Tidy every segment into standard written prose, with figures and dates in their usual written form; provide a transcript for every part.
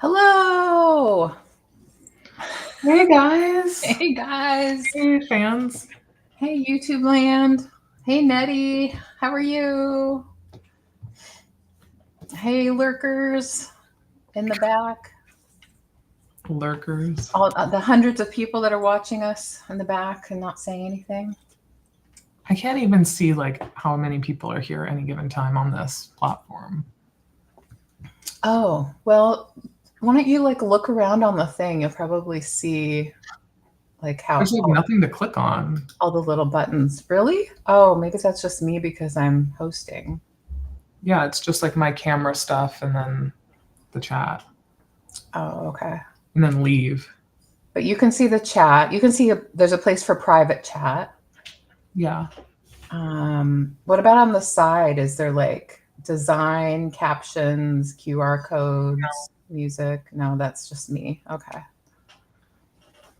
Hello. Hey guys. Hey guys. Hey fans. Hey YouTube land. Hey Nettie. How are you? Hey lurkers in the back. Lurkers. All the hundreds of people that are watching us in the back and not saying anything. I can't even see like how many people are here at any given time on this platform. Oh, well, why don't you like look around on the thing? You'll probably see like how There's like nothing to click on. all the little buttons. Really? Oh, maybe that's just me because I'm hosting. Yeah, it's just like my camera stuff and then the chat. Oh, okay. And then leave. But you can see the chat. You can see there's a place for private chat. Yeah. What about on the side? Is there like design, captions, QR codes, music? No, that's just me. Okay.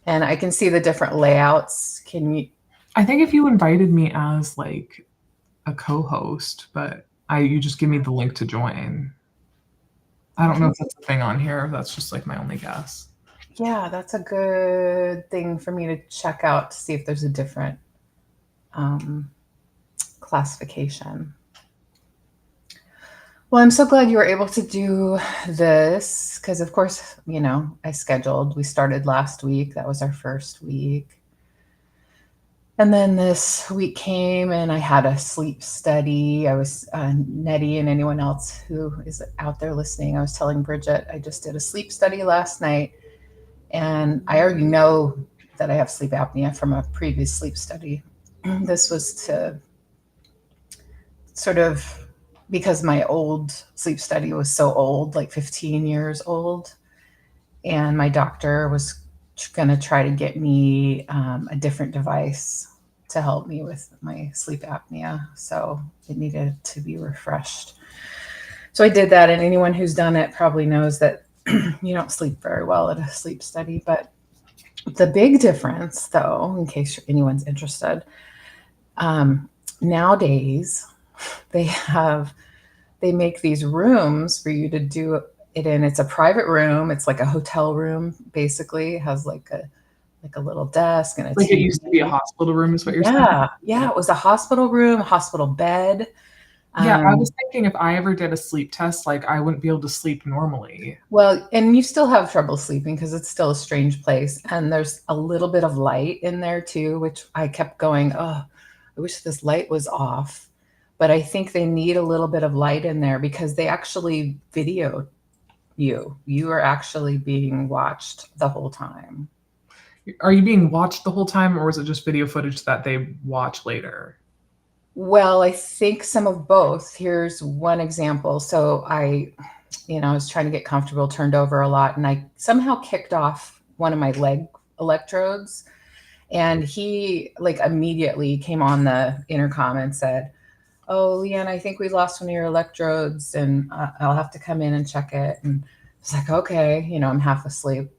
And I can see the different layouts. Can you? I think if you invited me as like a co-host, but you just give me the link to join. I don't know if that's a thing on here. That's just like my only guess. Yeah, that's a good thing for me to check out to see if there's a different classification. Well, I'm so glad you were able to do this because, of course, I scheduled. We started last week. That was our first week. And then this week came and I had a sleep study. I was, Nettie and anyone else who is out there listening, I was telling Bridget, I just did a sleep study last night. And I already know that I have sleep apnea from a previous sleep study. This was to sort of because my old sleep study was so old, like 15 years old. And my doctor was going to try to get me a different device to help me with my sleep apnea. So it needed to be refreshed. So I did that. And anyone who's done it probably knows that you don't sleep very well at a sleep study. But the big difference, though, in case anyone's interested, nowadays they make these rooms for you to do it in. It's a private room. It's like a hotel room, basically. It has like a little desk and a Like it TV. used to be a hospital room, is what you're saying? Yeah, it was a hospital room, a hospital bed. Yeah, I Um, was thinking if I ever did a sleep test, like I wouldn't be able to sleep normally. well, and you still have trouble sleeping because it's still a strange place, and there's a little bit of light in there too, which I kept going, oh, I wish this light was off. But I think they need a little bit of light in there because they actually video you. You are actually being watched the whole time. Are you being watched the whole time, or is it just video footage that they watch later? Well, I think some of both. Here's one example. So I was trying to get comfortable, turned over a lot, and I somehow kicked off one of my leg electrodes. And he like immediately came on the intercom and said, "Oh, LeAnne, I think we lost one of your electrodes, and I'll have to come in and check it." And it's like, okay, I'm half asleep.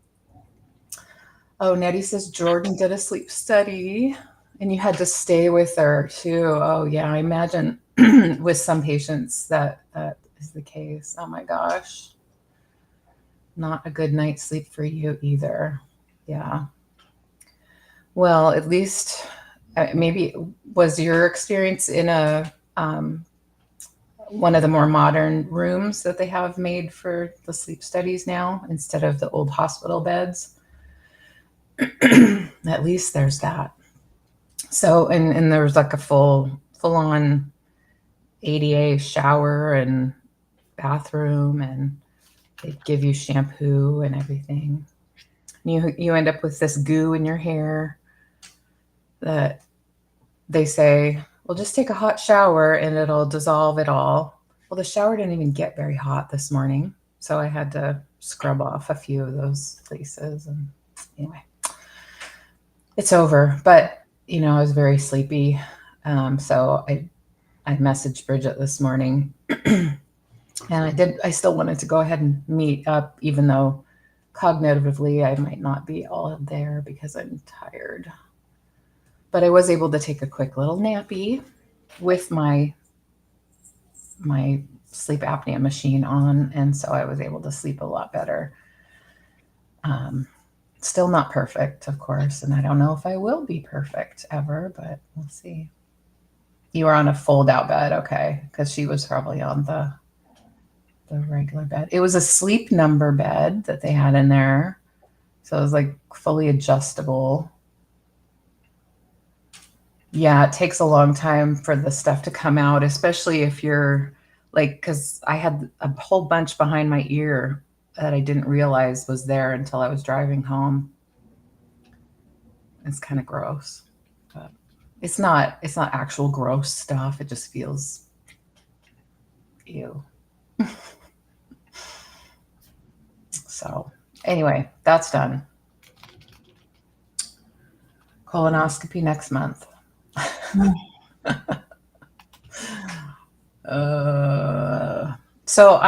Oh, Nettie says Jordan did a sleep study and you had to stay with her too. Oh, yeah, I imagine with some patients that is the case. Oh my gosh. Not a good night's sleep for you either. Yeah. Well, at least maybe was your experience in a one of the more modern rooms that they have made for the sleep studies now instead of the old hospital beds. At least there's that. So and there was like a full on ADA shower and bathroom, and they give you shampoo and everything. You end up with this goo in your hair that they say, well, just take a hot shower and it'll dissolve it all. Well, the shower didn't even get very hot this morning, so I had to scrub off a few of those places. And anyway, it's over. But I was very sleepy, so I messaged Bridget this morning, and I still wanted to go ahead and meet up, even though cognitively I might not be all there because I'm tired. But I was able to take a quick little nappy with my sleep apnea machine on, and so I was able to sleep a lot better. Still not perfect, of course, and I don't know if I will be perfect ever, but we'll see. You were on a fold-out bed, okay, because she was probably on the regular bed. It was a Sleep Number bed that they had in there, so it was like fully adjustable. Yeah, it takes a long time for the stuff to come out, especially if you're like, because I had a whole bunch behind my ear that I didn't realize was there until I was driving home. It's kind of gross, but it's not actual gross stuff. It just feels ew. So anyway, that's done. Colonoscopy next month. So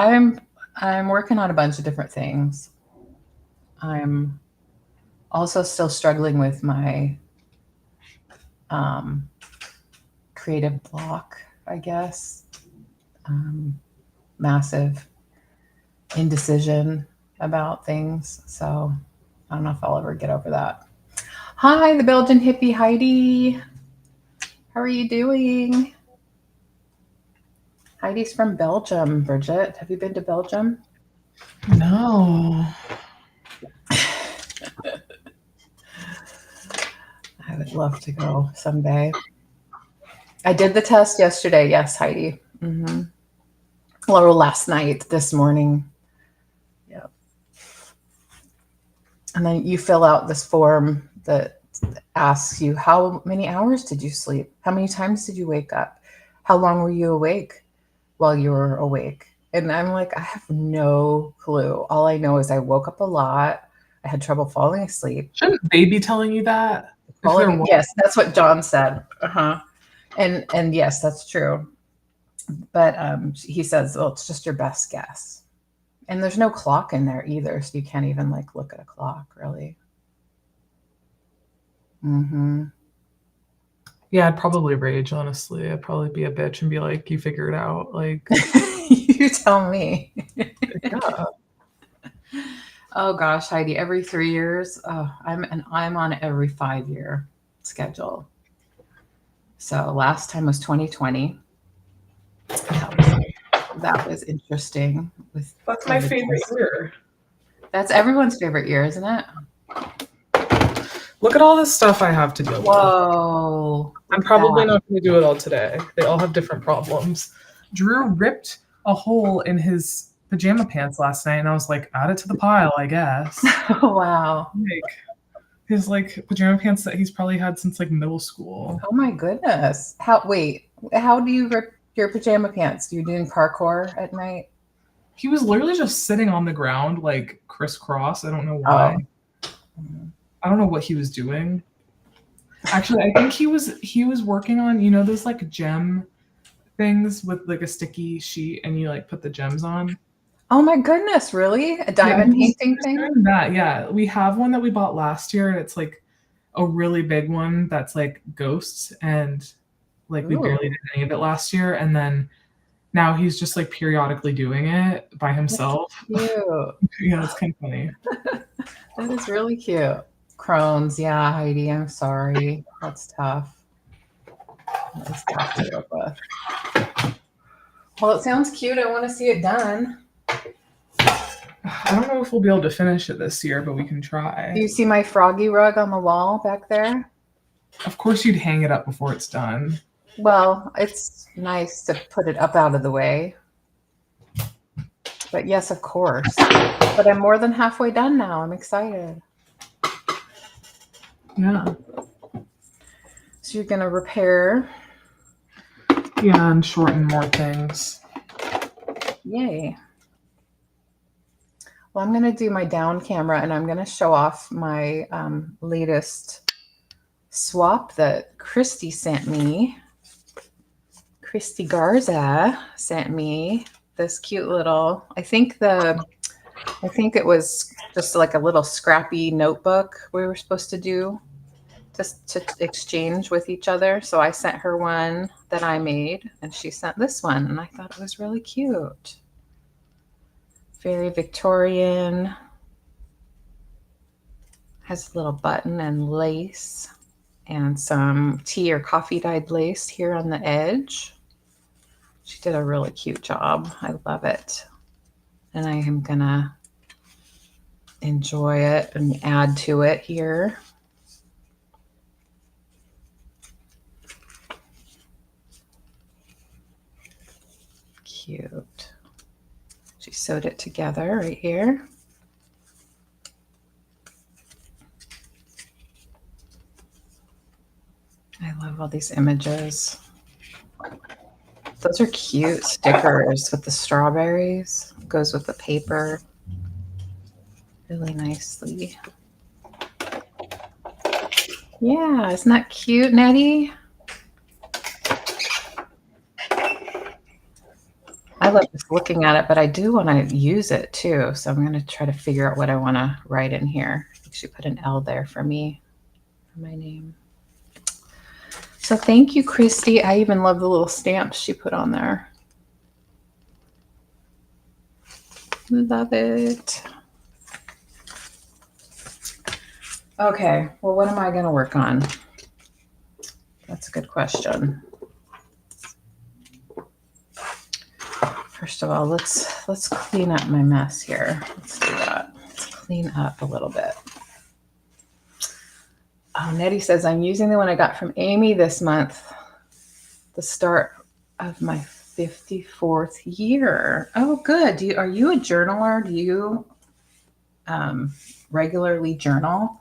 I'm working on a bunch of different things. I'm also still struggling with my creative block, I guess. Massive indecision about things. So I don't know if I'll ever get over that. Hi, the Belgian hippie Heidi. How are you doing? Heidi's from Belgium, Bridget. Have you been to Belgium? No. I would love to go someday. I did the test yesterday. Yes, Heidi. Mm-hmm. Or last night, this morning. Yeah. And then you fill out this form that asks you, how many hours did you sleep? How many times did you wake up? How long were you awake while you were awake? And I'm like, I have no clue. All I know is I woke up a lot. I had trouble falling asleep. Shouldn't they be telling you that? Yes, that's what John said. Uh-huh. And yes, that's true. But he says, well, it's just your best guess. And there's no clock in there either, so you can't even like look at a clock, really. Mm-hmm. Yeah, I'd probably rage, honestly. I'd probably be a bitch and be like, you figure it out. Like, you tell me. yeah. Oh gosh, Heidi, every 3 years. Oh, I'm on every 5-year schedule. So last time was 2020. That was interesting. That's my favorite year. That's everyone's favorite year, isn't it? Look at all this stuff I have to deal with. Whoa. I'm probably not going to do it all today. They all have different problems. Drew ripped a hole in his pajama pants last night, and I was like, add it to the pile, I guess. Wow. Like, his like pajama pants that he's probably had since like middle school. Oh my goodness. How do you rip your pajama pants? Are you doing parkour at night? He was literally just sitting on the ground, like crisscross. I don't know why. Oh. I don't know what he was doing. Actually, I think he was working on, you know, those like gem things with like a sticky sheet and you like put the gems on. Oh my goodness, really? A diamond painting thing? That, yeah. We have one that we bought last year, and it's like a really big one that's like ghosts, and like we barely did any of it last year, and then now he's just like periodically doing it by himself. Cute. Yeah, it's kind of funny. That is really cute. Crohn's, yeah, Heidi, I'm sorry. That's tough. That's tough to work with. Well, it sounds cute. I want to see it done. I don't know if we'll be able to finish it this year, but we can try. Do you see my froggy rug on the wall back there? Of course you'd hang it up before it's done. Well, it's nice to put it up out of the way. But yes, of course. But I'm more than halfway done now. I'm excited. Yeah. So you're going to repair. Yeah, and shorten more things. Yay. Well, I'm going to do my down camera, and I'm going to show off my latest swap that Christy sent me. Christy Garza sent me this cute little, I think it was just like a little scrappy notebook we were supposed to do just to exchange with each other. So I sent her one that I made, and she sent this one, and I thought it was really cute. Very Victorian. Has a little button and lace and some tea or coffee dyed lace here on the edge. She did a really cute job. I love it. And I am gonna enjoy it and add to it here. Cute. She sewed it together right here. I love all these images. Those are cute stickers with the strawberries. Goes with the paper really nicely. Yeah, isn't that cute, Nettie? I love just looking at it, but I do want to use it too. So I'm going to try to figure out what I want to write in here. I think she put an L there for me, for my name. So thank you, Christy. I even love the little stamps she put on there. Love it. Okay, well, what am I going to work on? That's a good question. First of all, let's clean up my mess here. Let's do that. Let's clean up a little bit. Oh, Nettie says, I'm using the one I got from Amy this month, the start of my 54th year. Oh, good. Are you a journaler? Do you regularly journal?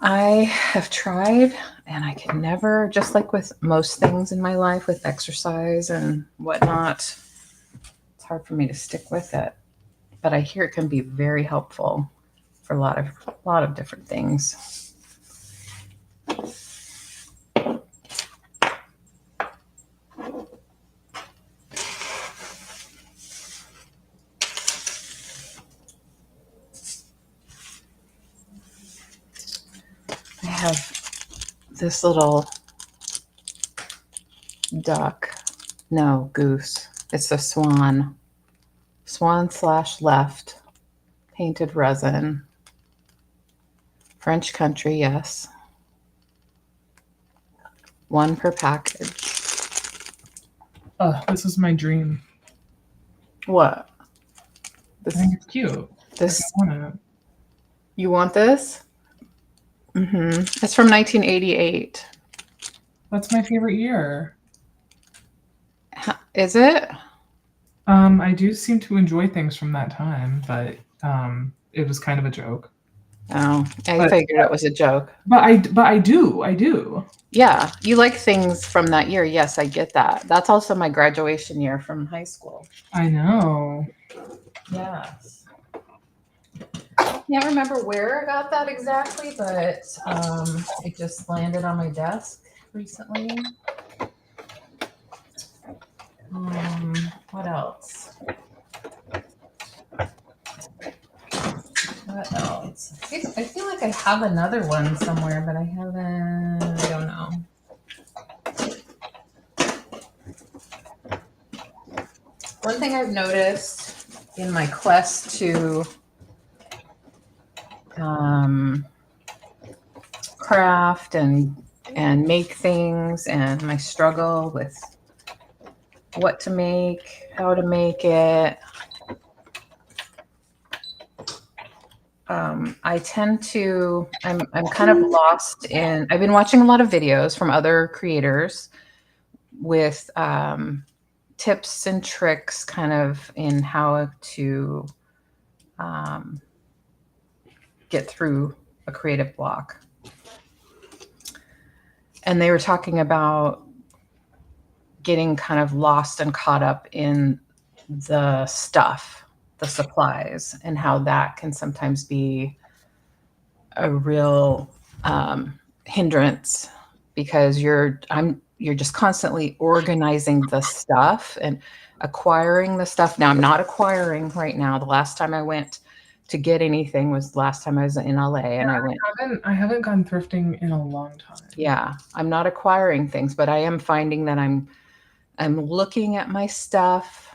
I have tried, and I can never, just like with most things in my life, with exercise and whatnot, it's hard for me to stick with it. But I hear it can be very helpful for a lot of different things. I have this little duck. No, goose. It's a swan. Swan/left. Painted resin. French country, yes. One per package. Oh, this is my dream. What? I think it's cute. This. I want it. You want this? Mm-hmm. It's from 1988. That's my favorite year. Is it? I do seem to enjoy things from that time, but it was kind of a joke. Oh, I figured it was a joke. But I do. Yeah, you like things from that year. Yes, I get that. That's also my graduation year from high school. I know. Yes. Can't remember where I got that exactly, but it just landed on my desk recently. What else? What else? I feel like I have another one somewhere, but I haven't. I don't know. One thing I've noticed in my quest to craft and make things, and my struggle with what to make, how to make it. I tend to, I'm kind of lost in, I've been watching a lot of videos from other creators with tips and tricks kind of in how to get through a creative block. And they were talking about getting kind of lost and caught up in the stuff, the supplies, and how that can sometimes be a real hindrance, because you're just constantly organizing the stuff and acquiring the stuff. Now I'm not acquiring right now. The last time I went to get anything was last time I was in LA, and I haven't gone thrifting in a long time. Yeah, I'm not acquiring things, but I am finding that I'm looking at my stuff,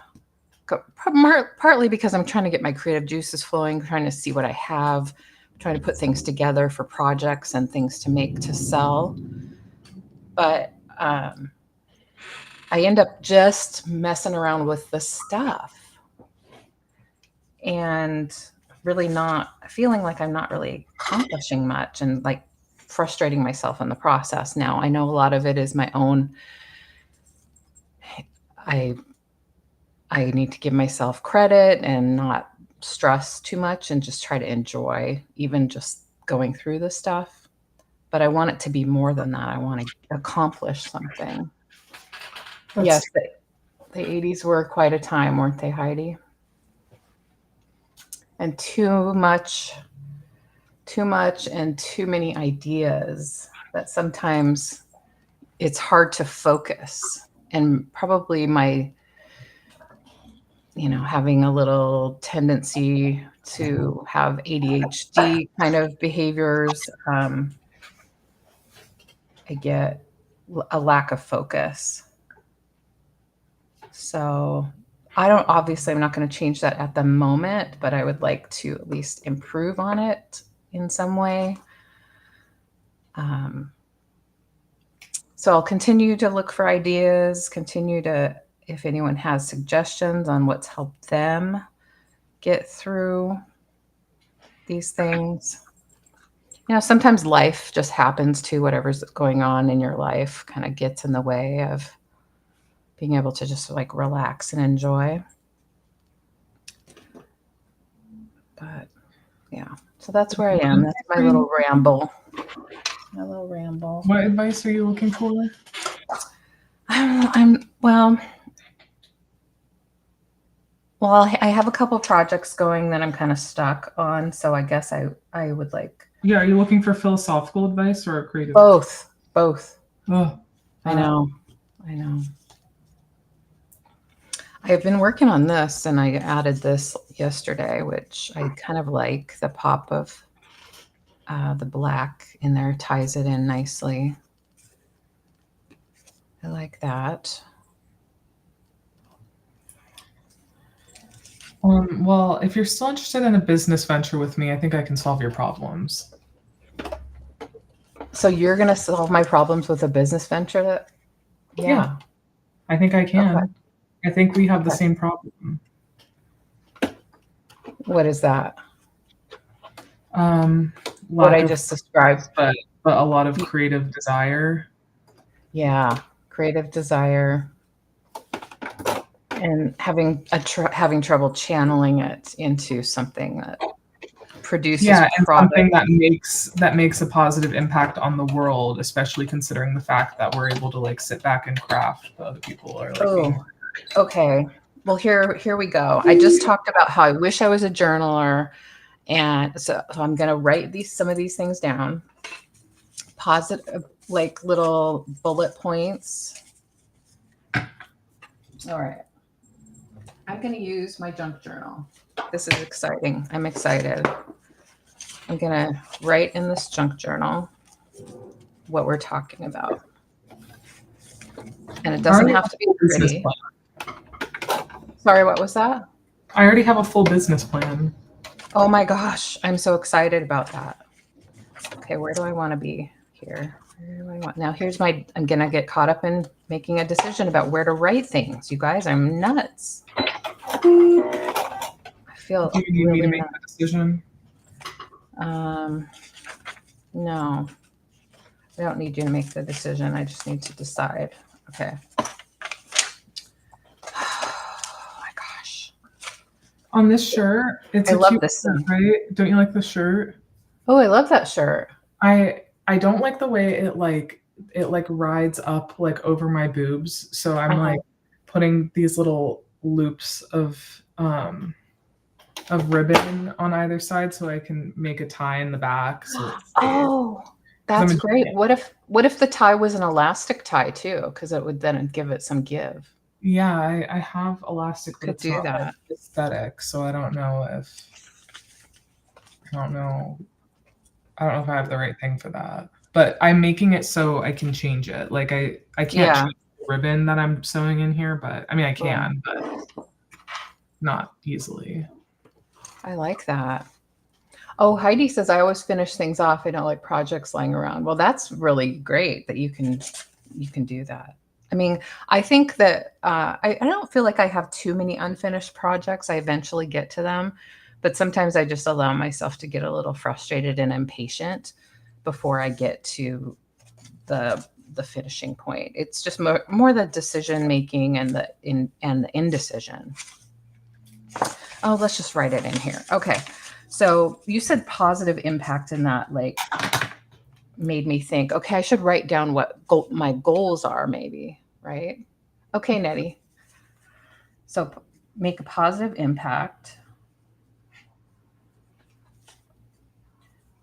partly because I'm trying to get my creative juices flowing, trying to see what I have, trying to put things together for projects and things to make to sell. But I end up just messing around with the stuff and really not feeling like I'm not really accomplishing much, and like frustrating myself in the process. Now, I know a lot of it is my own. I I need to give myself credit and not stress too much and just try to enjoy even just going through this stuff. But I want it to be more than that. I want to accomplish something. That's Yes, the 80s were quite a time, weren't they, Heidi? And too much and too many ideas that sometimes it's hard to focus. And probably my, having a little tendency to have ADHD kind of behaviors, I get a lack of focus. So obviously, I'm not going to change that at the moment, but I would like to at least improve on it in some way. So I'll continue to look for ideas, if anyone has suggestions on what's helped them get through these things. Sometimes life just happens to whatever's going on in your life kind of gets in the way of being able to just like relax and enjoy. But yeah, so that's where I am. That's my little ramble. What advice are you looking for? Well, I have a couple projects going that I'm kind of stuck on, so I guess I would like. Yeah, are you looking for philosophical advice or creative? Both. Oh, I know. I've been working on this, and I added this yesterday, which I kind of like. The pop of the black in there ties it in nicely. I like that. Well, if you're still interested in a business venture with me, I think I can solve your problems. So you're going to solve my problems with a business venture? Yeah. I think I can. Okay. I think we have the same problem. What is that? What I just described. But a lot of creative desire. Yeah, creative desire. And having trouble channeling it into something that produces and product. something that makes a positive impact on the world, especially considering the fact that we're able to like sit back and craft, but other people are like. Okay. Well, here we go. I just talked about how I wish I was a journaler, and so I'm going to write some of these things down. Positive, like little bullet points. All right. I'm going to use my junk journal. This is exciting. I'm excited. I'm going to write in this junk journal what we're talking about. And it doesn't have to be pretty. Sorry, what was that? I already have a full business plan. Oh my gosh, I'm so excited about that. Okay, where do I want to be here? Now I'm going to get caught up in making a decision about where to write things. You guys, I'm nuts. I feel Do you need me to make a decision? No, I don't need you to make the decision. I just need to decide. Okay. Oh my gosh. On this shirt, I love this shirt, right? Don't you like the shirt? Oh, I love that shirt. I don't like the way it rides up like over my boobs. So I'm like putting these little loops of ribbon on either side so I can make a tie in the back. So that's great. What if the tie was an elastic tie too? Because it would then give it some give. Yeah, I have elastic. Could do that. Aesthetic, so I don't know if I have the right thing for that. But I'm making it so I can change it. Like I can't change the ribbon that I'm sewing in here, but I mean I can, but not easily. I like that. Oh, Heidi says I always finish things off. I don't like projects lying around. Well, that's really great that you can do that. I mean, I think that I don't feel like I have too many unfinished projects. I eventually get to them, but sometimes I just allow myself to get a little frustrated and impatient before I get to the finishing point. It's just more the decision making and the indecision. Oh, let's just write it in here. Okay. So you said positive impact, in that like made me think, okay, I should write down what my goals are, maybe, right? Okay, Nettie. So make a positive impact.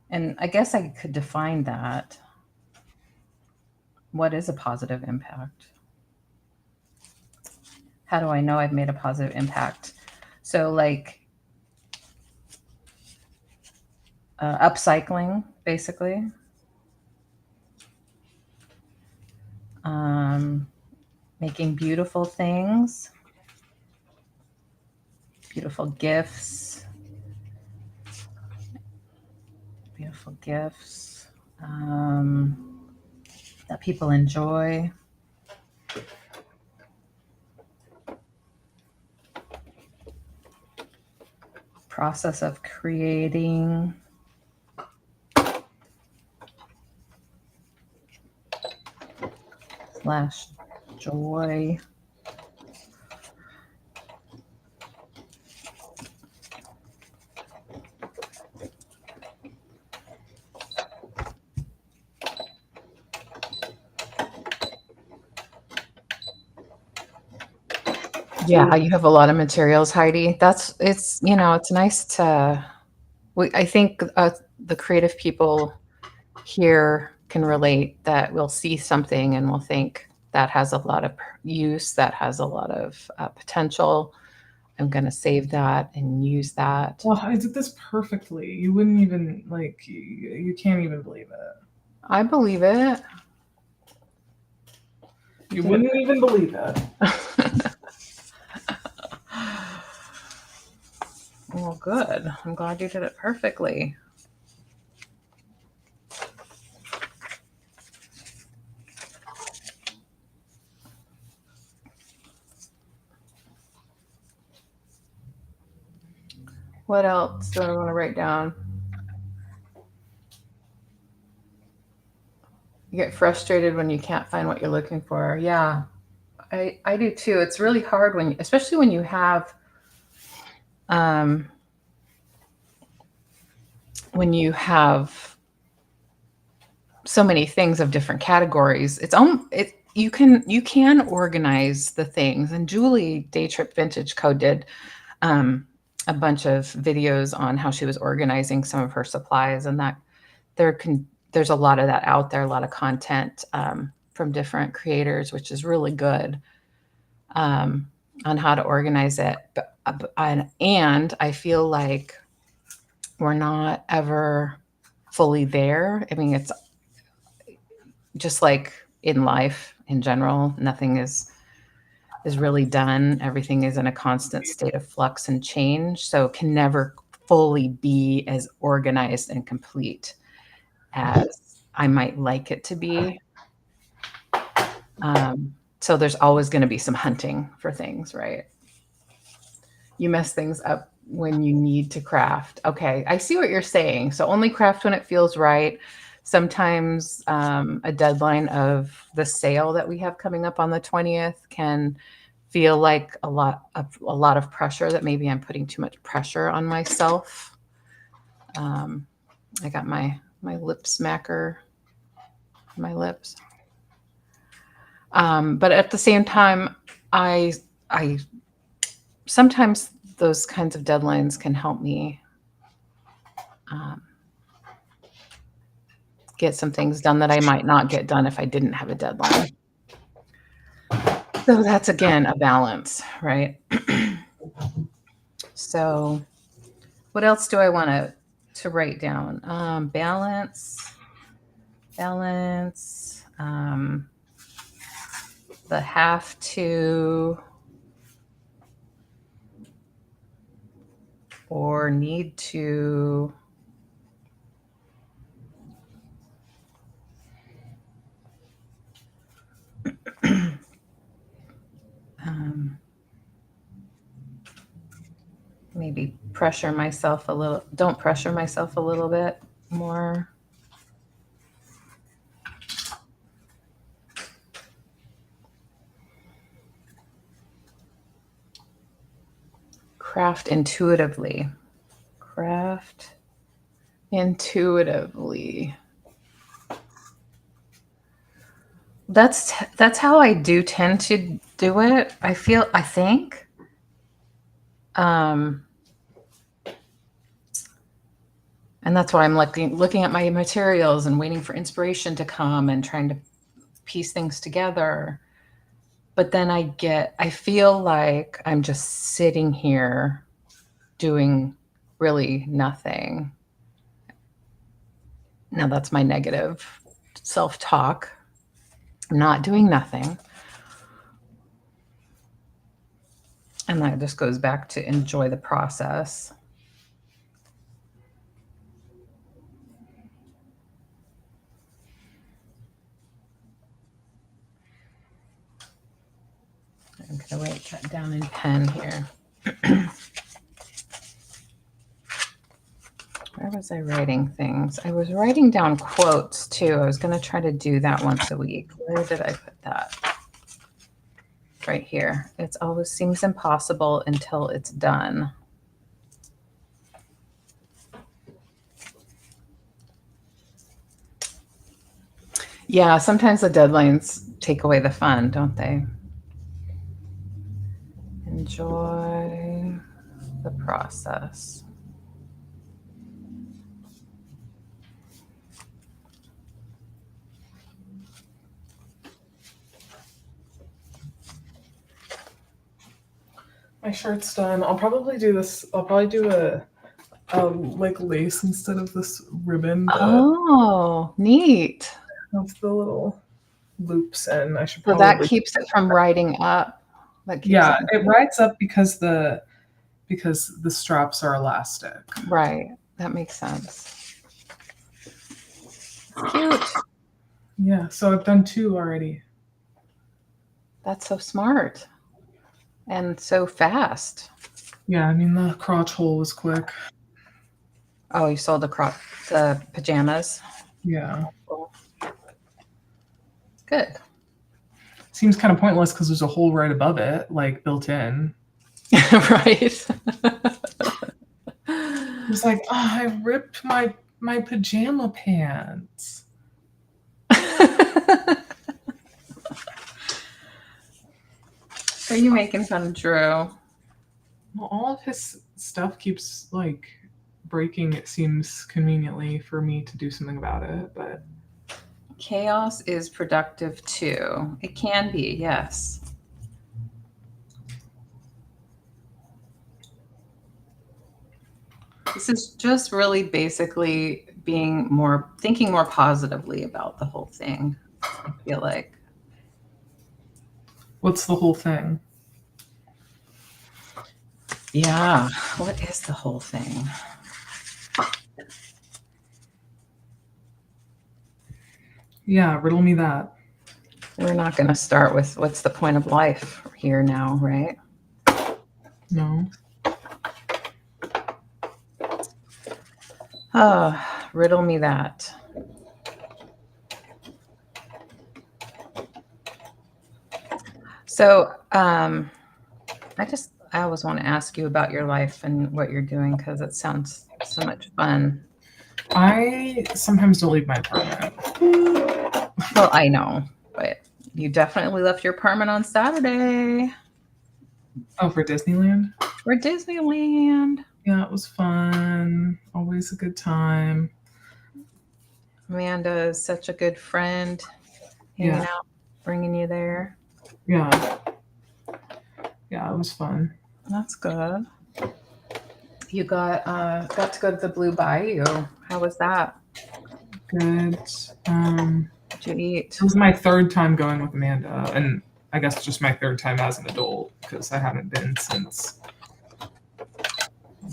And I guess I could define that. What is a positive impact? How do I know I've made a positive impact? So, like, upcycling, basically. Making beautiful things, beautiful gifts, beautiful gifts that people enjoy. Process of creating. Slash joy. Yeah, you have a lot of materials, Heidi. It's nice to, I think the creative people here can relate, that we'll see something and we'll think that has a lot of use, that has a lot of potential. I'm going to save that and use that. Well, I did this perfectly. You wouldn't even like. You can't even believe it. I believe it. You wouldn't even believe it. Well, good. I'm glad you did it perfectly. What else do I want to write down? You get frustrated when you can't find what you're looking for. Yeah, I do too. It's really hard especially when you have, um, when you have so many things of different categories. You can organize the things. And Julie Day Trip Vintage Co. did a bunch of videos on how she was organizing some of her supplies, and that there's a lot of that out there, a lot of content from different creators, which is really good, on how to organize it. And I feel like we're not ever fully there. I mean, it's just like in life in general, nothing is really done. Everything is in a constant state of flux and change, so it can never fully be as organized and complete as I might like it to be. So there's always going to be some hunting for things, right? You mess things up when you need to craft. Okay, I see what you're saying. So only craft when it feels right. Sometimes a deadline of the sale that we have coming up on the 20th can feel like a lot of pressure, that maybe I'm putting too much pressure on myself. I got my lip smacker on my lips. But at the same time, I sometimes those kinds of deadlines can help me get some things done that I might not get done if I didn't have a deadline. So that's, again, a balance, right? So what else do I want to write down? Balance, the have to or need to maybe pressure myself a little. Don't pressure myself a little bit more. Craft intuitively. Craft intuitively. That's how I do tend to do it. I think. And that's why I'm looking at my materials and waiting for inspiration to come and trying to piece things together. But then I feel like I'm just sitting here doing really nothing. Now that's my negative self-talk. I'm not doing nothing. And that just goes back to enjoy the process. I'm going to write that down in pen here. Where was I writing things? I was writing down quotes too. I was going to try to do that once a week. Where did I put that? Right here. It always seems impossible until it's done. Yeah, sometimes the deadlines take away the fun, don't they? Enjoy the process. My shirt's done. I'll probably do this. I'll probably do a like lace instead of this ribbon. Oh, neat. Of the little loops, and I should So probably. that keeps it from riding up. Yeah, it rides up because the straps are elastic. Right. That makes sense. Cute. Yeah, so I've done 2 already. That's so smart. And so fast. Yeah, I mean the crotch hole was quick. Oh, you sold the pajamas? Yeah. Cool. Good. Seems kind of pointless because there's a hole right above it, like built in. Right. It's like, oh, I ripped my pajama pants. Are you making fun of Drew? Well, all of his stuff keeps like breaking. It seems conveniently for me to do something about it, but Chaos is productive too. It can be, yes. This is just really basically thinking more positively about the whole thing. I feel like. What's the whole thing? Yeah. What is the whole thing? Yeah, riddle me that. We're not going to start with what's the point of life here now, right? No. Oh, riddle me that. So, I always want to ask you about your life and what you're doing because it sounds so much fun. I sometimes don't leave my apartment. Well, I know, but you definitely left your apartment on Saturday. Oh, for Disneyland? For Disneyland. Yeah, it was fun. Always a good time. Amanda is such a good friend. Hanging out, bringing you there. Yeah. Yeah, it was fun. That's good. You got to go to the Blue Bayou. How was that? Good. What'd you eat? It was my 3rd time going with Amanda, and I guess just my 3rd time as an adult because I haven't been since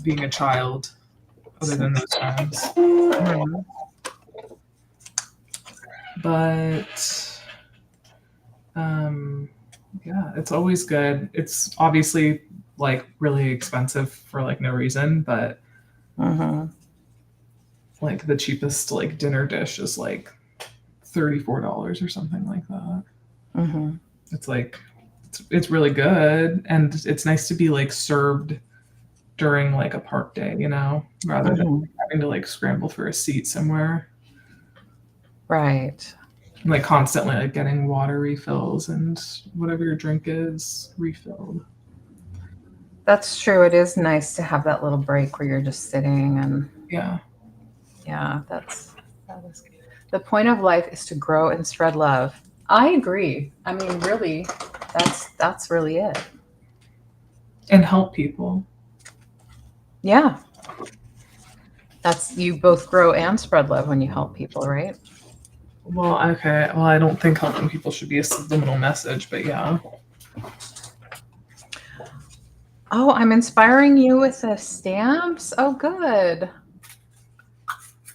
being a child, other than those times. Mm-hmm. But yeah, it's always good. It's obviously like really expensive for like no reason, but like the cheapest like dinner dish is like $34 or something like that. It's like it's really good, and it's nice to be like served during like a park day, you know, rather than having to like scramble for a seat somewhere. Right. Like constantly like getting water refills and whatever your drink is refilled. That's true. It is nice to have that little break where you're just sitting and Yeah. yeah, that is the point of life is to grow and spread love. I agree. I mean, really, that's really it. And help people. Yeah. That's you both grow and spread love when you help people, right? Well, okay. Well, I don't think helping people should be a subliminal message, but yeah. Oh, I'm inspiring you with the stamps. Oh, good.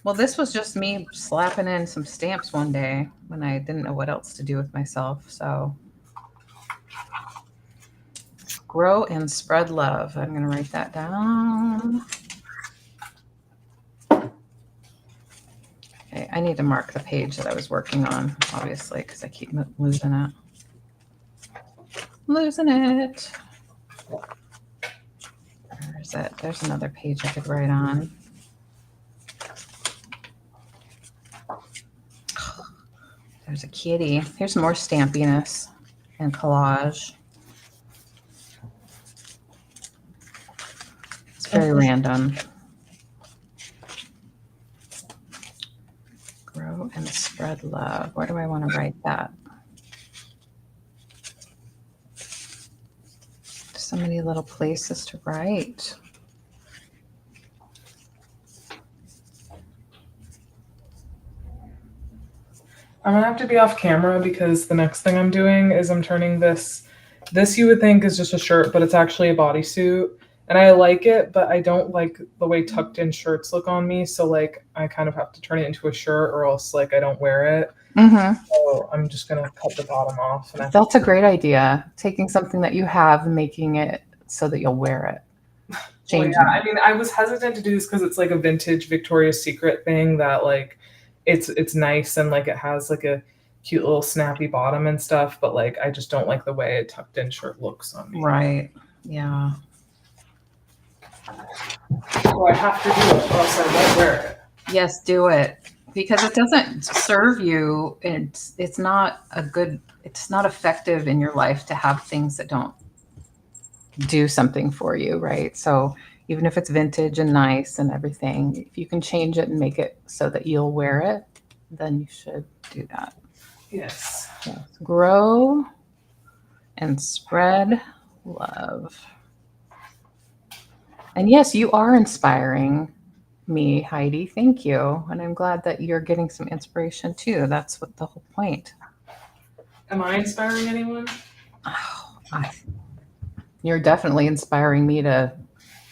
Well, this was just me slapping in some stamps one day when I didn't know what else to do with myself. So, grow and spread love. I'm going to write that down. Okay, I need to mark the page that I was working on, obviously, because I keep losing it. Losing it. Where is it? There's another page I could write on. There's a kitty. Here's more stampiness and collage. It's very random. Grow and spread love. Where do I want to write that? So many little places to write. I'm gonna have to be off camera because the next thing I'm doing is I'm turning this. This you would think is just a shirt, but it's actually a bodysuit. And I like it, but I don't like the way tucked in shirts look on me. So like I kind of have to turn it into a shirt or else like I don't wear it. So I'm just gonna cut the bottom off. And That's a great idea. Taking something that you have and making it so that you'll wear it. Well, yeah, I mean, I was hesitant to do this because it's like a vintage Victoria's Secret thing that like it's nice and like it has like a cute little snappy bottom and stuff, but like I just don't like the way a tucked in shirt looks on me. Right. Yeah. So I have to do it, or else I won't wear it. Yes, do it. Because it doesn't serve you. It's not it's not effective in your life to have things that don't do something for you, right? So even if it's vintage and nice and everything, if you can change it and make it so that you'll wear it, then you should do that. Yes. Yes. Grow and spread love. And yes, you are inspiring me, Heidi. Thank you. And I'm glad that you're getting some inspiration too. That's what the whole point. Am I inspiring anyone? Oh, you're definitely inspiring me to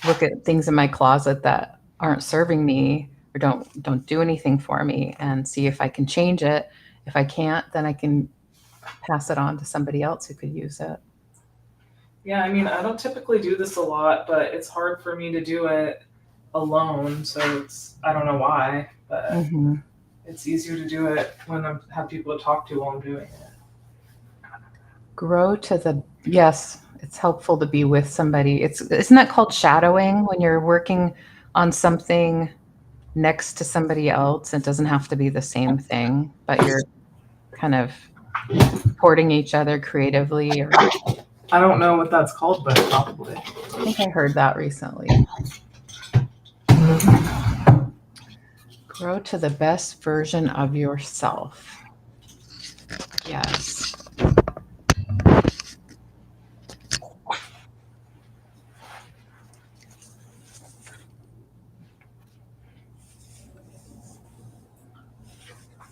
look at things in my closet that aren't serving me or don't do anything for me and see if I can change it. If I can't, then I can pass it on to somebody else who could use it. Yeah, I mean, I don't typically do this a lot, but it's hard for me to do it alone. So I don't know why, but it's easier to do it when I have people to talk to while I'm doing it. Grow to the, yes, it's helpful to be with somebody. Isn't that called shadowing when you're working on something next to somebody else? It doesn't have to be the same thing, but you're kind of supporting each other creatively. Or I don't know what that's called, but probably. I think I heard that recently. Grow to the best version of yourself. Yes.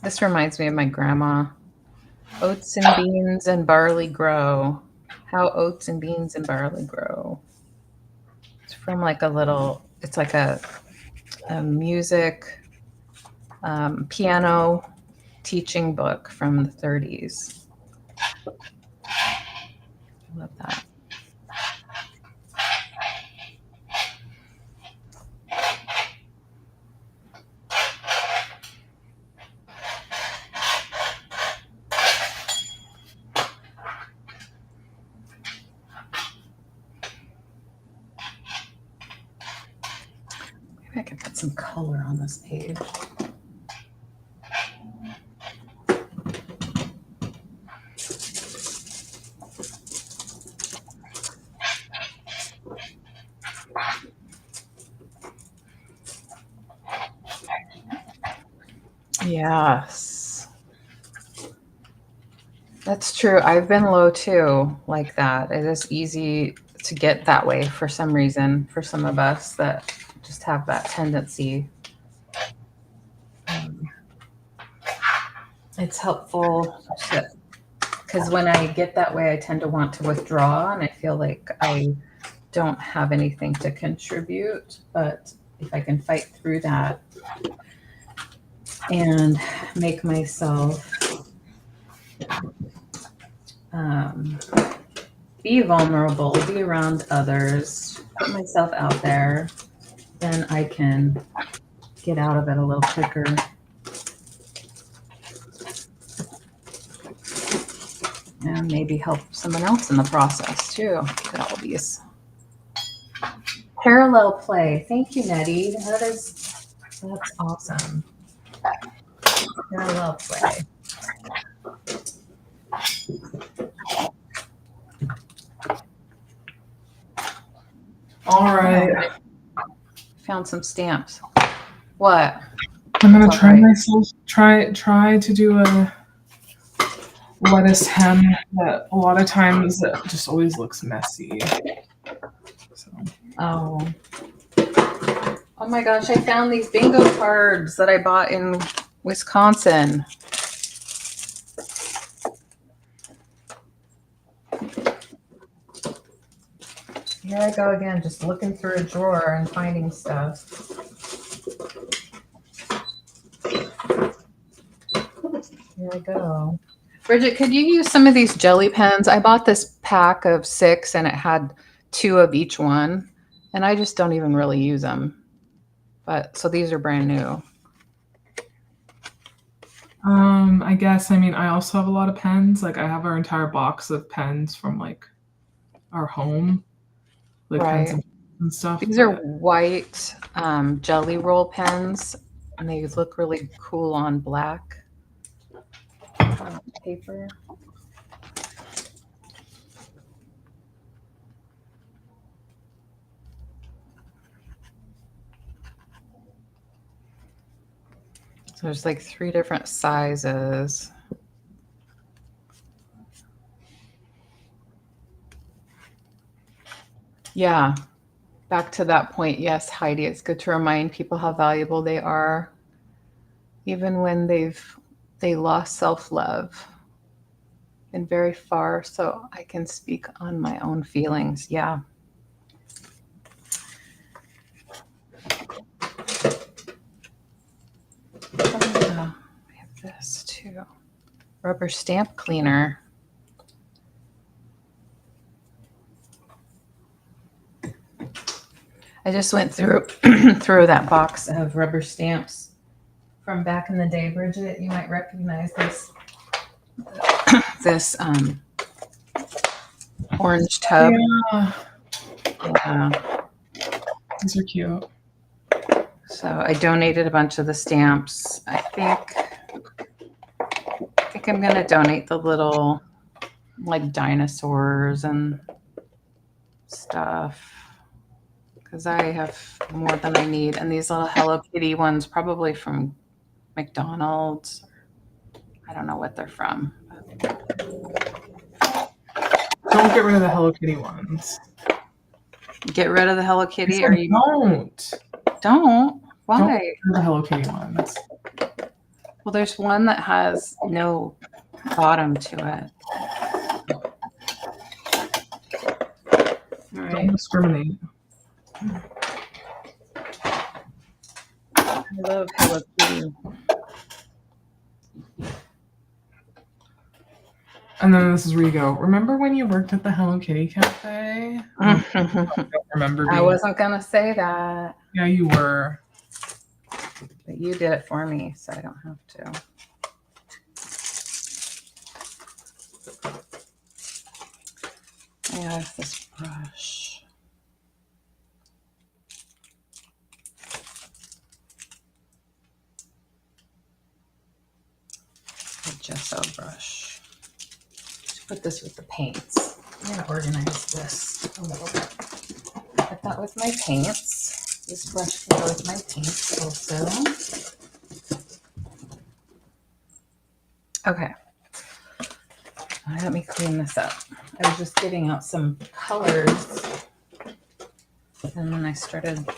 This reminds me of my grandma. Oats and beans and barley grow. How oats and beans and barley grow. It's from like it's like a music piano teaching book from the 30s. I love that. Maybe I can put some color on this page. Yes. That's true. I've been low too, like that. It is easy to get that way for some reason, for some of us that just have that tendency. It's helpful because when I get that way, I tend to want to withdraw and I feel like I don't have anything to contribute. But if I can fight through that and make myself be vulnerable, be around others, put myself out there, then I can get out of it a little quicker. And maybe help someone else in the process too. Look at all these. Parallel play. Thank you, Nettie. That's awesome. Parallel play. All right. Found some stamps. What? I'm gonna try myself. Try to do a lettuce hem that a lot of times it just always looks messy. So. Oh my gosh, I found these bingo cards that I bought in Wisconsin. Here I go again, just looking through a drawer and finding stuff. Here I go. Bridget, could you use some of these jelly pens? I bought this pack of 6 and it had 2 of each one, and I just don't even really use them. But so these are brand new. I guess, I mean, I also have a lot of pens. Like I have our entire box of pens from like our home, like right. pens and stuff. These are white jelly roll pens, and they look really cool on black paper. So there's like 3 different sizes. Yeah, back to that point. Yes, Heidi, it's good to remind people how valuable they are, even when they lost self-love and very far. So I can speak on my own feelings. Yeah. Oh, yeah. We have this too. Rubber stamp cleaner. I just went through through that box of rubber stamps from back in the day. Bridget, you might recognize this orange tub. Yeah. These are cute. So I donated a bunch of the stamps. I think I'm gonna donate the little like dinosaurs and stuff because I have more than I need. And these little Hello Kitty ones, probably from McDonald's. I don't know what they're from. Don't get rid of the Hello Kitty ones. Get rid of the Hello Kitty, or you don't? Why? Don't get rid of the Hello Kitty ones. Well, there's one that has no bottom to it. All right. Don't discriminate. I love Hello Kitty. And then this is where you go. Remember when you worked at the Hello Kitty Cafe? I don't remember. I wasn't gonna say that. Yeah, you were. But you did it for me, so I don't have to. I have this brush. gesso brush. Put this with the paints. I'm going to organize this a little bit. Put that with my paints. This brush can go with my paints also. Okay. Let me clean this up. I was just getting out some colors, and then I started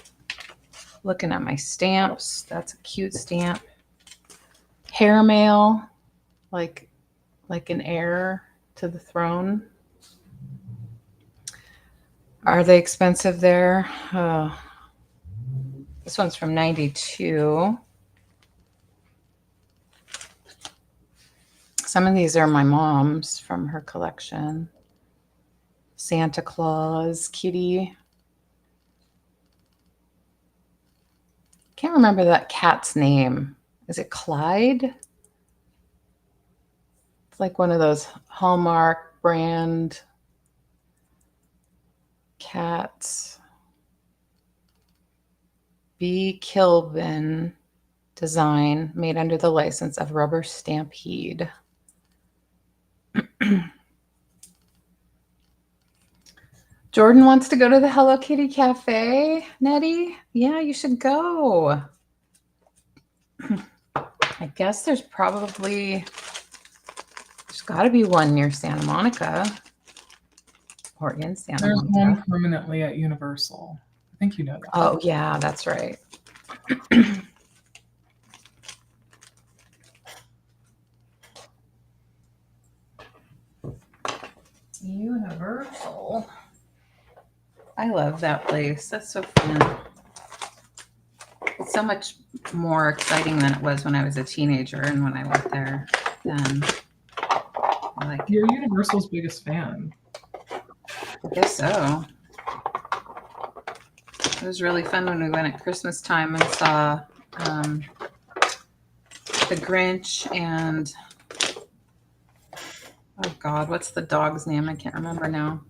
looking at my stamps. That's a cute stamp. Hair mail, like an heir to the throne. Are they expensive there? This one's from 92. Some of these are my mom's from her collection. Santa Claus, Kitty. Can't remember that cat's name. Is it Clyde? It's like one of those Hallmark brand cats. B. Kilvin design made under the license of Rubber Stampede. Jordan wants to go to the Hello Kitty Cafe. Nettie, yeah, you should go. I guess there's got to be one near Santa Monica or in Santa Monica. There's one permanently at Universal. I think you know that. Oh, yeah, that's right. Universal. I love that place. That's so fun. It's so much more exciting than it was when I was a teenager and when I went there then. You're Universal's biggest fan. I guess so. It was really fun when we went at Christmas time and saw the Grinch and oh God, what's the dog's name? I can't remember now.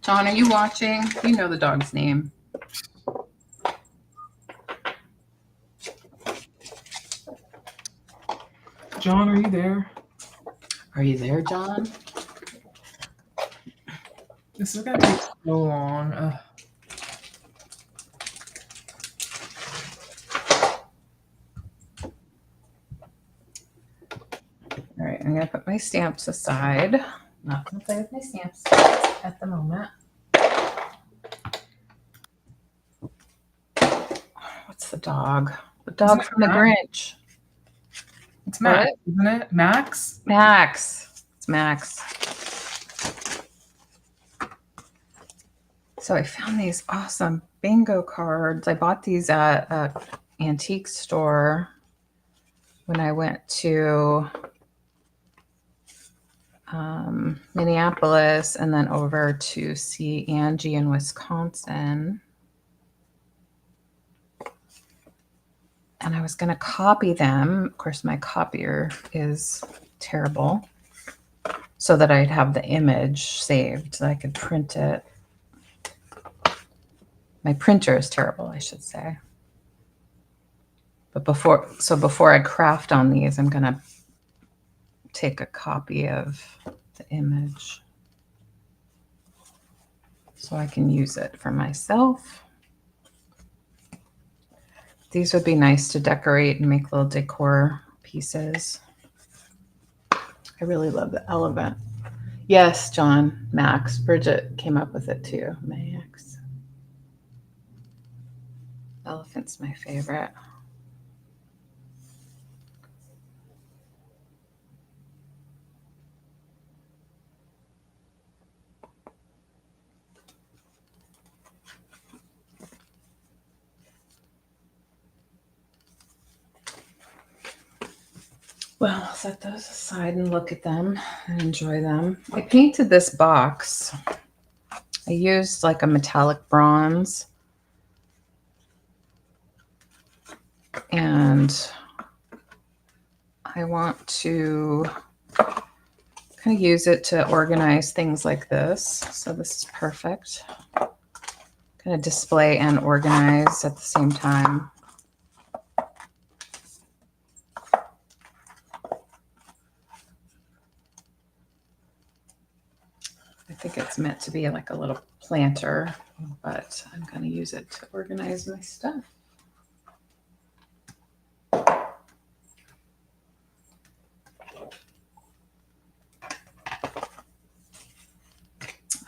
John, are you watching? You know the dog's name. John, are you there? Are you there, John? This is going to take so long. All right, I'm going to put my stamps aside. I'm not going to play with my stamps at the moment. What's the dog? The dog from the Grinch. It's Max, isn't it? Max? Max. It's Max. So I found these awesome bingo cards. I bought these at an antique store when I went to Minneapolis and then over to see Angie in Wisconsin. And I was going to copy them. Of course, my copier is terrible. So that I'd have the image saved so I could print it. My printer is terrible, I should say. But before I craft on these, I'm going to take a copy of the image so I can use it for myself. These would be nice to decorate and make little decor pieces. I really love the elephant. Yes, John, Max. Bridget came up with it too. Max. Elephant's my favorite. Well, I'll set those aside and look at them and enjoy them. I painted this box. I used like a metallic bronze. And I want to kind of use it to organize things like this. So this is perfect. Kind of display and organize at the same time. think it's meant to be like a little planter, but I'm going to use it to organize my stuff.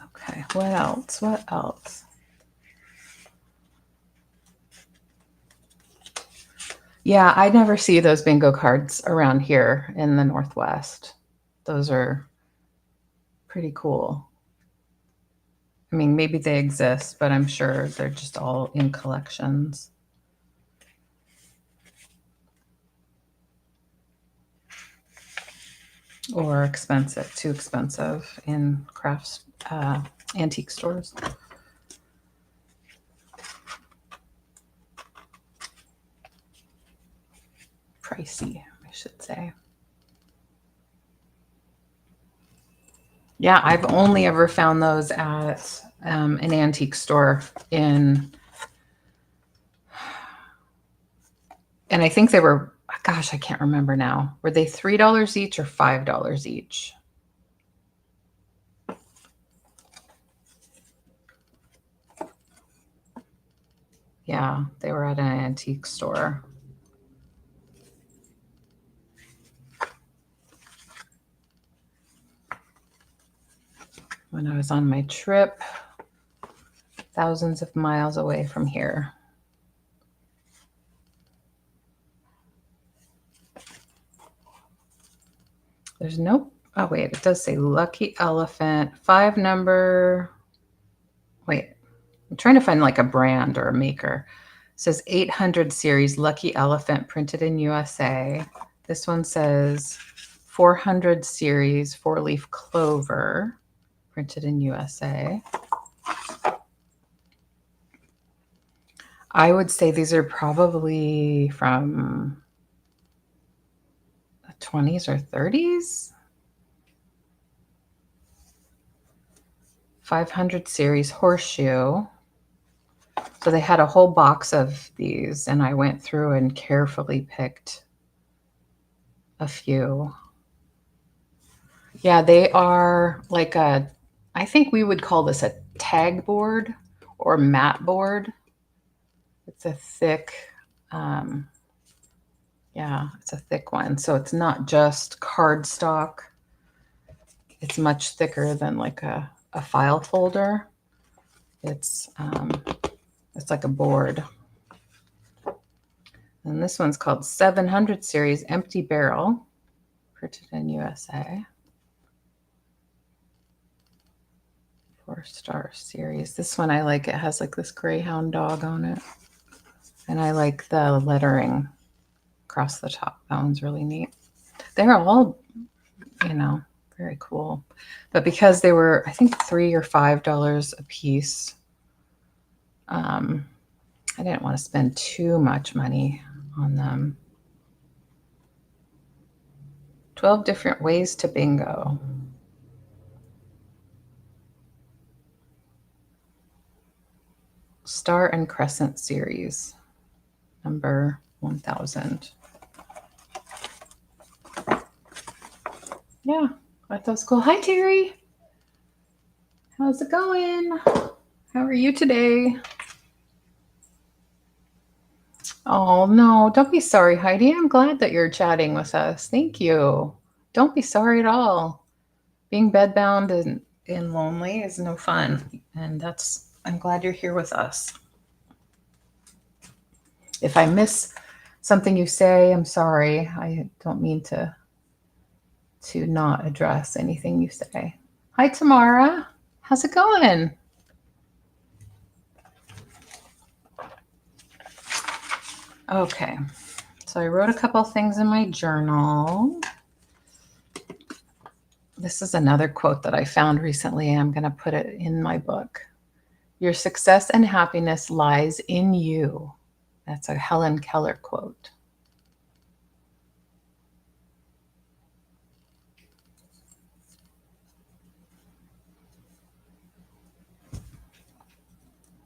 Okay, what else? What else? Yeah, I never see those bingo cards around here in the Northwest. Those are pretty cool. I mean, maybe they exist, but I'm sure they're just all in collections. Or expensive, too expensive in crafts, antique stores. Pricey, I should say. Yeah, I've only ever found those at an antique store and I think they were, gosh, I can't remember now. Were they $3 each or $5 each? Yeah, they were at an antique store. When I was on my trip, thousands of miles away from here. There's no, oh wait, it does say Lucky Elephant, 5 number. Wait, I'm trying to find like a brand or a maker. It says 800 series Lucky Elephant printed in USA. This one says 400 series 4-leaf clover printed in USA. I would say these are probably from the 20s or 30s. 500 series horseshoe. So they had a whole box of these, and I went through and carefully picked a few. Yeah, they are like a, I think we would call this a tag board or mat board. It's a thick, yeah, it's a thick one. So it's not just cardstock. It's much thicker than like a file folder. It's like a board. And this one's called 700 series empty barrel, printed in USA. 4-star series. This one I like. It has like this greyhound dog on it. And I like the lettering across the top. That one's really neat. They're all, you know, very cool. But because they were, I think, $3 or $5 a piece, I didn't want to spend too much money on them. 12 different ways to bingo. Star and Crescent series, number 1000. Yeah, I thought it was cool. Hi, Terry. How's it going? How are you today? Oh, no, don't be sorry, Heidi. I'm glad that you're chatting with us. Thank you. Don't be sorry at all. Being bedbound and lonely is no fun. And I'm glad you're here with us. If I miss something you say, I'm sorry. I don't mean to not address anything you say. Hi, Tamara. How's it going? Okay, so I wrote a couple things in my journal. This is another quote that I found recently, and I'm going to put it in my book. Your success and happiness lies in you. That's a Helen Keller quote.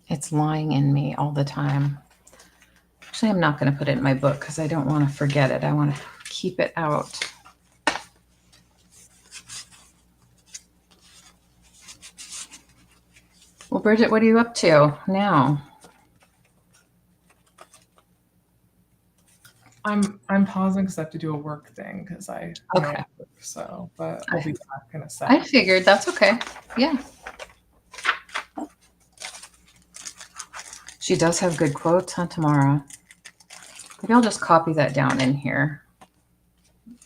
It's lying in me all the time. Actually, I'm not going to put it in my book because I don't want to forget it. I want to keep it out. Well, Bridget, what are you up to now? I'm pausing because I have to do a work thing because I know Okay. work, so but I'll be back in a I second. figured that's okay. Yeah. She does have good quotes, huh, tomorrow? Maybe I'll just copy that down in here.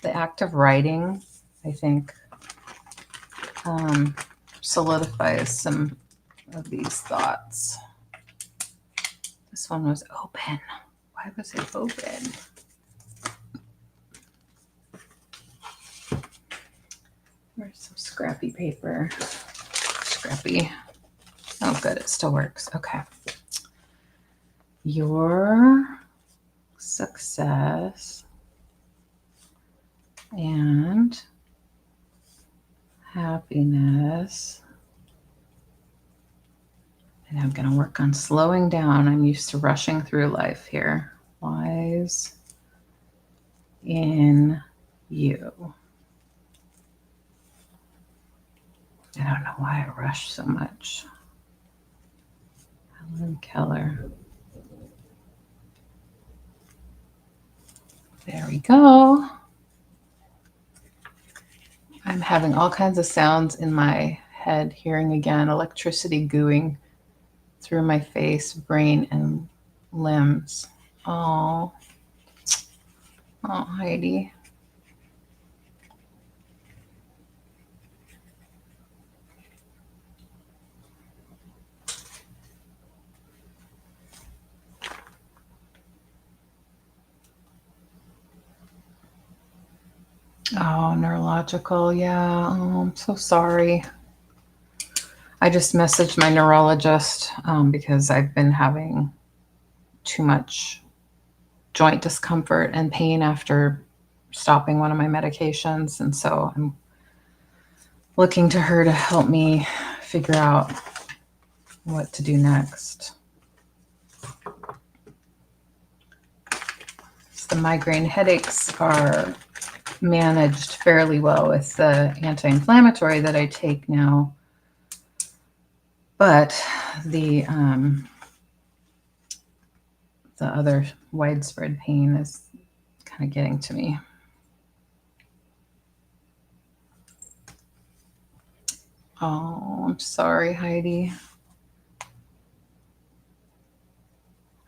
The act of writing, I think, solidifies some of these thoughts. This one was open. Why was it open? Where's some scrappy paper? Scrappy. Oh, good. It still works. Okay. Your success and happiness. And I'm going to work on slowing down. I'm used to rushing through life here. Lies in you. I don't know why I rush so much. Helen Keller. There we go. I'm having all kinds of sounds in my head, hearing again, electricity gooing through my face, brain, and limbs. Oh, Heidi. Oh, neurological. Yeah. Oh, I'm so sorry. I just messaged my neurologist because I've been having too much joint discomfort and pain after stopping one of my medications. And so I'm looking to her to help me figure out what to do next. The migraine headaches are managed fairly well with the anti-inflammatory that I take now. But the other widespread pain is kind of getting to me. Oh, I'm sorry, Heidi.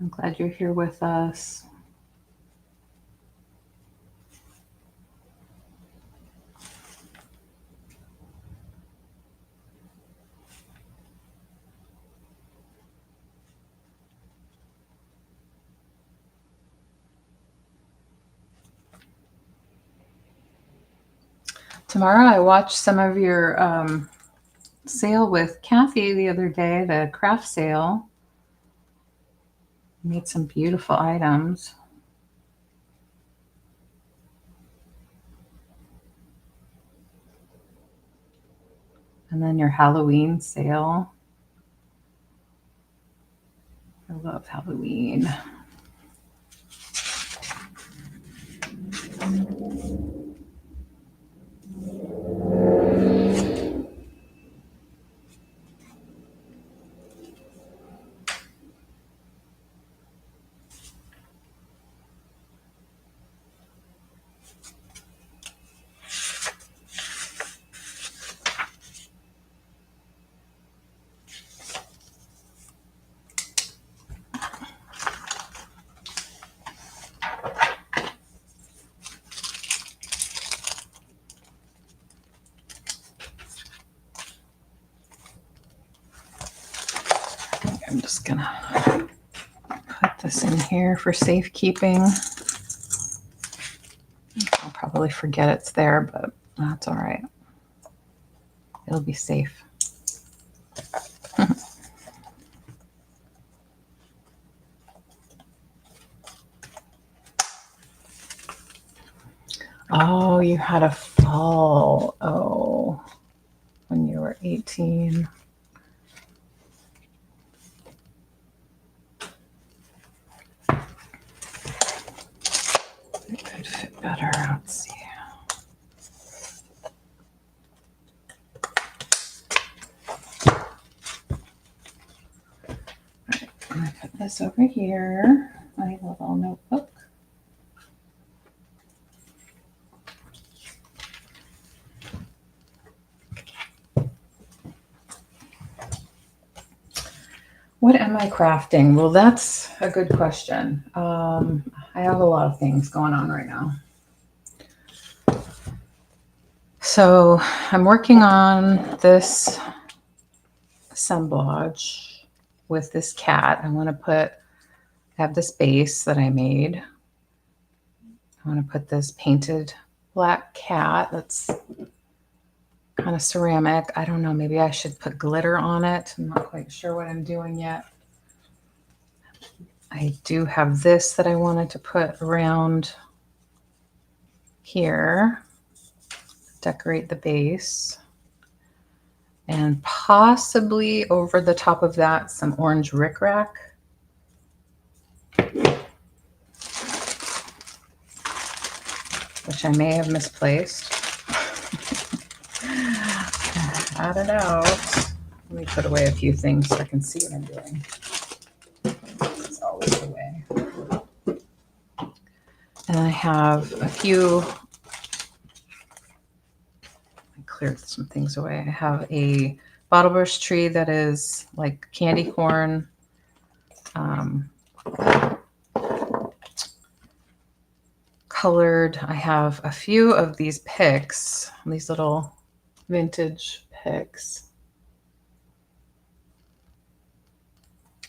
I'm glad you're here with us. Tomorrow I watched some of your sale with Kathy the other day, the craft sale. Made some beautiful items. And then your Halloween sale. I love Halloween. I'm just gonna put this in here for safekeeping. I'll probably forget it's there, but that's all right. It'll be safe. Oh, you had a fall. Oh, when you were 18. It could fit better. Let's see. I'm going to put this over here, my little notebook. What am I crafting? Well, that's a good question. I have a lot of things going on right now. So I'm working on this assemblage with this cat. I want to have this base that I made. I want to put this painted black cat that's kind of ceramic. I don't know, maybe I should put glitter on it. I'm not quite sure what I'm doing yet. I do have this that I wanted to put around here, decorate the base, and possibly over the top of that some orange rickrack. Which I may have misplaced. I don't know. Let me put away a few things so I can see what I'm doing. It's always the way. And I have a few, I cleared some things away. I have a bottlebrush tree that is like candy corn, colored. I have a few of these picks, these little vintage picks.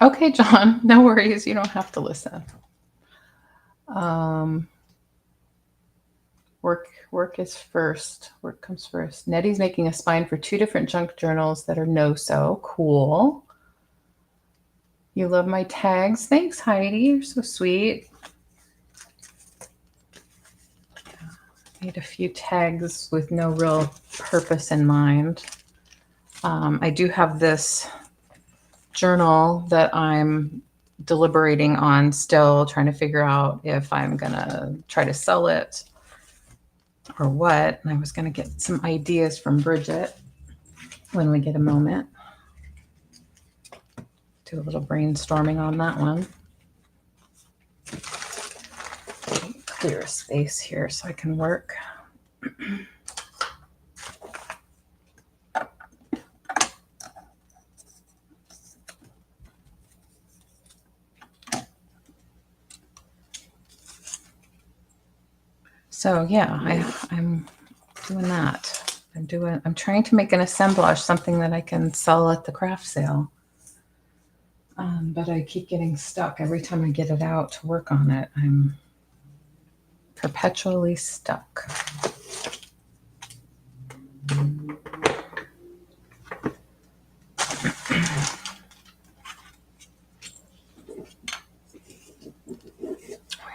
Okay, John, no worries. You don't have to listen. Work is first. Work comes first. Nettie's making a spine for 2 different junk journals that are no-so. Cool. You love my tags. Thanks, Heidi. You're so sweet. Made a few tags with no real purpose in mind. I do have this journal that I'm deliberating on still, trying to figure out if I'm gonna try to sell it or what. And I was gonna get some ideas from Bridget when we get a moment. Do a little brainstorming on that one. Clear a space here so I can work. So yeah, I'm doing that. I'm trying to make an assemblage, something that I can sell at the craft sale. But I keep getting stuck. Every time I get it out to work on it, I'm perpetually stuck.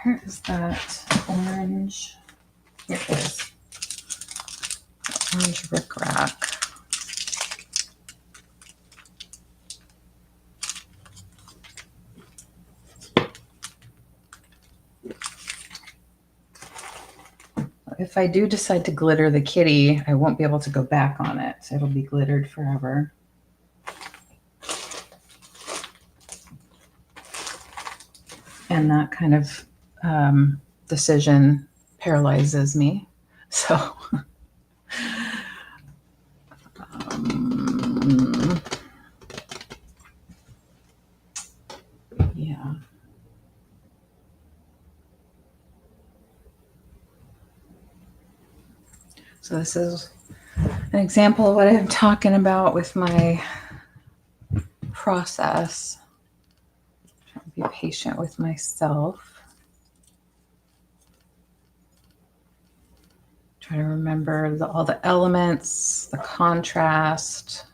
Where is that orange? Here it is. Orange rickrack. If I do decide to glitter the kitty, I won't be able to go back on it. It'll be glittered forever. And that kind of decision paralyzes me. So yeah. So this is an example of what I'm talking about with my process. Trying to be patient with myself. Try to remember all the elements, the contrast,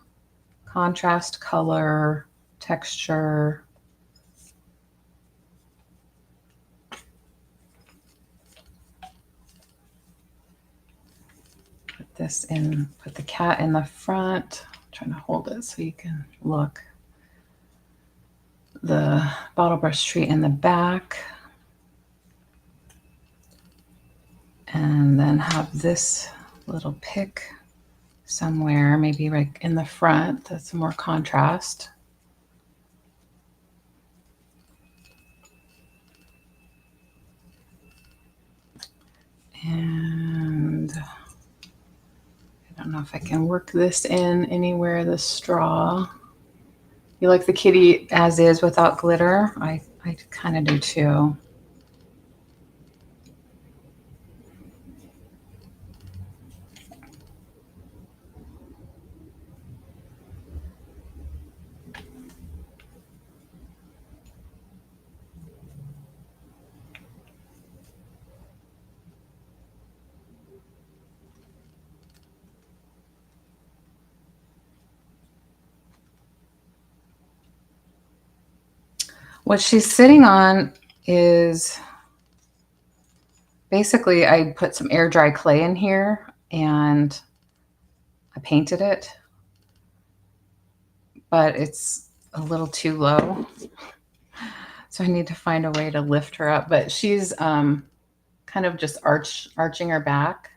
color, texture. Put this in, put the cat in the front. I'm trying to hold it so you can look. The bottle brush tree in the back. And then have this little pick somewhere, maybe right in the front. That's more contrast. And I don't know if I can work this in anywhere, the straw. You like the kitty as is without glitter? I kind of do too. What she's sitting on is basically I put some air dry clay in here and I painted it, but it's a little too low. So I need to find a way to lift her up. But she's kind of just arching her back.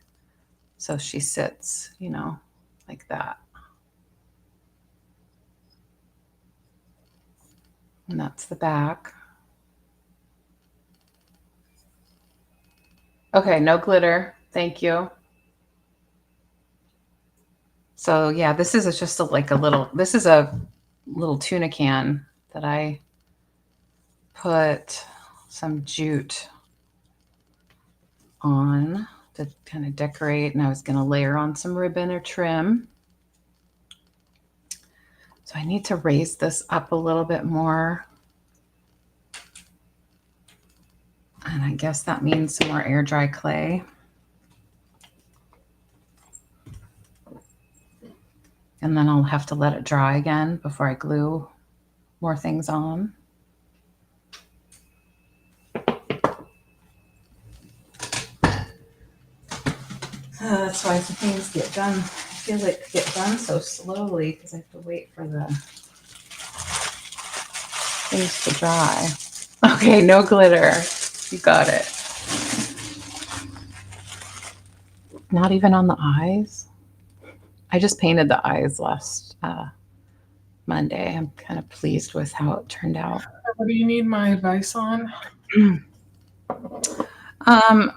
So she sits, you know, like that. And that's the back. Okay, no glitter. Thank you. So yeah, this is just this is a little tuna can that I put some jute on to kind of decorate, and I was going to layer on some ribbon or trim. So I need to raise this up a little bit more. And I guess that means some more air dry clay. And then I'll have to let it dry again before I glue more things on. That's why things get done. I feel like they get done so slowly because I have to wait for the things to dry. Okay, no glitter. You got it. Not even on the eyes. I just painted the eyes last Monday. I'm kind of pleased with how it turned out. What do you need my advice on?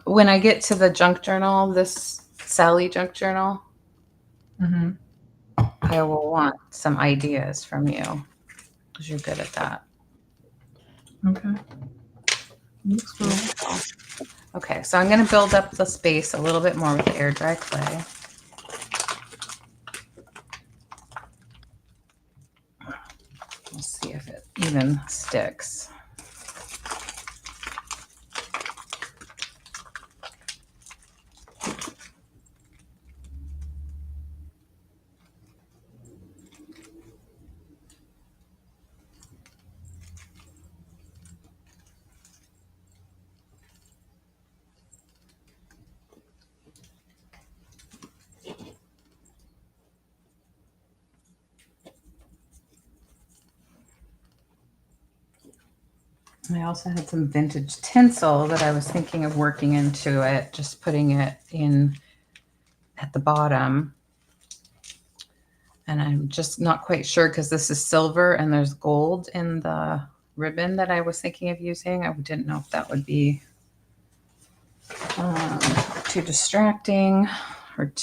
When I get to the junk journal, this Sally junk journal, I will want some ideas from you because you're good at that. Okay. Okay, so I'm going to build up the space a little bit more with the air dry clay. We'll see if it even sticks. I also had some vintage tinsel that I was thinking of working into it, just putting it in at the bottom. And I'm just not quite sure because this is silver and there's gold in the ribbon that I was thinking of using. I didn't know if that would be too distracting, or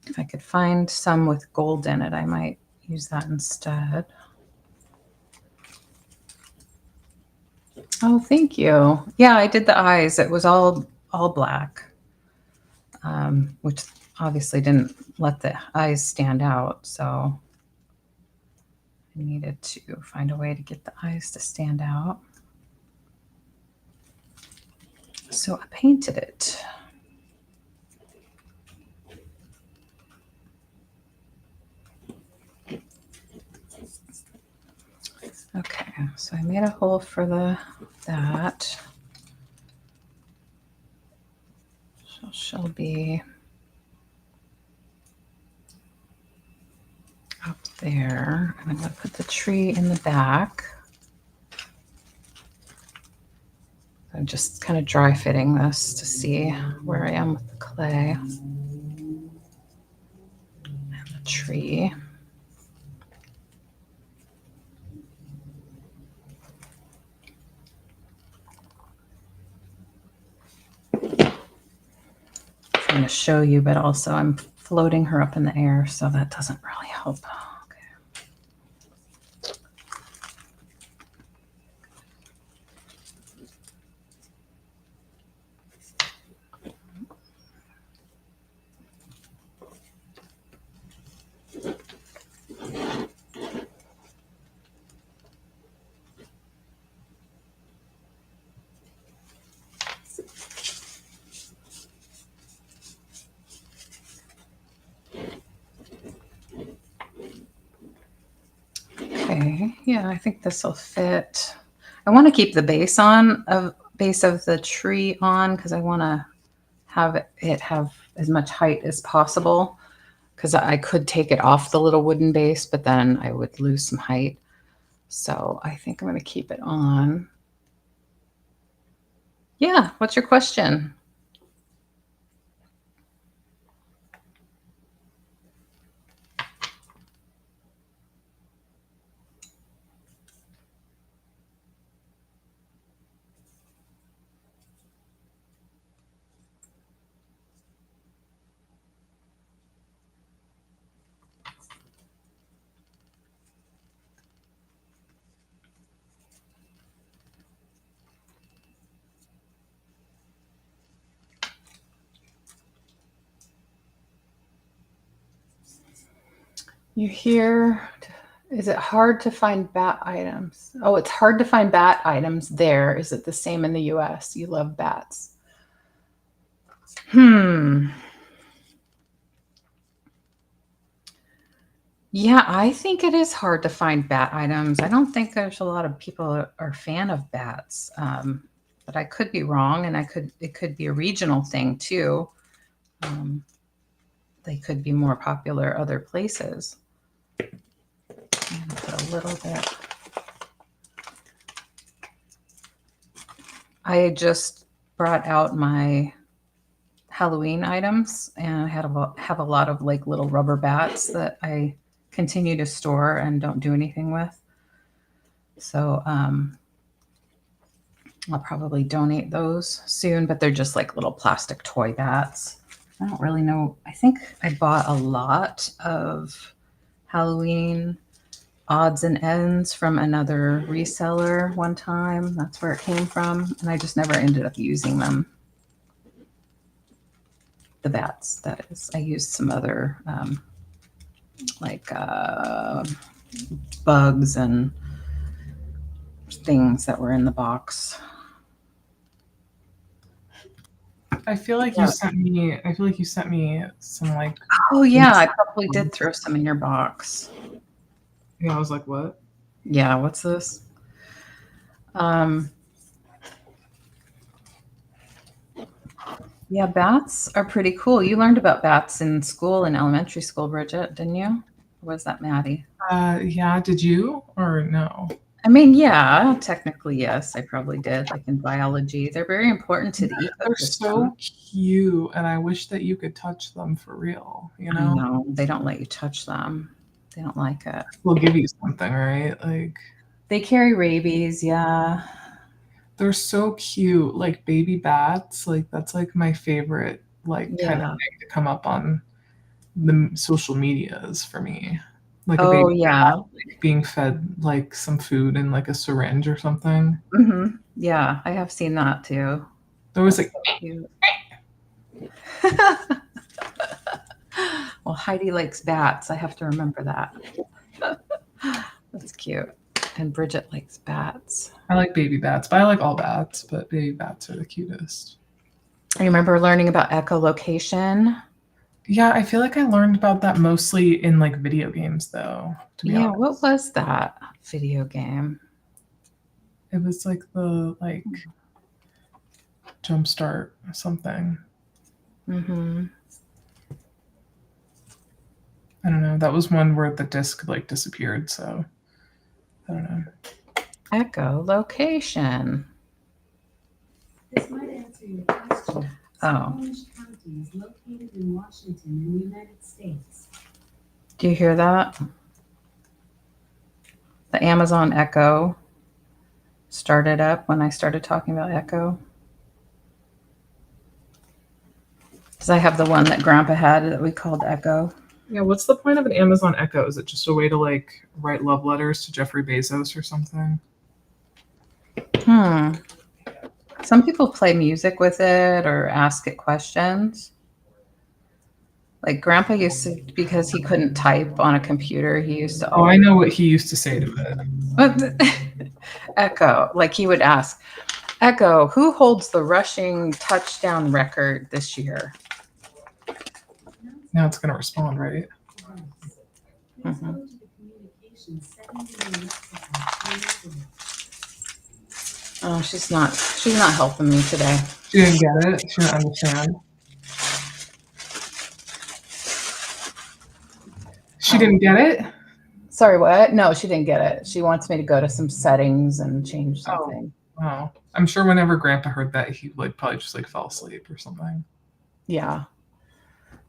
if I could find some with gold in it, I might use that instead. Oh, thank you. Yeah, I did the eyes. It was all black, which obviously didn't let the eyes stand out. So I needed to find a way to get the eyes to stand out. So I painted it. Okay, so I made a hole for that. So she'll be up there. And I'm going to put the tree in the back. I'm just kind of dry fitting this to see where I am with the clay and the tree. to show you, but also I'm floating her up in the air, so that doesn't really help. Okay, yeah, I think this will fit. I want to keep the base of the tree on because I want to have it have as much height as possible, because I could take it off the little wooden base, but then I would lose some height. So I think I'm going to keep it on. Yeah, what's your question? You hear, is it hard to find bat items? Oh, it's hard to find bat items there. Is it the same in the US? You love bats. Yeah, I think it is hard to find bat items. I don't think there's a lot of people that are a fan of bats, but I could be wrong, and it could be a regional thing too. They could be more popular other places. I'm gonna put a little bit. I just brought out my Halloween items, and I have a lot of like little rubber bats that I continue to store and don't do anything with. So I'll probably donate those soon, but they're just like little plastic toy bats. I don't really know. I think I bought a lot of Halloween odds and ends from another reseller one time. That's where it came from. And I just never ended up using them. The bats, that is. I used some other like bugs and things that were in the box. I feel like you sent me some like. Oh yeah, I probably did throw some in your box. Yeah, I was like, what? Yeah, what's this? Yeah, bats are pretty cool. You learned about bats in school, in elementary school, Bridget, didn't you? Or was that Maddie? Yeah, did you or no? I mean, yeah, technically, yes, I probably did. Like in biology, they're very important to the They're ecosystem. so cute, and I wish that you could touch them for real. You know, I know they don't let you touch them. They don't like it. We'll give you something, right? Like they carry rabies. Yeah, they're so cute, like baby bats. Like that's like my favorite, like kind of thing to come up on the social medias for me. Like a baby cat, like being fed like some food in like a syringe or something. Mm-hmm. Yeah, I have seen that too. There was like, so well, Heidi likes bats. I have to remember that. That's cute. And Bridget likes bats. I like baby bats, but I like all bats, but baby bats are the cutest. I remember learning about echolocation. Yeah, I feel like I learned about that mostly in like video games, though. To be honest, what was that video game? it was like the Jumpstart something. Mm-hmm. I don't know. That was one where the disc like disappeared. So I don't know. Echolocation. This might answer your question. Orange County is located in Washington in the United States. Do you hear that? The Amazon Echo started up when I started talking about Echo. Because I have the one that Grandpa had that we called Echo. Yeah, what's the point of an Amazon Echo? Is it just a way to like write love letters to Jeffrey Bezos or something? Some people play music with it or ask it questions. Like Grandpa used to, because he couldn't type on a computer, he used to Oh, I know what he used to say to it. Echo. Like he would ask, Echo, who holds the rushing touchdown record this year? Now it's going to respond, right? Please go to the communication settings in your Mexico. Oh, she's not helping me today. She didn't get it. She didn't understand. She didn't get it? Sorry, what? No, she didn't get it. She wants me to go to some settings and change something. Oh, I'm sure whenever Grandpa heard that, he like probably just like fell asleep or something. Yeah.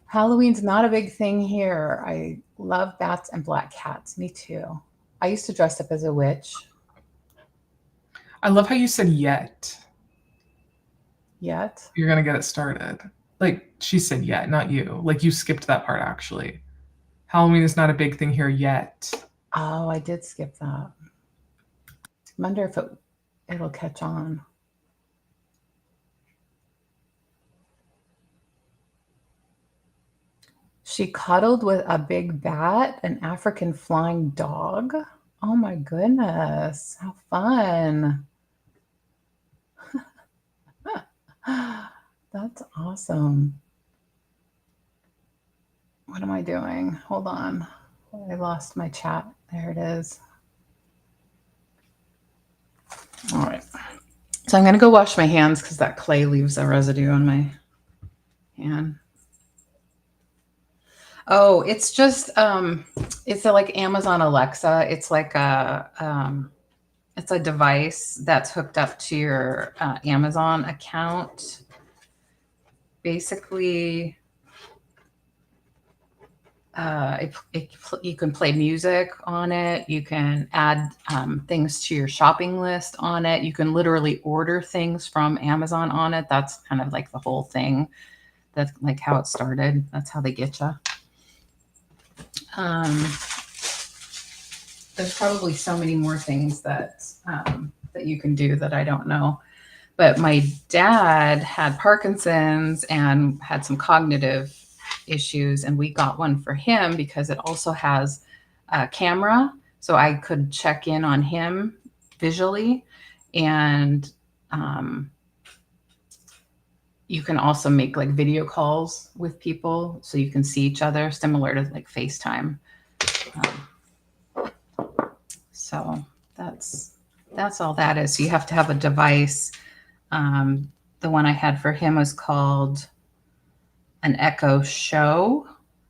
Halloween's not a big thing here. I love bats and black cats. Me too. I used to dress up as a witch. I love how you said yet. Yet? You're going to get it started. Like she said yet, not you. Like you skipped that part actually. Halloween is not a big thing here yet. Oh, I did skip that. Wonder if it'll catch on. She cuddled with a big bat, an African flying dog. Oh my goodness, how fun. That's awesome. What am I doing? Hold on. I lost my chat. There it is. All right. So I'm going to go wash my hands because that clay leaves a residue on my hand. Oh, it's just it's like Amazon Alexa. It's like it's a device that's hooked up to your Amazon account. Basically, you can play music on it. You can add things to your shopping list on it. You can literally order things from Amazon on it. That's kind of like the whole thing. That's like how it started. That's how they get you. There's probably so many more things that that you can do that I don't know. But my dad had Parkinson's and had some cognitive issues, and we got one for him because it also has a camera, so I could check in on him visually, and you can also make like video calls with people so you can see each other, similar to like FaceTime. So that's all that is. So you have to have a device. The one I had for him was called an Echo Show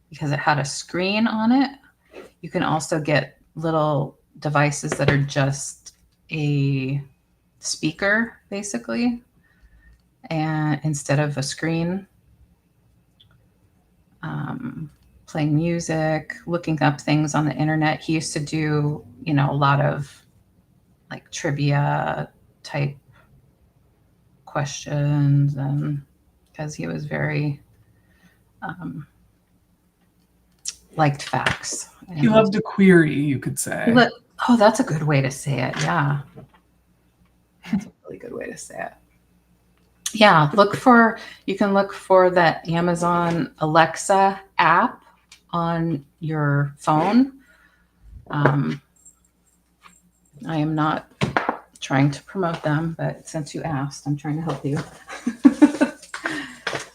because it had a screen on it. You can also get little devices that are just a speaker, basically, and instead of a screen. Playing music, looking up things on the internet. He used to do, a lot of like trivia type questions, and because he was very liked facts. He loved to query, you could say. Oh, that's a good way to say it. Yeah. That's a really good way to say it. Yeah, you can look for the Amazon Alexa app on your phone. I am not trying to promote them, but since you asked, I'm trying to help you.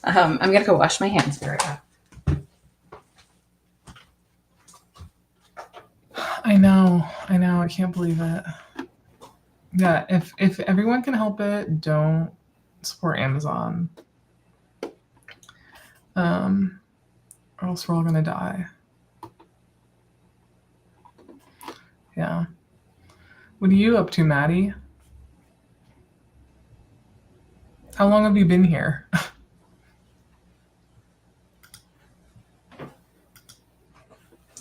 I'm going to go wash my hands. Be right back. I know. I can't believe it. Yeah, if everyone can help it, don't support Amazon. Or else we're all gonna die. Yeah. What are you up to, Maddie? How long have you been here?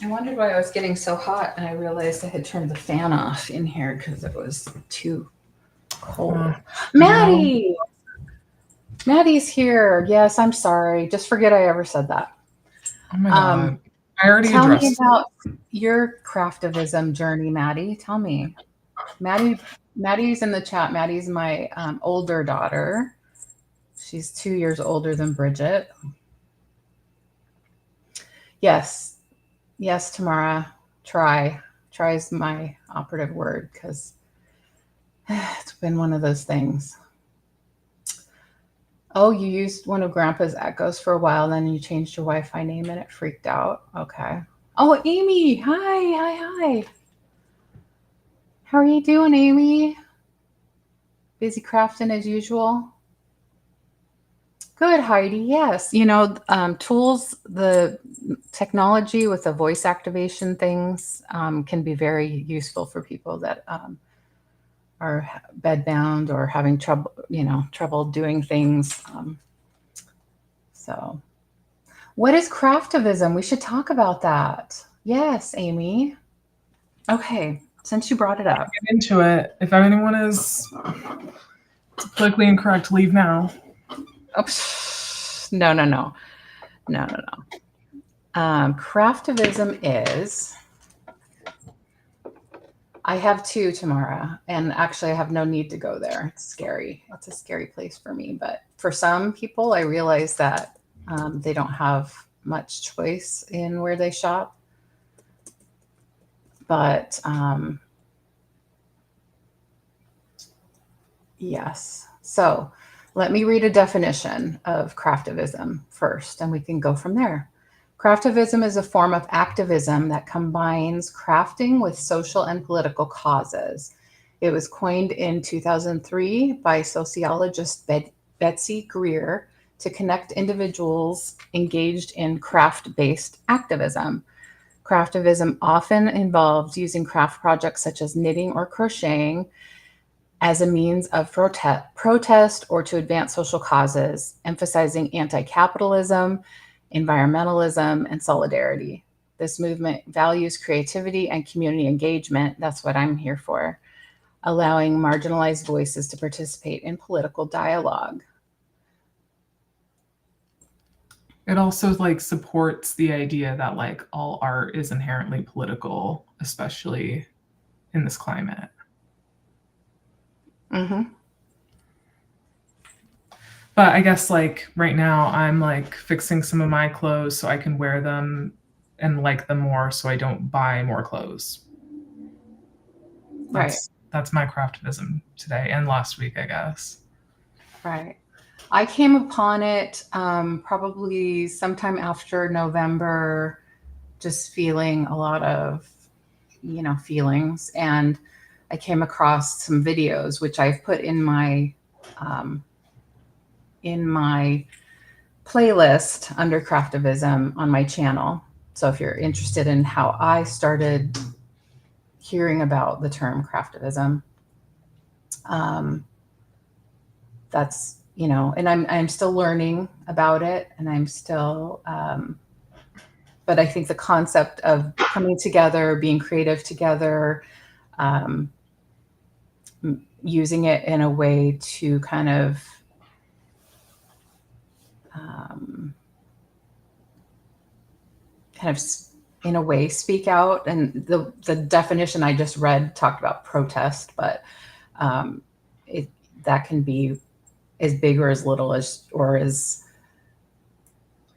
I wondered why I was getting so hot, and I realized I had turned the fan off in here because it was too cold. Maddie! Maddie's here. Yes, I'm sorry. Just forget I ever said that. Oh my God. I already Tell me addressed about your craftivism journey, Maddie. Tell me. Maddie's in the chat. Maddie's my older daughter. She's 2 years older than Bridget. Yes. Yes, Tamara. Try. Try is my operative word because it's been one of those things. Oh, you used one of Grandpa's Echoes for a while, then you changed your Wi-Fi name and it freaked out. Okay. Oh, Amy. Hi. How are you doing, Amy? Busy crafting as usual? Good, Heidi. Yes. Tools, the technology with the voice activation things can be very useful for people that are bedbound or having trouble doing things. So what is craftivism? We should talk about that. Yes, Amy. Okay, since you brought it up. Get into it. If anyone is politically incorrect, leave now. Oh, no. Craftivism is, I have two, Tamara, and actually I have no need to go there. It's scary. That's a scary place for me. But for some people, I realize that they don't have much choice in where they shop. But yes. So let me read a definition of craftivism first, and we can go from there. Craftivism is a form of activism that combines crafting with social and political causes. It was coined in 2003 by sociologist Betsy Greer to connect individuals engaged in craft-based activism. Craftivism often involves using craft projects such as knitting or crocheting as a means of protest or to advance social causes, emphasizing anti-capitalism, environmentalism, and solidarity. This movement values creativity and community engagement. That's what I'm here for, allowing marginalized voices to participate in political dialogue. It also supports the idea that all art is inherently political, especially in this climate. Mm-hmm. But I guess right now I'm fixing some of my clothes so I can wear them and like them more so I don't buy more clothes. That's my craftivism today and last week, I guess. Right. I came upon it probably sometime after November, just feeling a lot of, feelings. And I came across some videos, which I've put in my playlist under Craftivism on my channel. So if you're interested in how I started hearing about the term Craftivism, that's, and I'm still learning about it, and I'm still, but I think the concept of coming together, being creative together, using it in a way to kind of in a way speak out. And the definition I just read talked about protest, but that can be as big or as little as, or as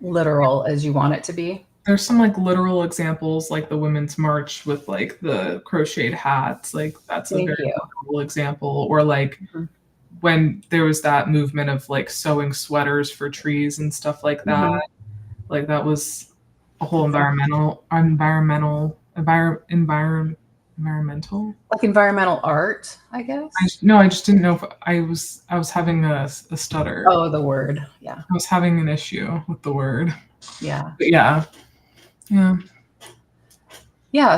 literal as you want it to be. There's some literal examples, like the Women's March with the crocheted hats. That's a very literal example. Or when there was that movement of sewing sweaters for trees and stuff like that. That was a whole environmental like environmental art, I guess. I just didn't know if I was having a stutter. Oh, the word. Yeah, I was having an issue with the word. Yeah. But yeah.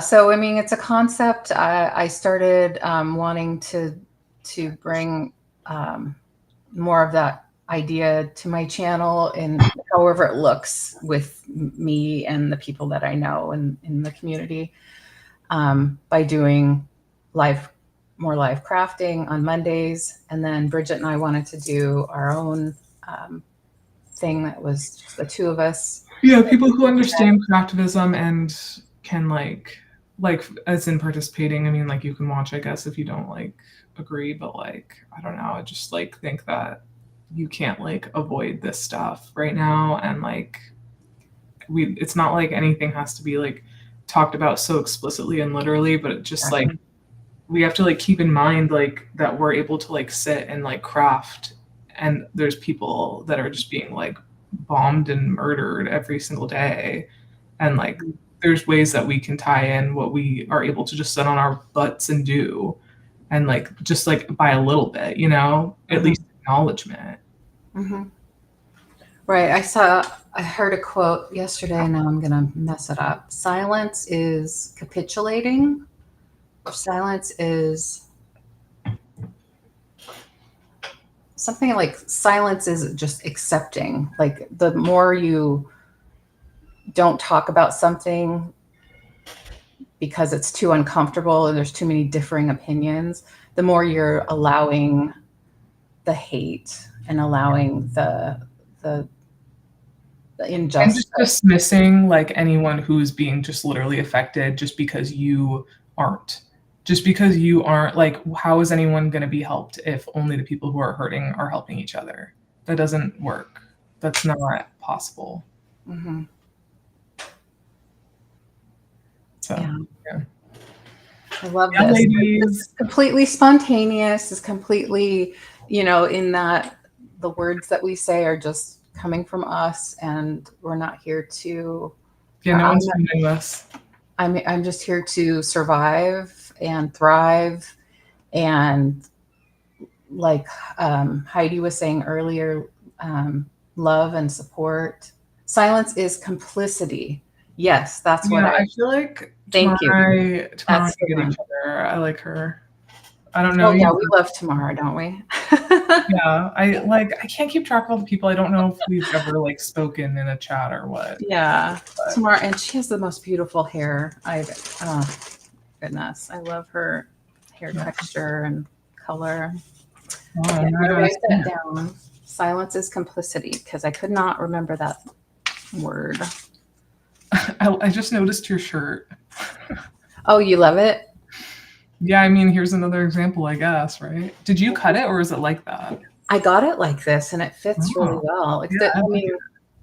So I mean, it's a concept. I started wanting to bring more of that idea to my channel, and however it looks with me and the people that I know in the community, by doing more live crafting on Mondays. And then Bridget and I wanted to do our own thing that was just the two of us. Yeah, people who understand craftivism and can like as in participating. I mean, like you can watch, I guess, if you don't like agree, but like I don't know. I just like think that you can't like avoid this stuff right now, and like it's not like anything has to be like talked about so explicitly and literally, but it just like we have to like keep in mind like that we're able to like sit and like craft, and there's people that are just being like bombed and murdered every single day, and like there's ways that we can tie in what we are able to just sit on our butts and do, and like just like by a little bit, you know, at least acknowledgement. Right. I heard a quote yesterday. Now I'm going to mess it up. Silence is capitulating. Silence is something like silence is just accepting. Like the more you don't talk about something because it's too uncomfortable or there's too many differing opinions, the more you're allowing the hate and allowing the injustice. And just dismissing like anyone who's being just literally affected just because you aren't. Just because you aren't, like, how is anyone going to be helped if only the people who are hurting are helping each other? That doesn't work. That's not possible. So, yeah. I love this. Ladies. It's completely spontaneous. It's completely, you know, in that the words that we say are just coming from us, and we're not here to. Yeah, no one's funding this. I'm just here to survive and thrive, and like Heidi was saying earlier, love and support. Silence is complicity. Yes, that's what I feel like. Thank you. Tamara get each other. I like her. I don't know. Oh yeah, we love Tamara, don't we? Yeah, I can't keep track of all the people. I don't know if we've ever like spoken in a chat or what. Yeah, but Tamara, and she has the most beautiful hair. Oh goodness, I love her hair texture and color. Oh, write that down. Silence is complicity, because I could not remember that word. I just noticed your shirt. Oh, you love it? Yeah, I mean, here's another example, I guess, right? Did you cut it or is it like that? I got it like this, and it fits really well.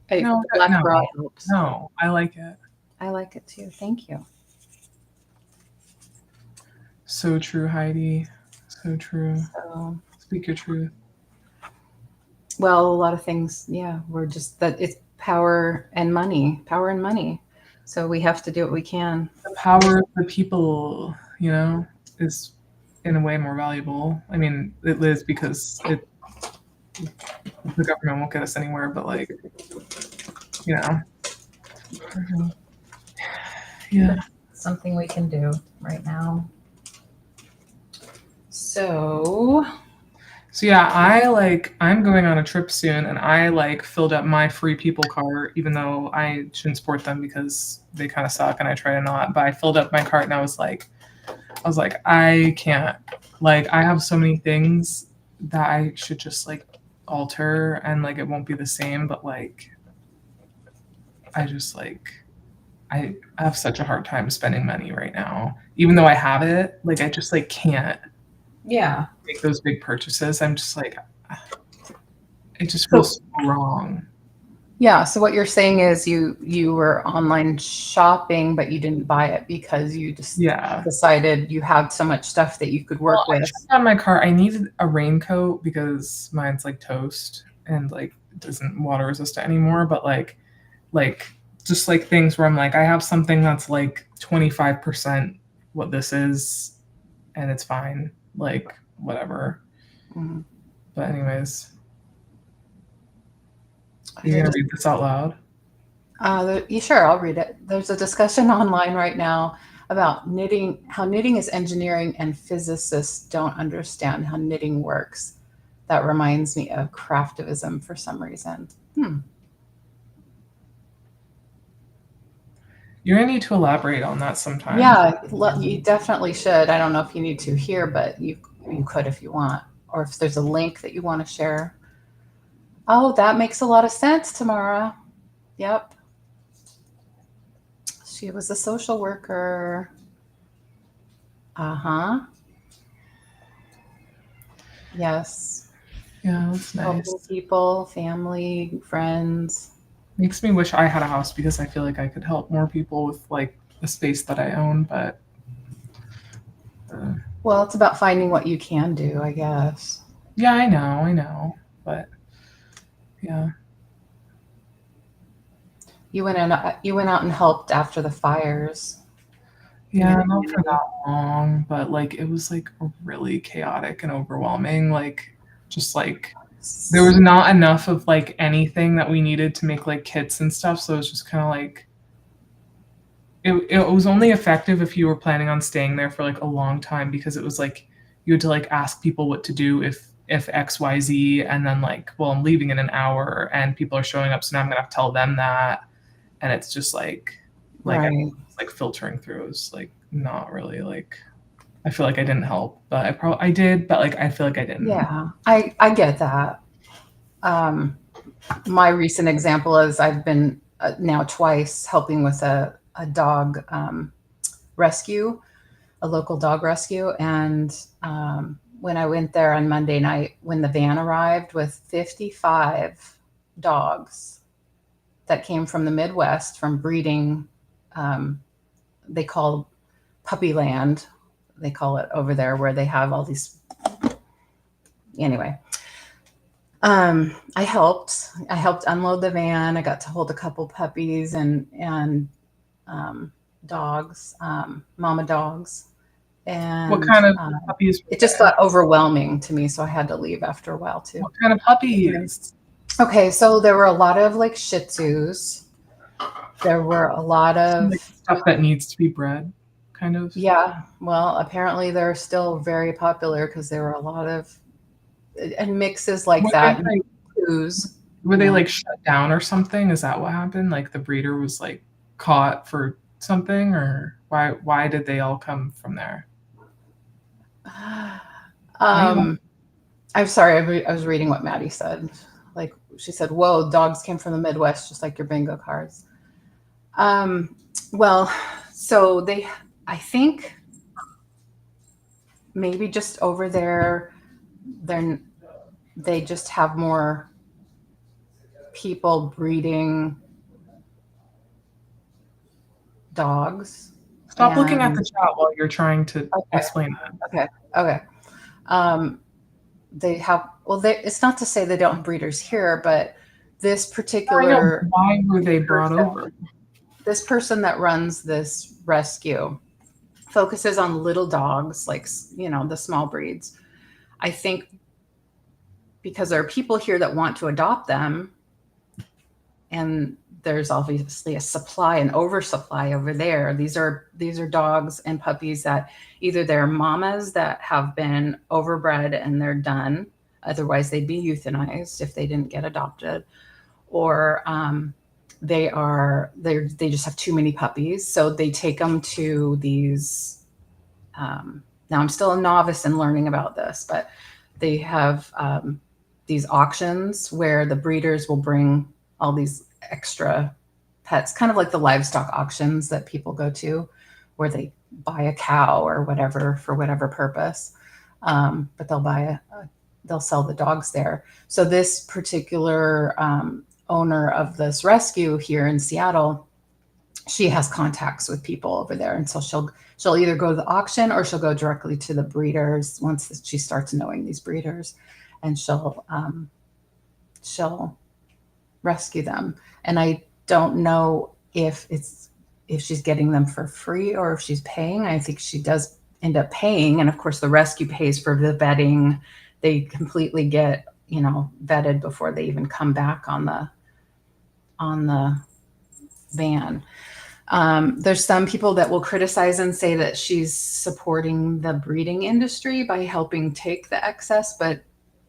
Black bra helps. No, I like it. I like it too. Thank you. So true, Heidi. So true. So, speak your truth. Well, a lot of things, yeah, we're just that it's power and money. So we have to do what we can. The power of the people, you know, is in a way more valuable. I mean, it is because the government won't get us anywhere, but like, you know. Yeah. Something we can do right now. So yeah, I'm going on a trip soon, and I filled up my free people cart, even though I shouldn't support them because they kind of suck and I try to not, but I filled up my cart and I was like, I can't, I have so many things that I should just alter, and it won't be the same, but I just I have such a hard time spending money right now, even though I have it, I just can't make those big purchases. I'm just it just feels so wrong. Yeah. So what you're saying is you were online shopping, but you didn't buy it because you just decided you had so much stuff that you could work with. I checked on my car. I needed a raincoat because mine's toast and it isn't water resistant anymore. But just things where I'm I have something that's 25% what this is, and it's fine. Whatever. Mm-hmm. But anyways. You're going to read this out loud? Sure, I'll read it. There's a discussion online right now about knitting, how knitting is engineering and physicists don't understand how knitting works. That reminds me of Craftivism for some reason. You're going to need to elaborate on that sometime. Yeah, you definitely should. I don't know if you need to here, but you could if you want, or if there's a link that you want to share. Oh, that makes a lot of sense, Tamara. Yep. She was a social worker. Uh-huh. Yes. Yeah, that's Helping nice. people, family, friends. Makes me wish I had a house because I feel like I could help more people with like the space that I own, but uh, Well, it's about finding what you can do, I guess. yeah, I know, but yeah. You went out and helped after the fires. In the Yeah, not for community. that long, but like it was like really chaotic and overwhelming. Like just like there was not enough of like anything that we needed to make like kits and stuff. So it was just kind of like it was only effective if you were planning on staying there for like a long time because it was like you had to like ask people what to do if XYZ and then like, well, I'm leaving in an hour and people are showing up, so now I'm gonna have to tell them that. And it's just like Right. like filtering through is like not really like I feel like I didn't help, but I did, but like I feel like I didn't. Yeah, I get that. Um, my recent example is I've been now twice helping with a dog rescue, a local dog rescue. And when I went there on Monday night, when the van arrived with 55 dogs that came from the Midwest from breeding, um, they call puppy land, they call it over there, where they have all these. Anyway, I helped. I helped unload the van. I got to hold a couple puppies and um, dogs, mama dogs, What and kind of puppies were it just there? got overwhelming to me, so I had to leave after a while too. What kind of puppies? Okay, so there were a lot of like Shih Tzus. There were a lot Some, like of stuff that needs to be bred, kind of. yeah. Well, apparently they're still very popular because there were a lot of and mixes like Were they that and like poos. were they like shut down or something? Is that what happened? Like the breeder was like caught for something, or why did they all come from there? Why are you Um, I'm sorry, I was reading what Maddie said. Like she said, "Whoa, dogs came from the Midwest, just like your bingo cards." Um, well, so I think maybe just over there, they're, they just have more people breeding dogs. stop looking at And the chat while you're trying to okay, explain that? okay, okay. Um, they have, well, it's not to say they don't have breeders here, but this I know. particular Why were they brought person, over? this person that runs this rescue focuses on little dogs, like, the small breeds. I think because there are people here that want to adopt them, and there's obviously a supply and oversupply over there. These are dogs and puppies that either they're mamas that have been overbred and they're done, otherwise they'd be euthanized if they didn't get adopted, or they just have too many puppies, so they take them to these. Now I'm still a novice in learning about this, but they have these auctions where the breeders will bring all these extra pets, kind of like the livestock auctions that people go to, where they buy a cow or whatever for whatever purpose. But they'll sell the dogs there. So this particular owner of this rescue here in Seattle, she has contacts with people over there, and so she'll either go to the auction or she'll go directly to the breeders once she starts knowing these breeders, and she'll rescue them. And I don't know if she's getting them for free or if she's paying. I think she does end up paying, and of course the rescue pays for the vetting. They completely get vetted before they even come back on the van. There's some people that will criticize and say that she's supporting the breeding industry by helping take the excess, but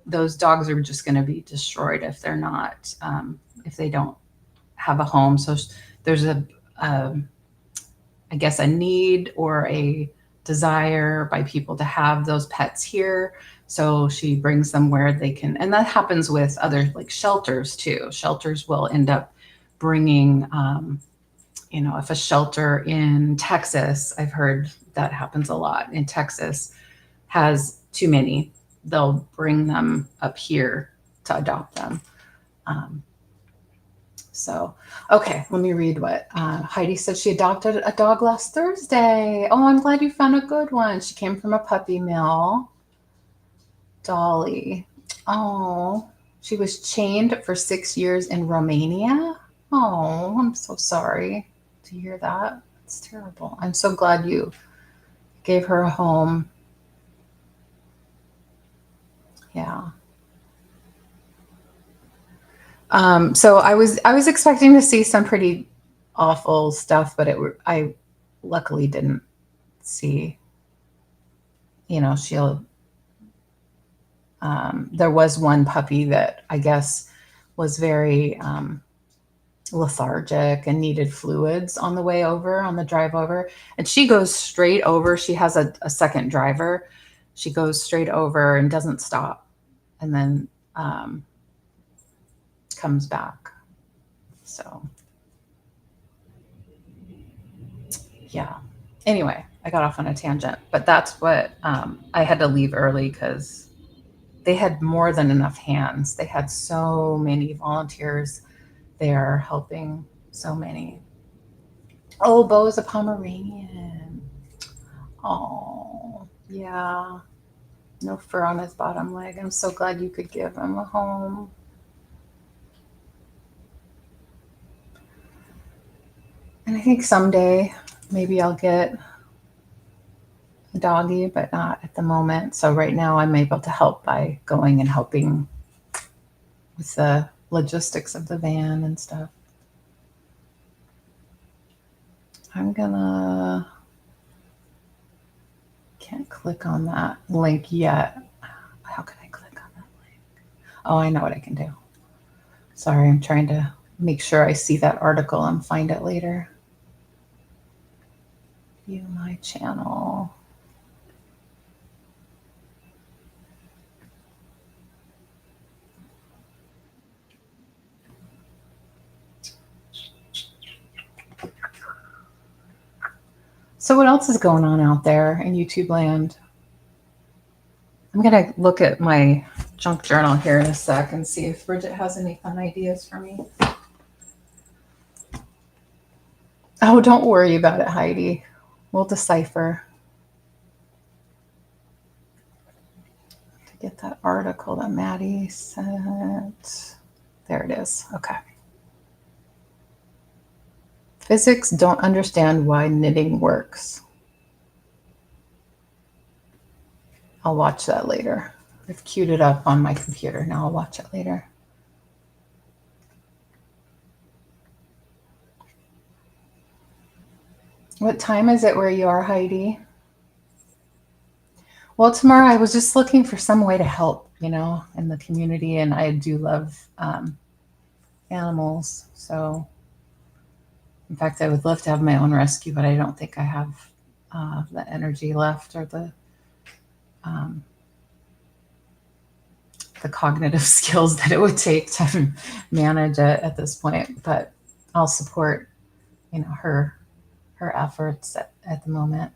those dogs are just going to be destroyed if they're not, if they don't have a home. So there's I guess, a need or desire by people to have those pets here. So she brings them where they can, and that happens with other like shelters too. Shelters will end up bringing, if a shelter in Texas, I've heard that happens a lot in Texas, has too many, they'll bring them up here to adopt them. So, okay, let me read what Heidi said. She adopted a dog last Thursday. Oh, I'm glad you found a good one. She came from a puppy mill. Dolly. Oh, she was chained for 6 years in Romania. Oh, I'm so sorry to hear that. It's terrible. I'm so glad you gave her a home. Yeah. So I was expecting to see some pretty awful stuff, but I luckily didn't see. She'll. There was one puppy that I guess was very lethargic and needed fluids on the way over, on the drive over, and she goes straight over. She has a second driver. She goes straight over and doesn't stop, and then comes back. So. Yeah. Anyway, I got off on a tangent, but that's what I had to leave early because they had more than enough hands. They had so many volunteers there helping so many. Oh, Bo is a Pomeranian. Oh, yeah. No fur on his bottom leg. I'm so glad you could give him a home. And I think someday maybe I'll get a doggy, but not at the moment. So right now I'm able to help by going and helping with the logistics of the van and stuff. Can't click on that link yet. How can I click on that link? Oh, I know what I can do. Sorry, I'm trying to make sure I see that article and find it later. View my channel. So what else is going on out there in YouTube land? I'm going to look at my junk journal here in a sec and see if Bridget has any fun ideas for me. Oh, don't worry about it, Heidi. We'll decipher. To get that article that Maddie sent. There it is. Okay. Physics don't understand why knitting works. I'll watch that later. I've queued it up on my computer. Now I'll watch it later. What time is it where you are, Heidi? Well, tomorrow I was just looking for some way to help, in the community. And I do love animals. So, in fact, I would love to have my own rescue, but I don't think I have the energy left or the cognitive skills that it would take to manage it at this point. But I'll support, her efforts at the moment.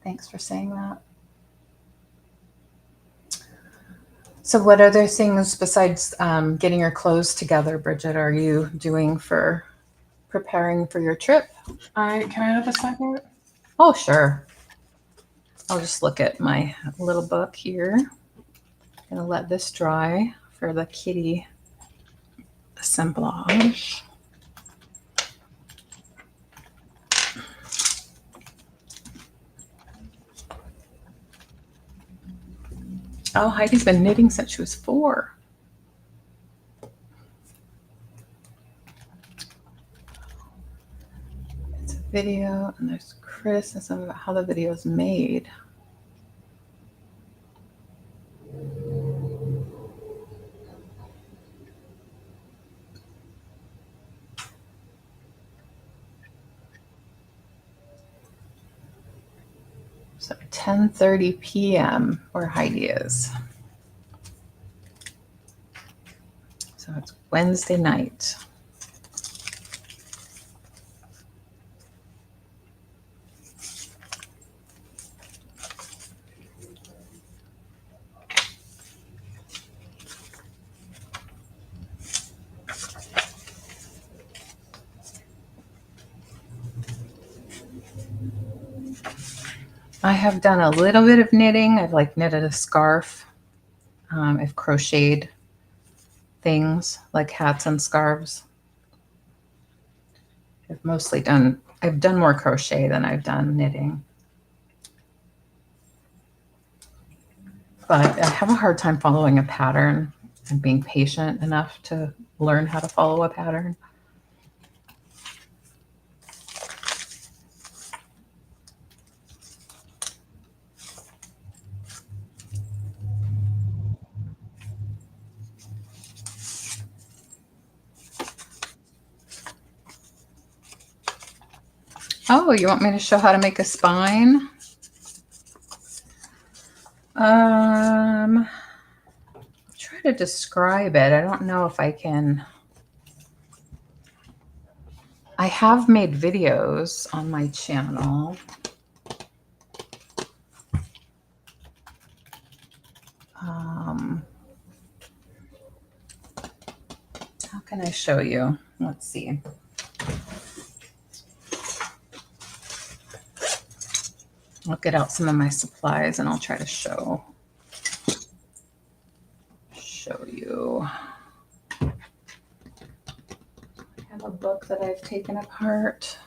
Thanks for saying that. So what other things besides getting your clothes together, Bridget, are you doing for preparing for your trip? Can I have a second? Oh, sure. I'll just look at my little book here. Gonna let this dry for the kitty assemblage. Oh, Heidi's been knitting since she was 4. It's a video, and there's criticism about how the video is made. 10:30 p.m. where Heidi is. So it's Wednesday night. I have done a little bit of knitting. I've like knitted a scarf. I've crocheted things like hats and scarves. I've done more crochet than I've done knitting. But I have a hard time following a pattern and being patient enough to learn how to follow a pattern. Oh, you want me to show how to make a spine? I'll try to describe it. I don't know if I can. I have made videos on my channel. How can I show you? Let's see. I'll get out some of my supplies and I'll try to show you. I have a book that I've taken apart.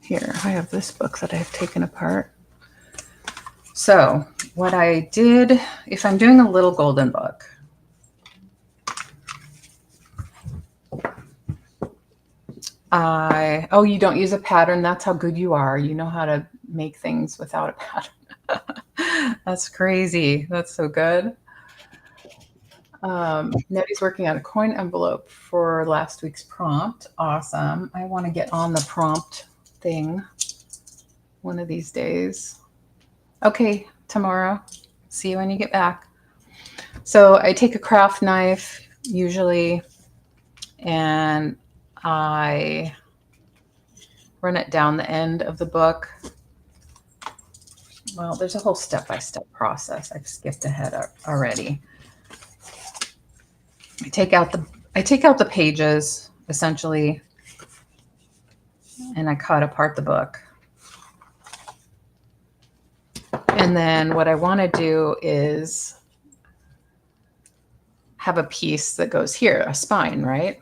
Here, I have this book that I've taken apart. So what I did, if I'm doing a little golden book, oh, you don't use a pattern. That's how good you are. You know how to make things without a pattern. That's crazy. That's so good. Nettie's working on a coin envelope for last week's prompt. Awesome. I want to get on the prompt thing one of these days. Okay, tomorrow. See you when you get back. So I take a craft knife usually and I run it down the end of the book. Well, there's a whole step-by-step process. I've skipped ahead already. I take out the pages essentially, and I cut apart the book. And then what I want to do is have a piece that goes here, a spine, right?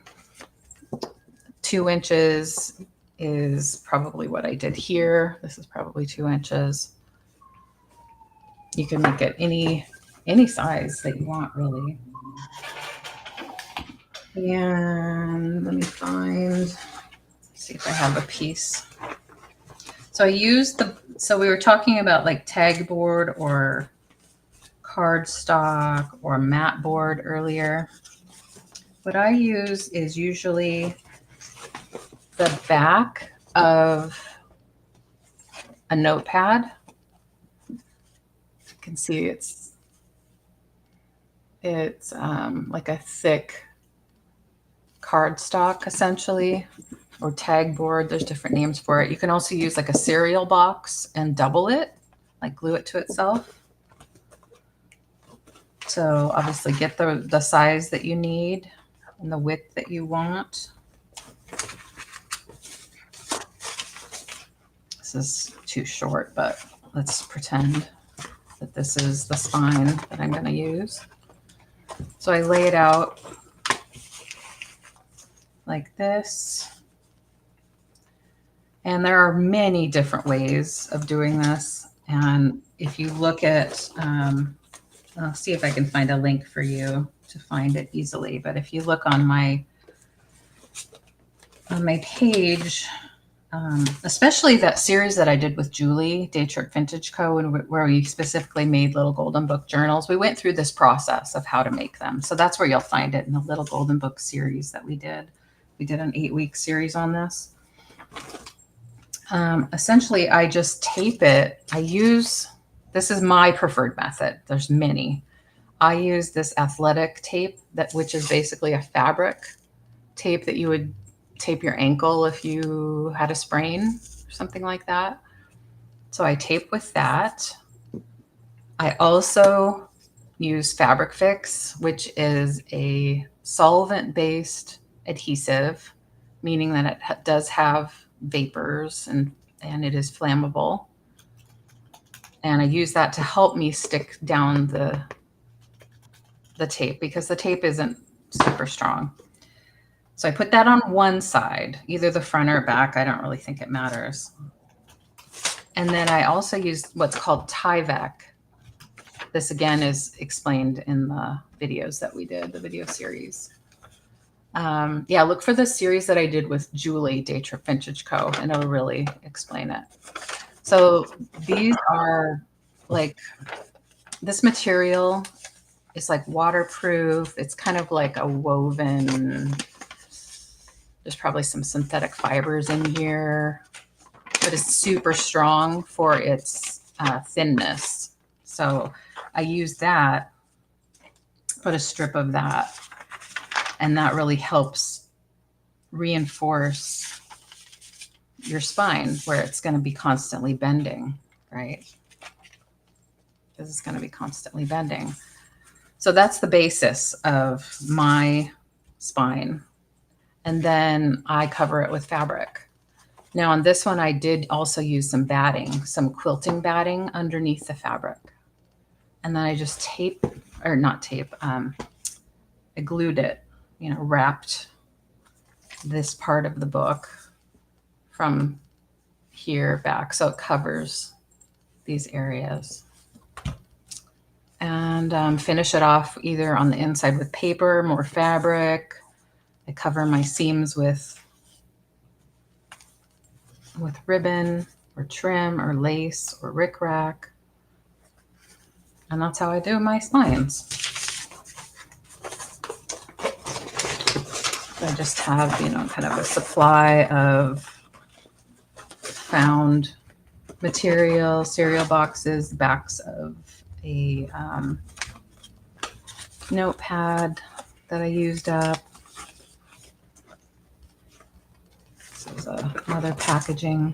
2 inches is probably what I did here. This is probably 2 inches. You can make it any size that you want, really. And let me see if I have a piece. So I used so we were talking about like tag board or cardstock or mat board earlier. What I use is usually the back of a notepad. You can see it's like a thick cardstock essentially, or tag board. There's different names for it. You can also use like a cereal box and double it, like glue it to itself. So obviously get the size that you need and the width that you want. This is too short, but let's pretend that this is the spine that I'm going to use. So I lay it out like this. And there are many different ways of doing this. And if you look at, I'll see if I can find a link for you to find it easily. But if you look on my page, especially that series that I did with Julie, Day Trip Vintage Co., where we specifically made little golden book journals, we went through this process of how to make them. So that's where you'll find it in the little golden book series that we did. We did an 8-week series on this. Essentially, I just tape it. This is my preferred method. There's many. I use this athletic tape which is basically a fabric tape that you would tape your ankle if you had a sprain or something like that. So I tape with that. I also use Fabric Fix, which is a solvent-based adhesive, meaning that it does have vapors and it is flammable. And I use that to help me stick down the tape because the tape isn't super strong. So I put that on one side, either the front or back. I don't really think it matters. And then I also use what's called Tyvek. This again is explained in the videos that we did, the video series. Yeah, look for the series that I did with Julie, Day Trip Vintage Co. and it'll really explain it. So these are like, this material is like waterproof. It's kind of like a woven, there's probably some synthetic fibers in here, but it's super strong for its thinness. So I use that, put a strip of that, and that really helps reinforce your spine where it's going to be constantly bending, right? Because it's going to be constantly bending. So that's the basis of my spine. And then I cover it with fabric. Now on this one, I did also use some batting, some quilting batting underneath the fabric. And then I just tape, or not tape, I glued it, wrapped this part of the book from here back. So it covers these areas. And finish it off either on the inside with paper, more fabric. I cover my seams with ribbon or trim or lace or rickrack. And that's how I do my spines. So I just have, kind of a supply of found material, cereal boxes, backs of a notepad that I used up. This is another packaging.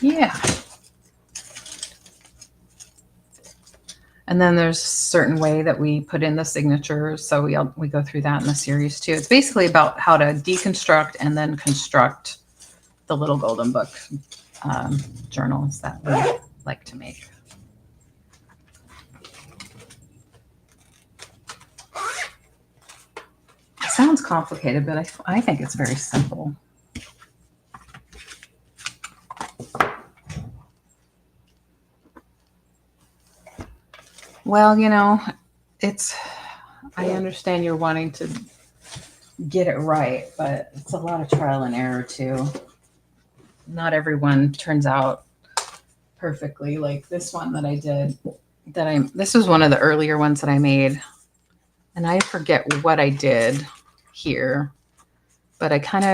Yeah. And then there's a certain way that we put in the signatures. So we go through that in the series too. It's basically about how to deconstruct and then construct the little golden book journals that we like to make. It sounds complicated, but I think it's very simple. Well, I understand you're wanting to get it right, but it's a lot of trial and error too. Not everyone turns out perfectly. Like this one that I did, this was one of the earlier ones that I made, and I forget what I did here, but it kind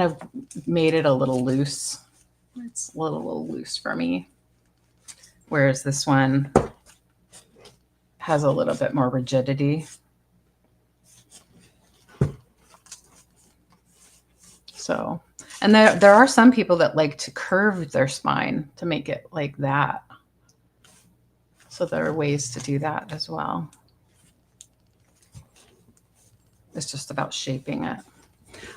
of made it a little loose. It's a little loose for me. Whereas this one has a little bit more rigidity. So, and there are some people that like to curve their spine to make it like that. So there are ways to do that as well. It's just about shaping it.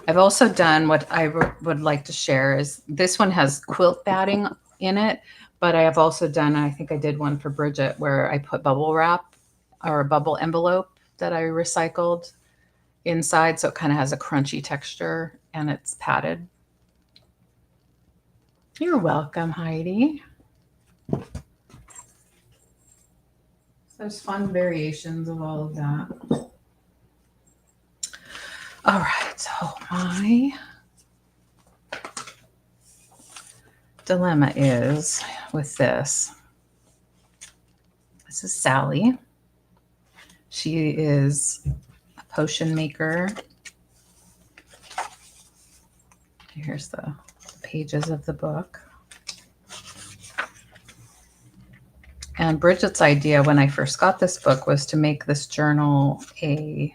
I've also done what I would like to share is this one has quilt batting in it, but I have also done, I think I did one for Bridget where I put bubble wrap or a bubble envelope that I recycled inside. So it kind of has a crunchy texture and it's padded. You're welcome, Heidi. There's fun variations of all of that. All right, so my dilemma is with this. This is Sally. She is a potion maker. Here's the pages of the book. And Bridget's idea when I first got this book was to make this journal a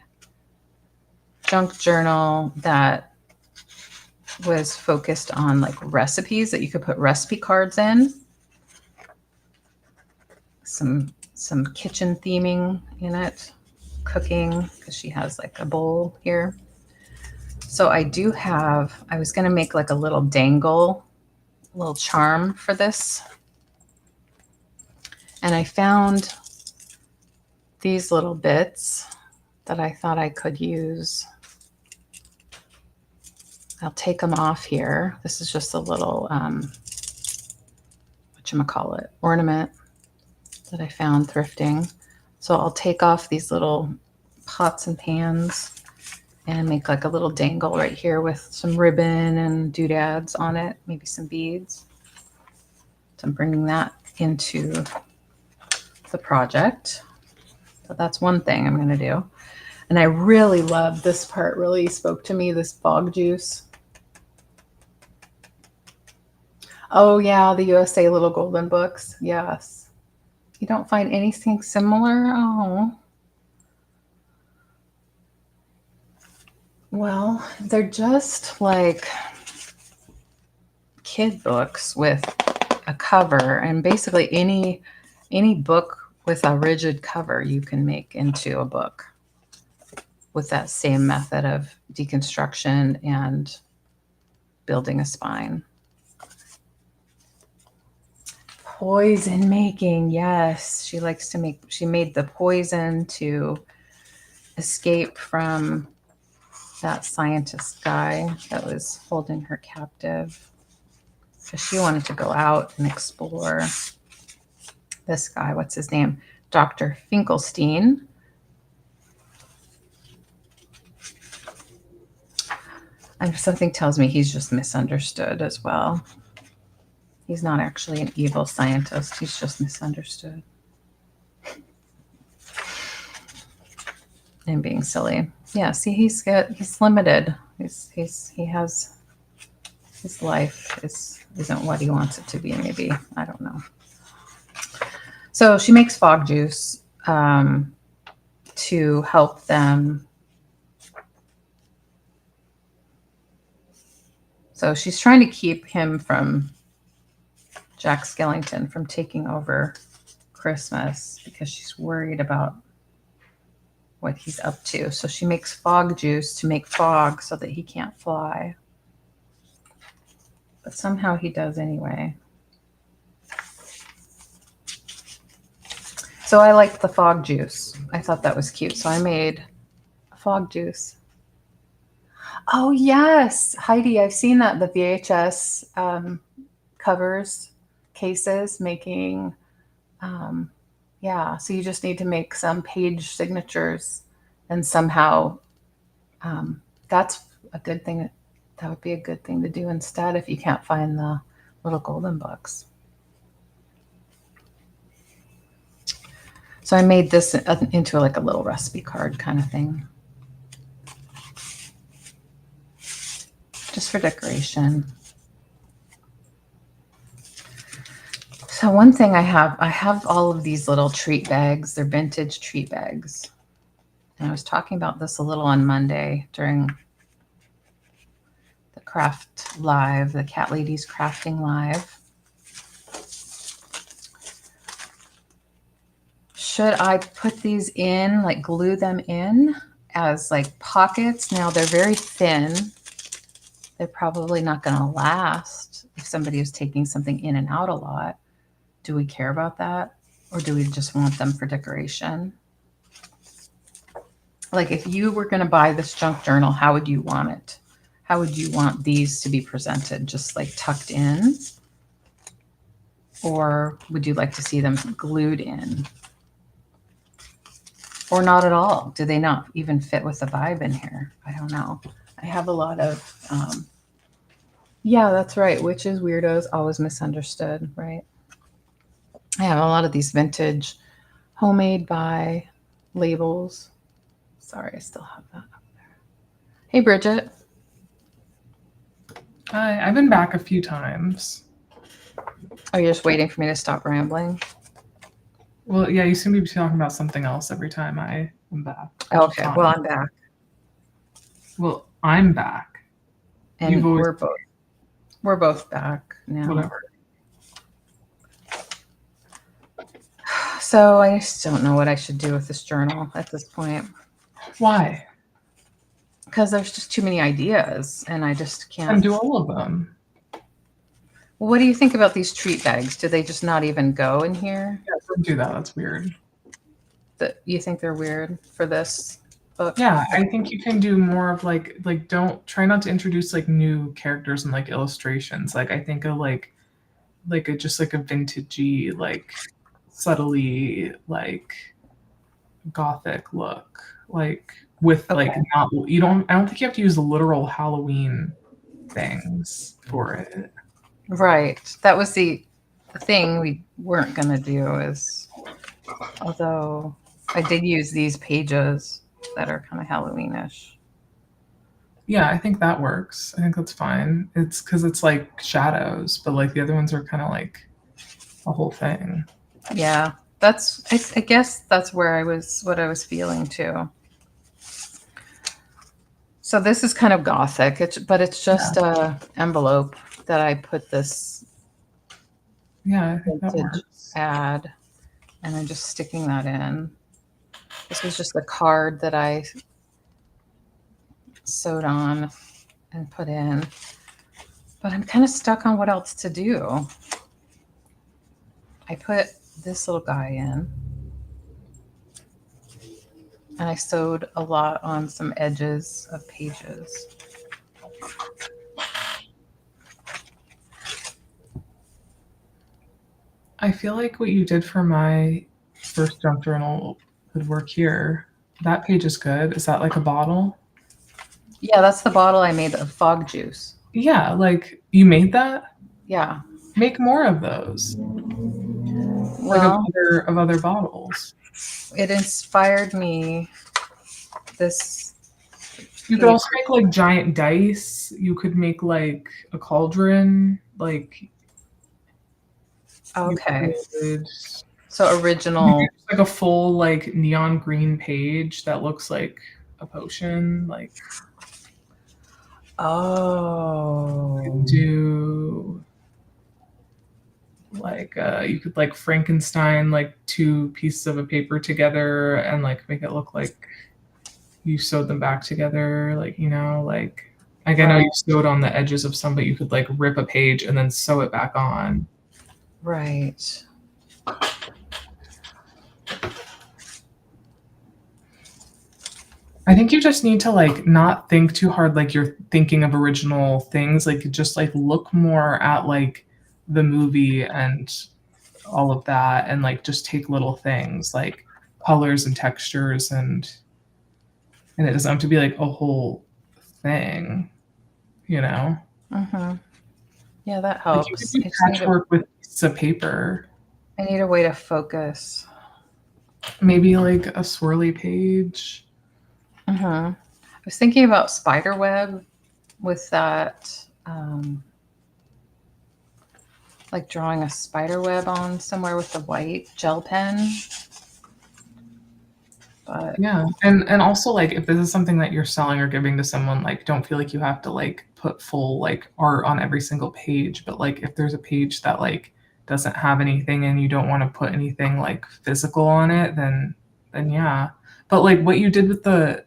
junk journal that was focused on like recipes that you could put recipe cards in. Some kitchen theming in it, cooking, because she has like a bowl here. So I was going to make like a little dangle, little charm for this. And I found these little bits that I thought I could use. I'll take them off here. This is just a little, whatchamacallit, ornament that I found thrifting. So I'll take off these little pots and pans and make like a little dangle right here with some ribbon and doodads on it, maybe some beads. So I'm bringing that into the project. So that's one thing I'm going to do. And I really love this part, really spoke to me, this fog juice. Oh yeah, the USA Little Golden Books. Yes. You don't find anything similar? Oh. Well, they're just like kid books with a cover, and basically any book with a rigid cover you can make into a book with that same method of deconstruction and building a spine. Poison making, yes. She likes to make, she made the poison to escape from that scientist guy that was holding her captive. So she wanted to go out and explore this guy. What's his name? Dr. Finkelstein. And something tells me he's just misunderstood as well. He's not actually an evil scientist. He's just misunderstood. And being silly. Yeah, see, he's limited. He has, his life isn't what he wants it to be, maybe. I don't know. So she makes fog juice to help them. So she's trying to keep him from, Jack Skellington, from taking over Christmas because she's worried about what he's up to. So she makes fog juice to make fog so that he can't fly. But somehow he does anyway. So I liked the fog juice. I thought that was cute. So I made a fog juice. Oh, yes. Heidi, I've seen that. The VHS covers, cases, making, yeah. So you just need to make some page signatures and somehow that's a good thing. That would be a good thing to do instead if you can't find the little golden books. So I made this into like a little recipe card kind of thing. Just for decoration. So one thing I have all of these little treat bags. They're vintage treat bags. And I was talking about this a little on Monday during the craft live, the Cat Ladies Crafting Live. Should I put these in, like glue them in as like pockets? Now they're very thin. They're probably not going to last if somebody is taking something in and out a lot. Do we care about that? Or do we just want them for decoration? Like if you were going to buy this junk journal, how would you want it? How would you want these to be presented? Just like tucked in? Or would you like to see them glued in? Or not at all? Do they not even fit with the vibe in here? I don't know. I have a lot of, yeah, that's right. Witches, weirdos, always misunderstood, right? I have a lot of these vintage homemade by labels. Sorry, I still have that up there. Hey, Bridget. Hi, I've been back a few times. Oh, you're just waiting for me to stop rambling? Well, yeah, you seem to be talking about something else every time I am back. Okay, well, I'm back. Well, I'm back. And You've always we're both back now. whatever. So I just don't know what I should do with this journal at this point. Why? Because there's just too many ideas and I just can't. And do all of them. Well, what do you think about these treat bags? Do they just not even go in here? Yeah, don't do that. That's weird. You think they're weird for this book? Yeah, I think you can do more of like don't try not to introduce like new characters and like illustrations. Like I think of like just like a vintagey, like subtly like gothic look. Like with like not I don't think you have to use literal Halloween things for it. Right. That was the thing we weren't gonna do is, although I did use these pages that are kind of Halloweenish. Yeah, I think that works. I think that's fine. It's because it's like shadows, but like the other ones are kind of like a whole thing. Yeah, I guess that's what I was feeling too. So this is kind of gothic, but it's just a envelope that I put this I think that works. ad, and I'm just sticking that in. This was just a card that I sewed on and put in, but I'm kind of stuck on what else to do. I put this little guy in, and I sewed a lot on some edges of pages. I feel like what you did for my first junk journal would work here. That page is good. Is that like a bottle? Yeah, that's the bottle I made of fog juice. Yeah, like you made that? Yeah. Make more of those. Well, like of other bottles. It inspired me. You could also make like giant dice. You could make like a cauldron. Like okay. So original, like a full like neon green page that looks like a potion. Like do like you could like Frankenstein like two pieces of a paper together and like make it look like you sewed them back together, like I know you sewed on the edges of some, but you could like rip a page and then sew it back on. Right. I think you just need to like not think too hard like you're thinking of original things, like just like look more at like the movie and all of that and like just take little things like colors and textures and it doesn't have to be like a whole thing, Yeah, that helps. Like you can do patchwork with pieces of paper. I need a way to focus. Maybe like a swirly page. I was thinking about spider web with that, like drawing a spider web on somewhere with the white gel pen. But yeah, and also like if this is something that you're selling or giving to someone, like don't feel like you have to like put full like art on every single page, but like if there's a page that like doesn't have anything and you don't want to put anything like physical on it, then yeah. But like what you did with the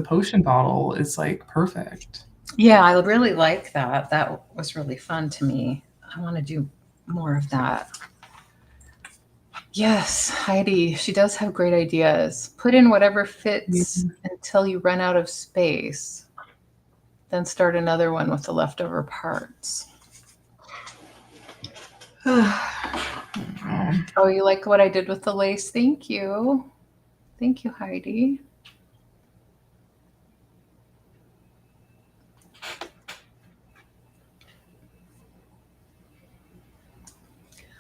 potion bottle is like perfect. Yeah, I really like that. That was really fun to me. I want to do more of that. Yes, Heidi, she does have great ideas. Put in whatever fits until you run out of space. Then start another one with the leftover parts. Oh, you like what I did with the lace? Thank you. Thank you, Heidi.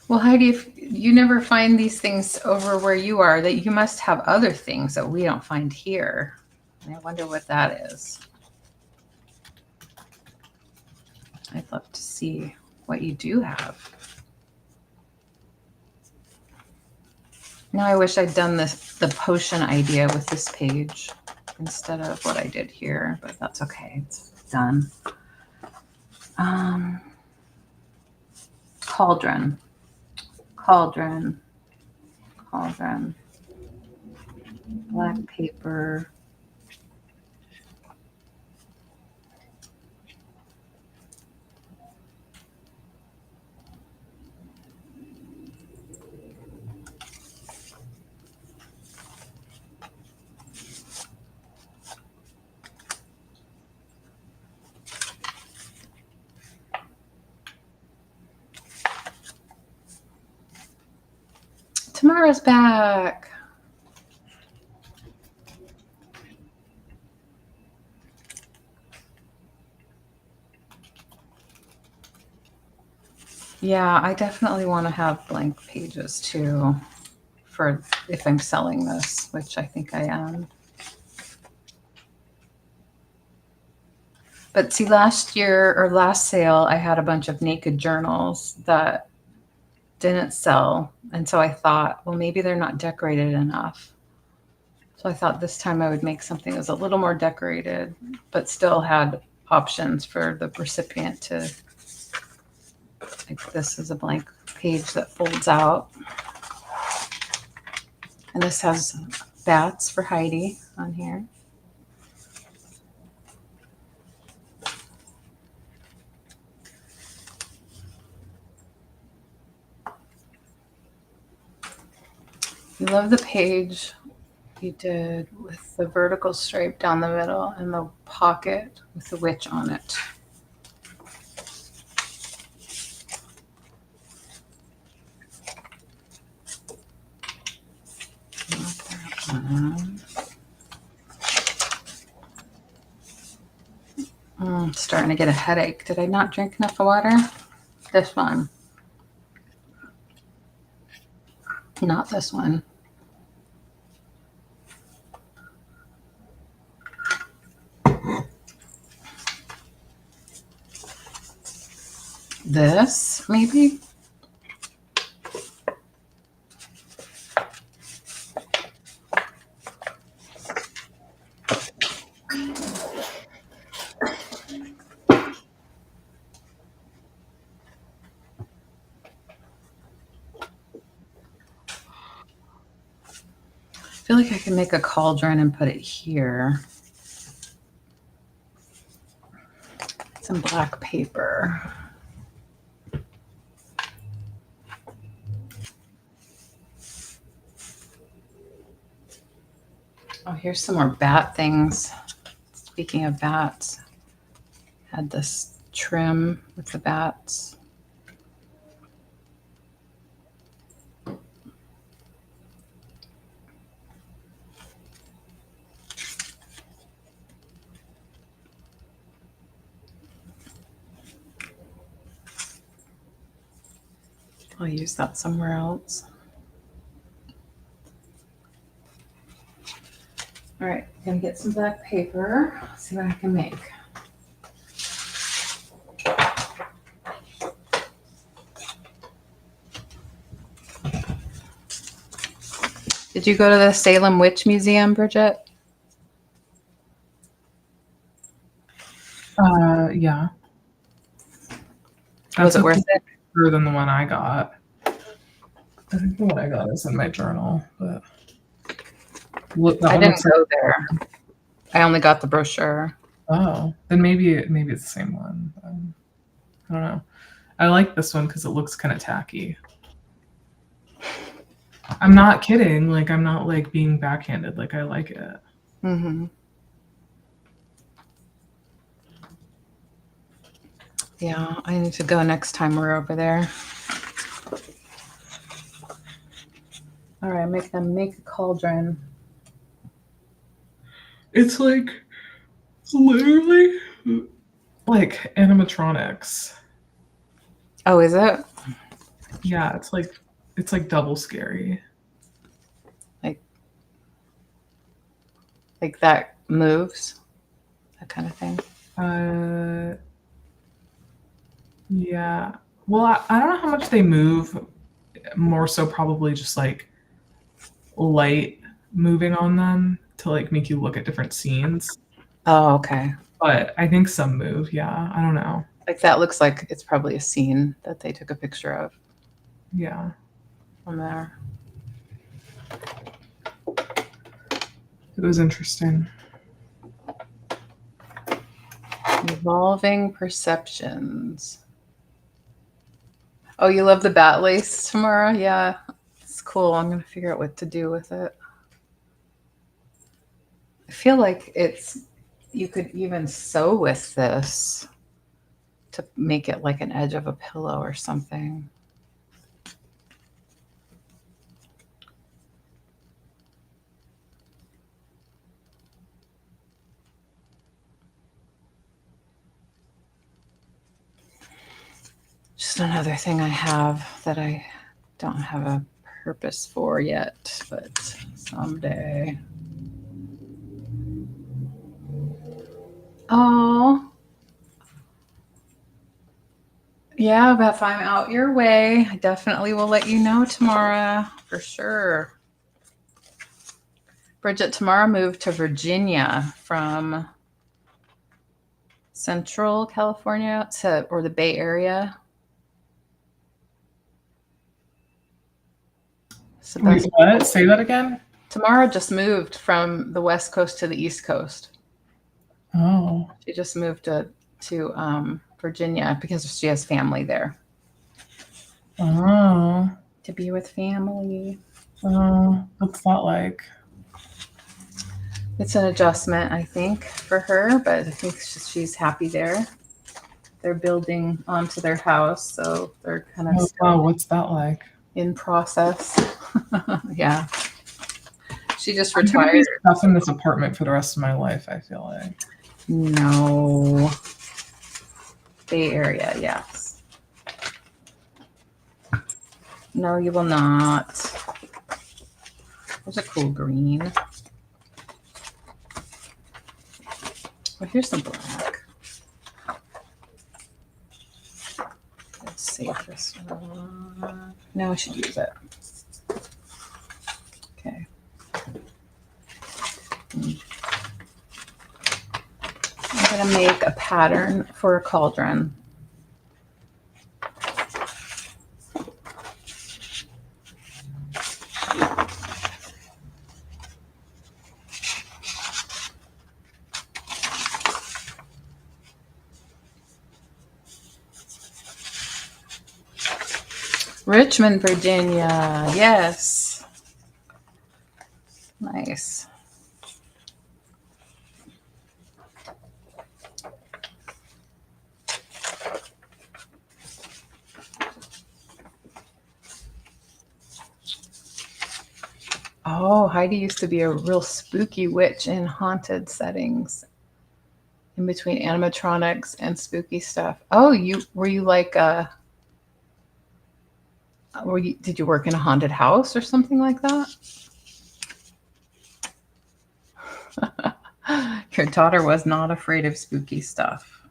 Well, Heidi, if you never find these things over where you are, that you must have other things that we don't find here. I wonder what that is. I'd love to see what you do have. Now I wish I'd done the potion idea with this page instead of what I did here, but that's okay. It's done. Cauldron. Cauldron. Cauldron. Black paper. Tamara's back. Yeah, I definitely want to have blank pages too for if I'm selling this, which I think I am. But see, last year or last sale, I had a bunch of naked journals that didn't sell. And so I thought, well, maybe they're not decorated enough. So I thought this time I would make something that was a little more decorated, but still had options for the recipient to, like this is a blank page that folds out. And this has bats for Heidi on here. You love the page you did with the vertical stripe down the middle and the pocket with the witch on it. Starting to get a headache. Did I not drink enough water? This one. Not this one. This, maybe? I feel like I can make a cauldron and put it here. Some black paper. Oh, here's some more bat things. Speaking of bats, had this trim with the bats. I'll use that somewhere else. All right, I'm gonna get some black paper, see what I can make. Did you go to the Salem Witch Museum, Bridget? Yeah. Was it worth it? Better than the one I got. I think the one I got is in my journal, but I didn't go there. I only got the brochure. Oh, then maybe it's the same one. I don't know. I like this one because it looks kind of tacky. I'm not kidding. Like, I'm not like being backhanded. Like, I like it. Mm-hmm. Yeah, I need to go next time we're over there. All right, make a cauldron. It's like literally like animatronics. Oh, is it? Yeah, it's like double scary. Like that moves, that kind of thing. Yeah. Well, I don't know how much they move. More so, probably just like light moving on them to like make you look at different scenes. Oh, okay. But I think some move. Yeah. I don't know. Like that looks like it's probably a scene that they took a picture of Yeah. from there. It was interesting. Evolving perceptions. Oh, you love the bat lace, Tamara? Yeah, it's cool. I'm going to figure out what to do with it. I feel like you could even sew with this to make it like an edge of a pillow or something. Just another thing I have that I don't have a purpose for yet, but someday. Oh, yeah, but if I'm out your way, I definitely will let you know tomorrow for sure. Bridget tomorrow moved to Virginia from Central California or the Bay Area. Wait, what? Say that again? Tamara just moved from the West Coast to the East Coast. Oh. She just moved to Virginia because she has family there. Oh. To be with family. Oh, what's that like? It's an adjustment, I think, for her, but I think she's happy there. They're building onto their house, so they're kind of wow, what's that like? In process. Yeah. She just I'm gonna retired. be stuck in this apartment for the rest of my life, I feel like. No. Bay Area, yes. No, you will not. There's a cool green. Well, here's some black. Let's save this one. No, I should use it. Okay. I'm going to make a pattern for a cauldron. Richmond, Virginia. Yes. Nice. Oh, Heidi used to be a real spooky witch in haunted settings. In between animatronics and spooky stuff. Oh, were you like did you work in a haunted house or something like that? Your daughter was not afraid of spooky stuff.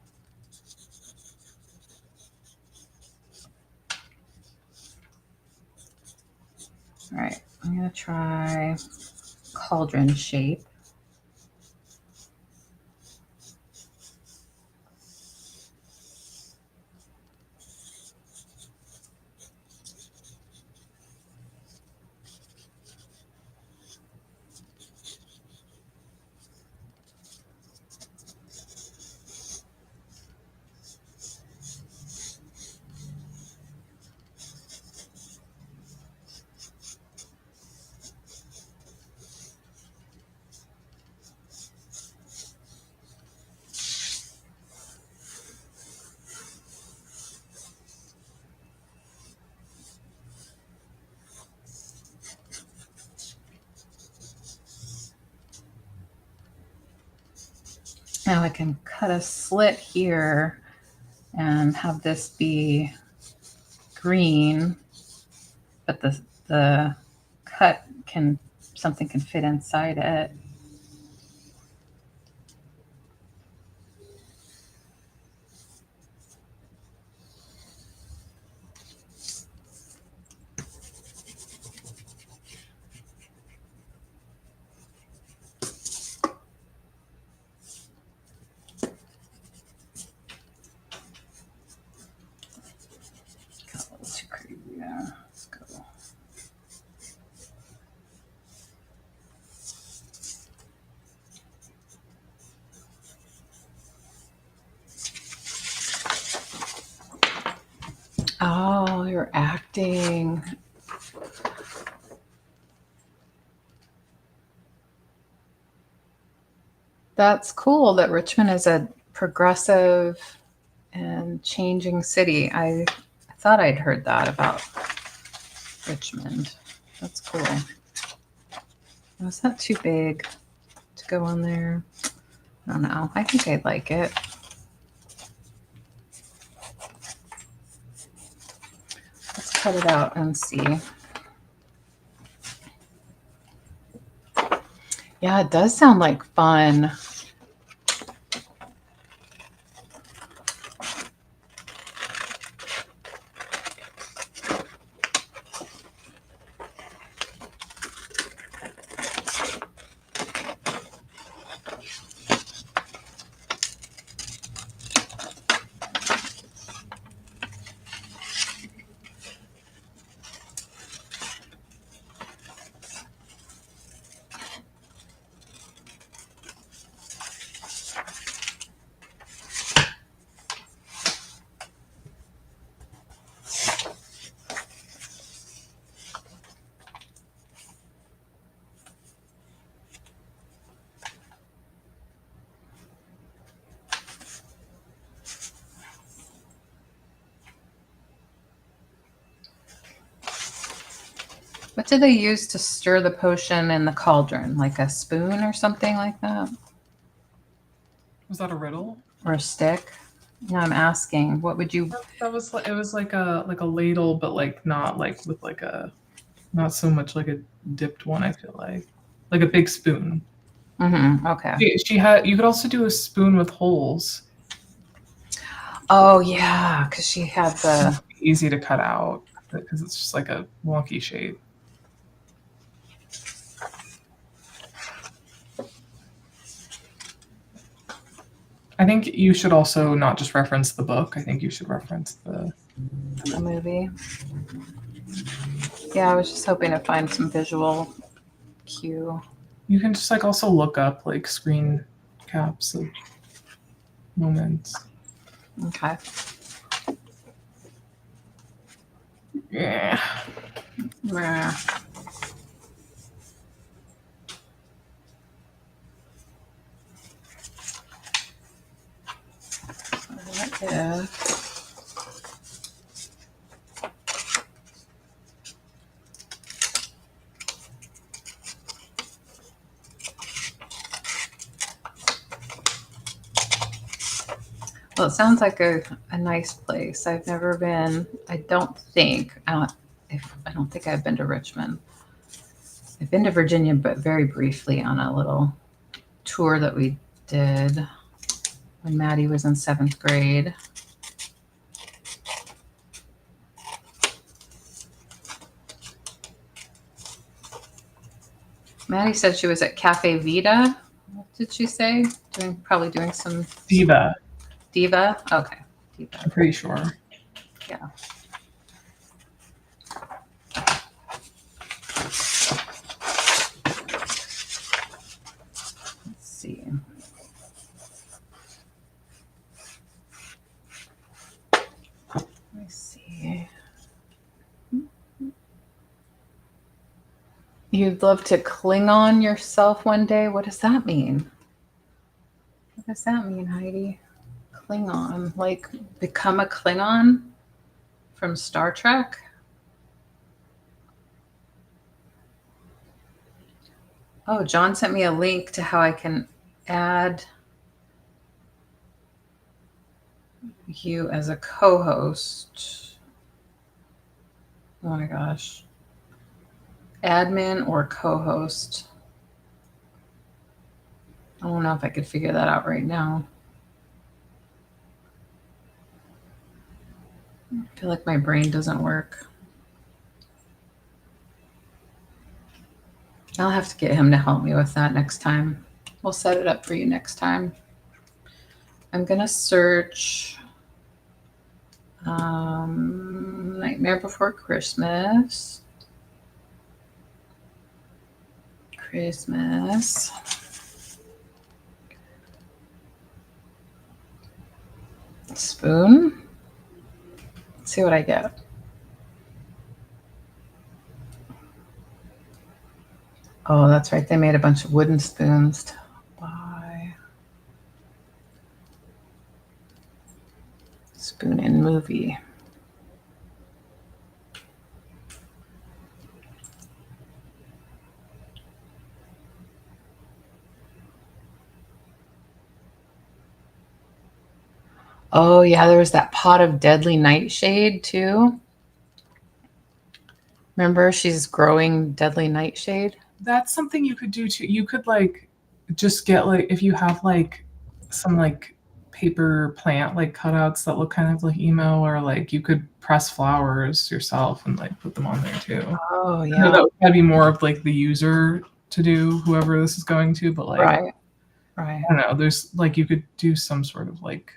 All right, I'm gonna try cauldron shape. Now I can cut a slit here and have this be green, but the cut something can fit inside it. Oh, you're acting. That's cool that Richmond is a progressive and changing city. I thought I'd heard that about Richmond. That's cool. Was that too big to go on there? I don't know. I think I'd like it. Let's cut it out and see. Yeah, it does sound like fun. What do they use to stir the potion in the cauldron? Like a spoon or something like that? Was that a riddle? Or a stick? No, I'm asking. What would you? That was it was like a ladle, but like not like with like a not so much like a dipped one. I feel like a big spoon. Mm-hmm. Okay. She had. You could also do a spoon with holes. Oh yeah, because she had the. Easy to cut out because it's just like a wonky shape. I think you should also not just reference the book. I think you should reference the movie. Yeah, I was just hoping to find some visual cue. You can just like also look up like screen caps of moments. Okay. Yeah. Yeah. Yeah. Well, it sounds like a nice place. I've never been. I don't think. I don't think I've been to Richmond. I've been to Virginia, but very briefly on a little tour that we did when Maddie was in 7th grade. Maddie said she was at Cafe Vita. What did she say? Probably doing some Diva. Diva? Okay. Diva. I'm pretty sure. Yeah. Let's see. Let me see. You'd love to cling on yourself one day? What does that mean? What does that mean, Heidi? Klingon, like become a Klingon from Star Trek? Oh, John sent me a link to how I can add you as a co-host. Oh my gosh. Admin or co-host. I don't know if I could figure that out right now. I feel like my brain doesn't work. I'll have to get him to help me with that next time. We'll set it up for you next time. I'm going to search Nightmare Before Christmas. Spoon. Let's see what I get. Oh, that's right. They made a bunch of wooden spoons to buy. Spoon in movie. Oh, yeah, there was that pot of deadly nightshade too. Remember, she's growing deadly nightshade? That's something you could do too. You could like just get like if you have like some like paper plant like cutouts that look kind of like emo, or like you could press flowers yourself and like put them on there too. Oh, I know yeah. that would probably be more of like the user to do, whoever this is going to, but like Right. I don't know, there's like you could do some sort of like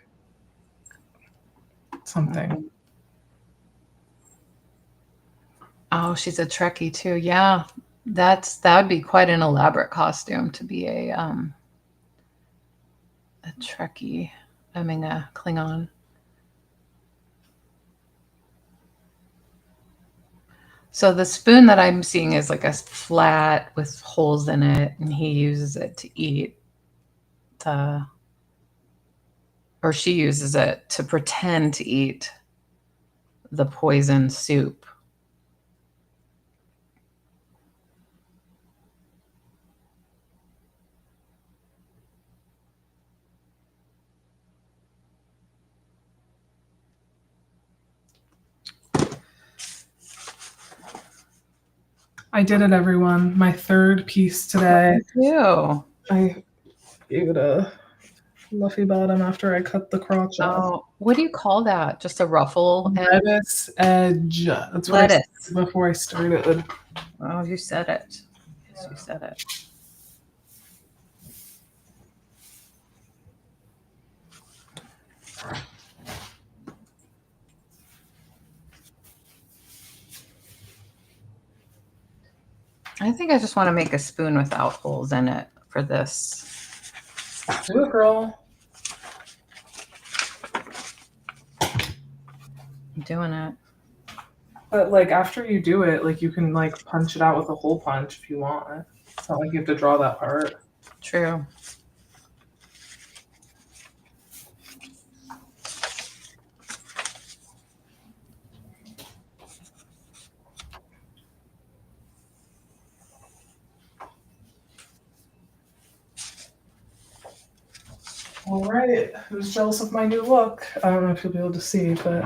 something. Oh, she's a Trekkie too. Yeah. That would be quite an elaborate costume to be a Trekkie. I mean a Klingon. So the spoon that I'm seeing is like a flat with holes in it, and he uses it to eat or she uses it to pretend to eat the poison soup. I did it, everyone. My third piece today. Ew. I gave it a fluffy bottom after I cut the crotch off. Oh, what do you call that? Just a ruffle? Lettuce edge. That's what Lettuce. I said before I started. Oh, you said it. Yes, you said it. I think I just want to make a spoon without holes in it for this. Do it, girl. I'm doing it. But like after you do it, like you can like punch it out with a hole punch if you want. It's not like you have to draw that part. True. All right. Who's jealous of my new look? I don't know if you'll be able to see, but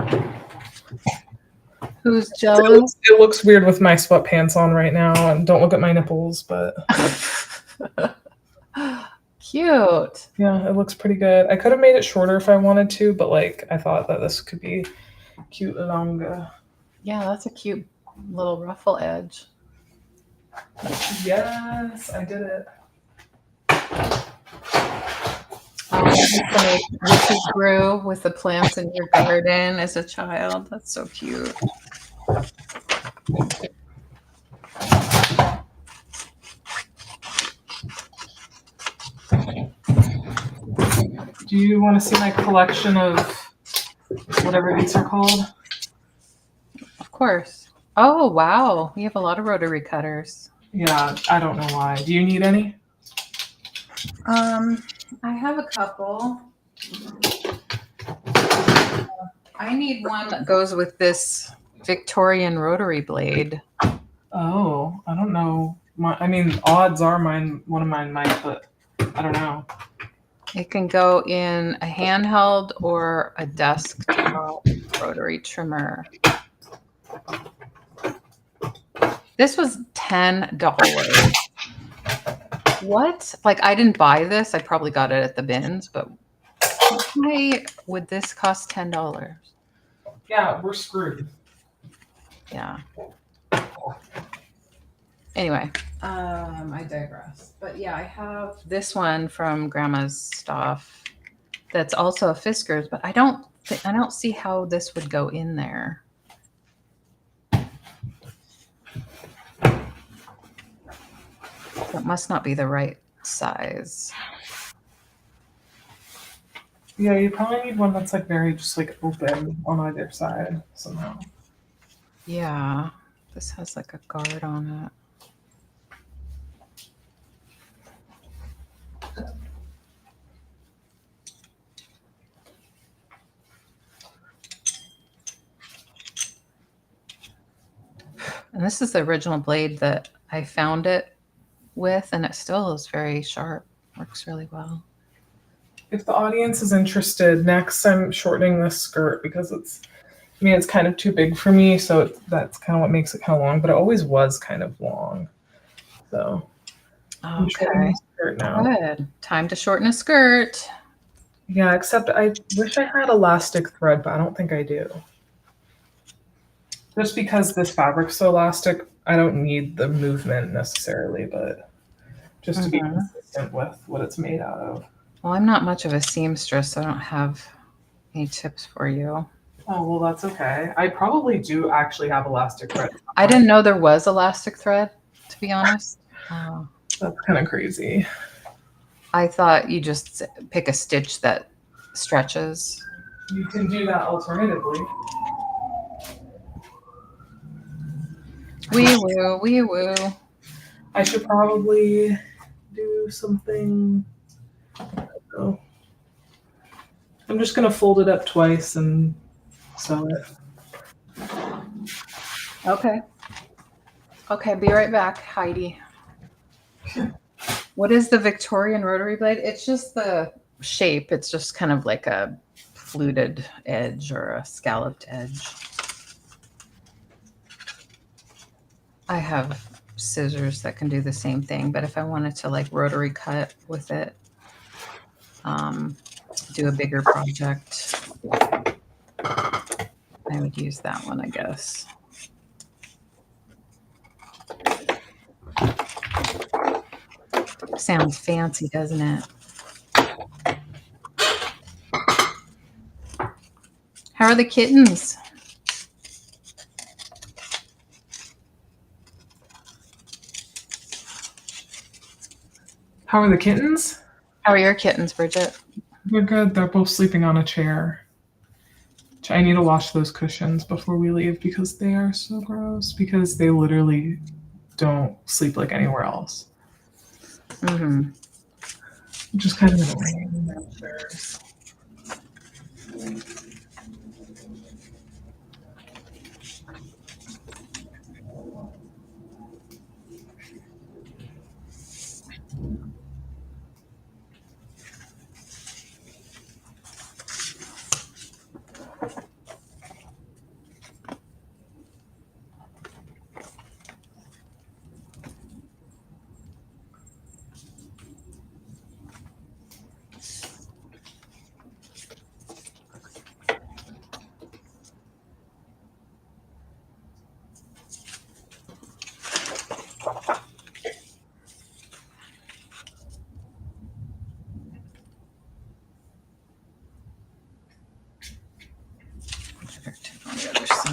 Who's jealous? it looks weird with my sweatpants on right now. And don't look at my nipples, but Cute. yeah, it looks pretty good. I could have made it shorter if I wanted to, but like I thought that this could be cute longer. Yeah, that's a cute little ruffle edge. Yes, I did it. What you grew with the plants in your garden as a child. That's so cute. Do you want to see my collection of whatever these are called? Of course. Oh, wow. You have a lot of rotary cutters. Yeah, I don't know why. Do you need any? I have a couple. I need one that goes with this Victorian rotary blade. Oh, I don't know. I mean, odds are one of mine might, but I don't know. It can go in a handheld or a desktop rotary trimmer. This was $10. What? Like, I didn't buy this. I probably got it at the bins, but why would this cost $10? Yeah, we're screwed. Yeah. Anyway, I digress. But yeah, I have this one from Grandma's stuff that's also a Fiskars, but I don't see how this would go in there. That must not be the right size. Yeah, you probably need one that's like very just like open on either side somehow. Yeah, this has like a guard on it. And this is the original blade that I found it with, and it still is very sharp. Works really well. If the audience is interested, next I'm shortening this skirt because it's kind of too big for me, so that's kind of what makes it kind of long, but it always was kind of long. So I'm shortening Okay. the skirt now. Good. Time to shorten a skirt. Yeah, except I wish I had elastic thread, but I don't think I do. Just because this fabric's so elastic, I don't need the movement necessarily, but just to be consistent with what it's made out of. Well, I'm not much of a seamstress, so I don't have any tips for you. Oh, well, that's okay. I probably do actually have elastic thread. I didn't know there was elastic thread, to be honest. That's kind of crazy. I thought you just pick a stitch that stretches. You can do that alternatively. Wee woo, wee woo. I should probably do something. Oh. I'm just going to fold it up twice and sew it. Okay. Okay, be right back, Heidi. What is the Victorian rotary blade? It's just the shape. It's just kind of like a fluted edge or a scalloped edge. I have scissors that can do the same thing, but if I wanted to like rotary cut with it, do a bigger project, I would use that one, I guess. Sounds fancy, doesn't it? How are the kittens? How are the kittens? How are your kittens, Bridget? They're good. They're both sleeping on a chair. I need to wash those cushions before we leave because they are so gross, because they literally don't sleep like anywhere else. Mm-hmm. Which is kind of annoying. On the other side.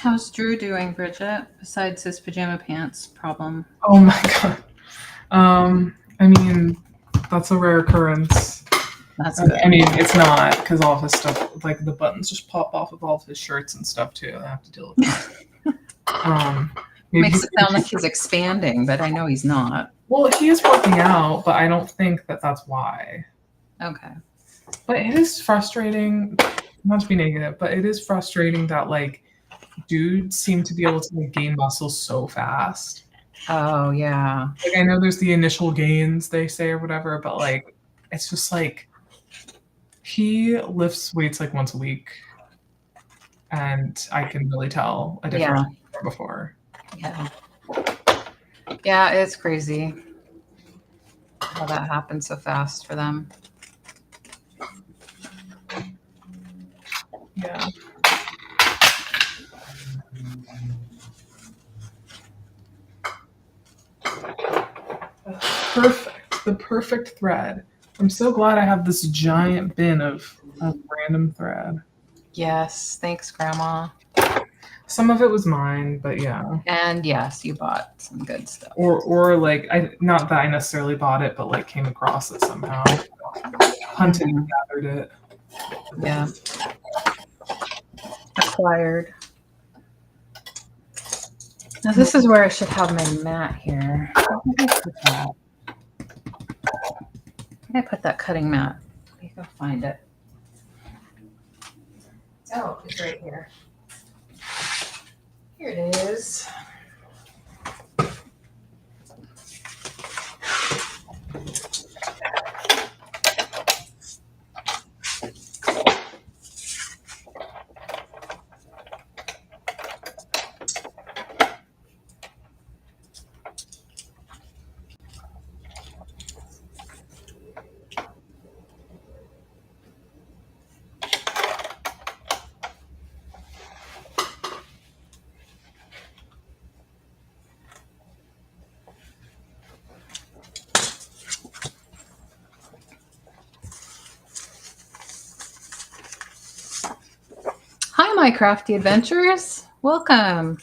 How's Drew doing, Bridget, besides his pajama pants problem? Oh my god. I mean, that's a rare occurrence. That's good. I mean, it's not, because all of his stuff, like the buttons just pop off of all of his shirts and stuff too. I have to deal with that. Makes it sound like he's expanding, but I know he's not. Well, he is working out, but I don't think that that's why. Okay. But it is frustrating, not to be negative, but it is frustrating that like dudes seem to be able to like gain muscle so fast. Oh yeah. Like I know there's the initial gains they say or whatever, but like it's just like he lifts weights like once a week, and I can really tell a difference from before. Yeah. Yeah, it's crazy how that happens so fast for them. Yeah. the perfect thread. I'm so glad I have this giant bin of random thread. Yes, thanks, Grandma. Some of it was mine, but yeah. And yes, you bought some good stuff. Or like not that I necessarily bought it, but like came across it somehow. Hunted and gathered it. Yeah. Acquired. Now this is where I should have my mat here. Where did I put that? Where did I put that cutting mat? Let me go find it. Oh, it's right here. Here it is. Hi, my crafty adventurers. Welcome.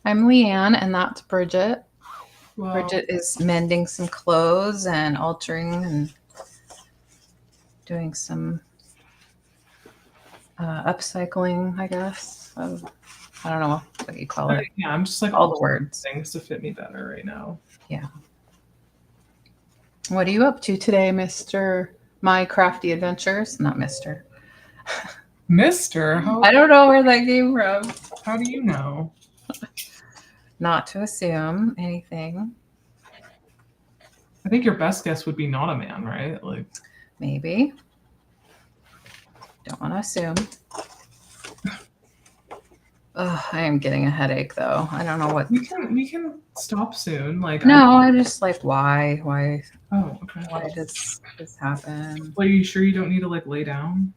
I'm LeAnne, and that's Bridget. Wow. Bridget is mending some clothes and altering and doing some upcycling, I guess. I don't know what you call it. Yeah, I'm just like all the words. Things to fit me better right now. Yeah. What are you up to today, Mr. My Crafty Adventures? Not Mr. Mister? I don't know where that came from. How do you know? Not to assume anything. I think your best guess would be not a man, right? Like maybe. Don't want to assume. Ugh, I am getting a headache though. I don't know what. We can stop soon. Like no, I just like why Oh, okay. Why does this happen? Well, are you sure you don't need to like lay down?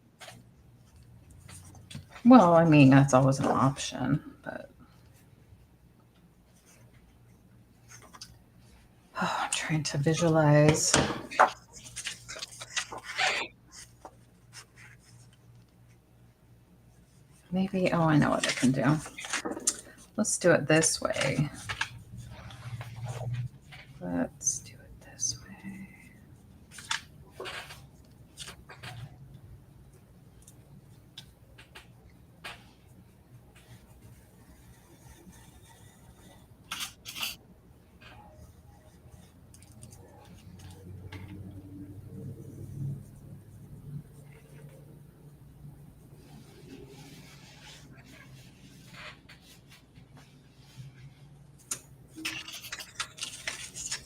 Well, I mean that's always an option, but I'm trying to visualize. Maybe, oh, I know what I can do. Let's do it this way. Let's do it this way.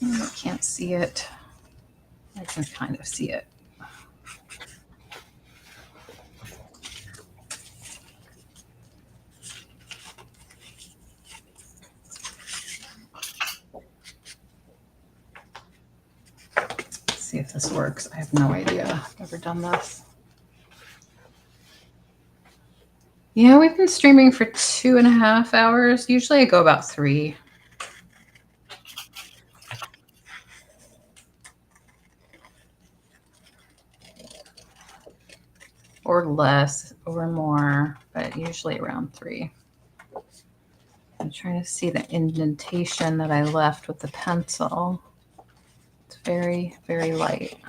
I can't see it. I can kind of see it. Let's see if this works. I have no idea. I've never done this. Yeah, we've been streaming for 2.5 hours. Usually I go about 3. Or less or more, but usually around 3. I'm trying to see the indentation that I left with the pencil. It's very, very light.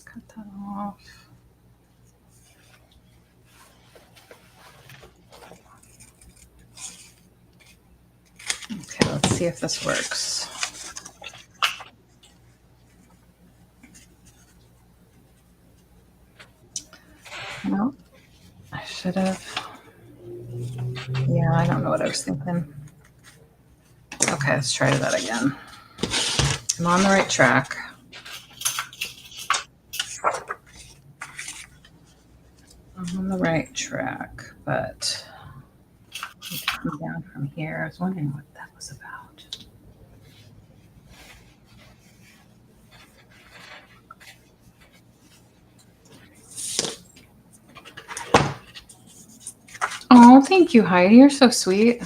Cut that off. Okay, let's see if this works. No, I should have. Yeah, I don't know what I was thinking. Okay, let's try that again. I'm on the right track. I'm on the right track, but come down from here. I was wondering what that was about. thank you, Heidi. You're so sweet.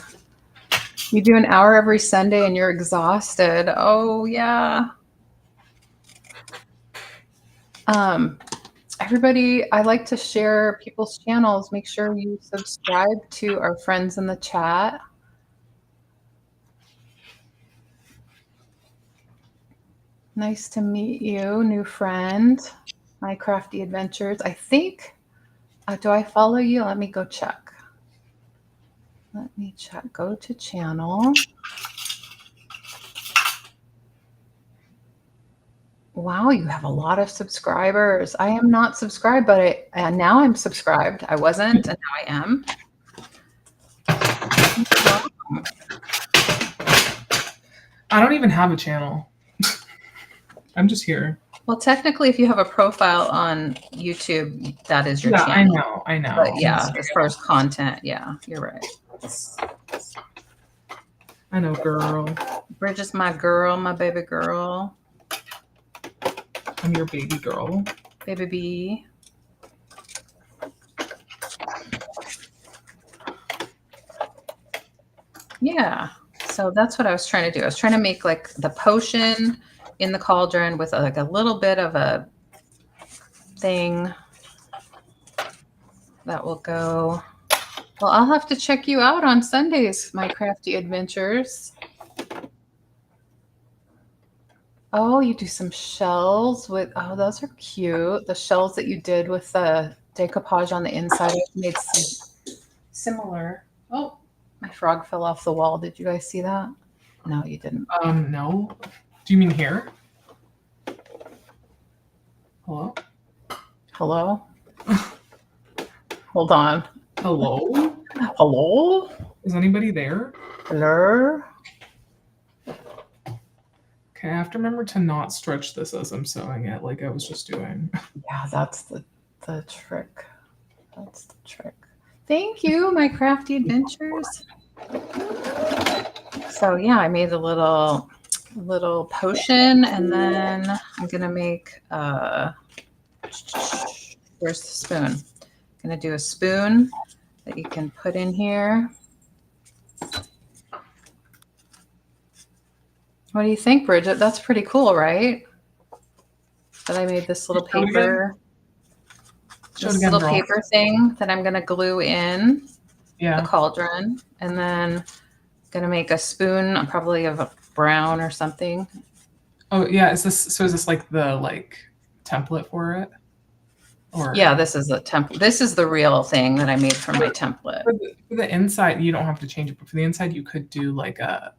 You do an hour every Sunday and you're exhausted. Oh, yeah. Everybody, I like to share people's channels. Make sure you subscribe to our friends in the chat. Nice to meet you, new friend. My Crafty Adventures. I think, do I follow you? Let me go check. Let me check. Go to channel. Wow, you have a lot of subscribers. I am not subscribed, but now I'm subscribed. I wasn't, and now I am. I don't even have a channel. I'm just here. Well, technically, if you have a profile on YouTube, that is your channel. I know. But yeah, as far as content, yeah, you're right. I know, girl. Bridget's my girl, my baby girl. I'm your baby girl. Baby bee. Yeah. So that's what I was trying to do. I was trying to make like the potion in the cauldron with like a little bit of a thing that will go. Well, I'll have to check you out on Sundays, my crafty adventures. Oh, you do some shells with, oh, those are cute. The shells that you did with the decoupage on the inside, I made some similar. Oh, my frog fell off the wall. Did you guys see that? No, you didn't. No. Do you mean here? Hello? Hello? Hold on. Hello? Hello? Is anybody there? Hello? Okay, I have to remember to not stretch this as I'm sewing it like I was just doing. Yeah, that's the trick. That's the trick. Thank you, my crafty adventures. So yeah, I made a little potion, and then I'm gonna make where's the spoon? I'm gonna do a spoon that you can put in here. What do you think, Bridget? That's pretty cool, right? That I made this little paper. This little paper thing that I'm gonna glue in the cauldron, and then gonna make a spoon, probably of a brown or something. Oh yeah, is this like the template for it? Or yeah, this is a template. This is the real thing that I made for my template. For the inside, you don't have to change it, but for the inside, you could do like a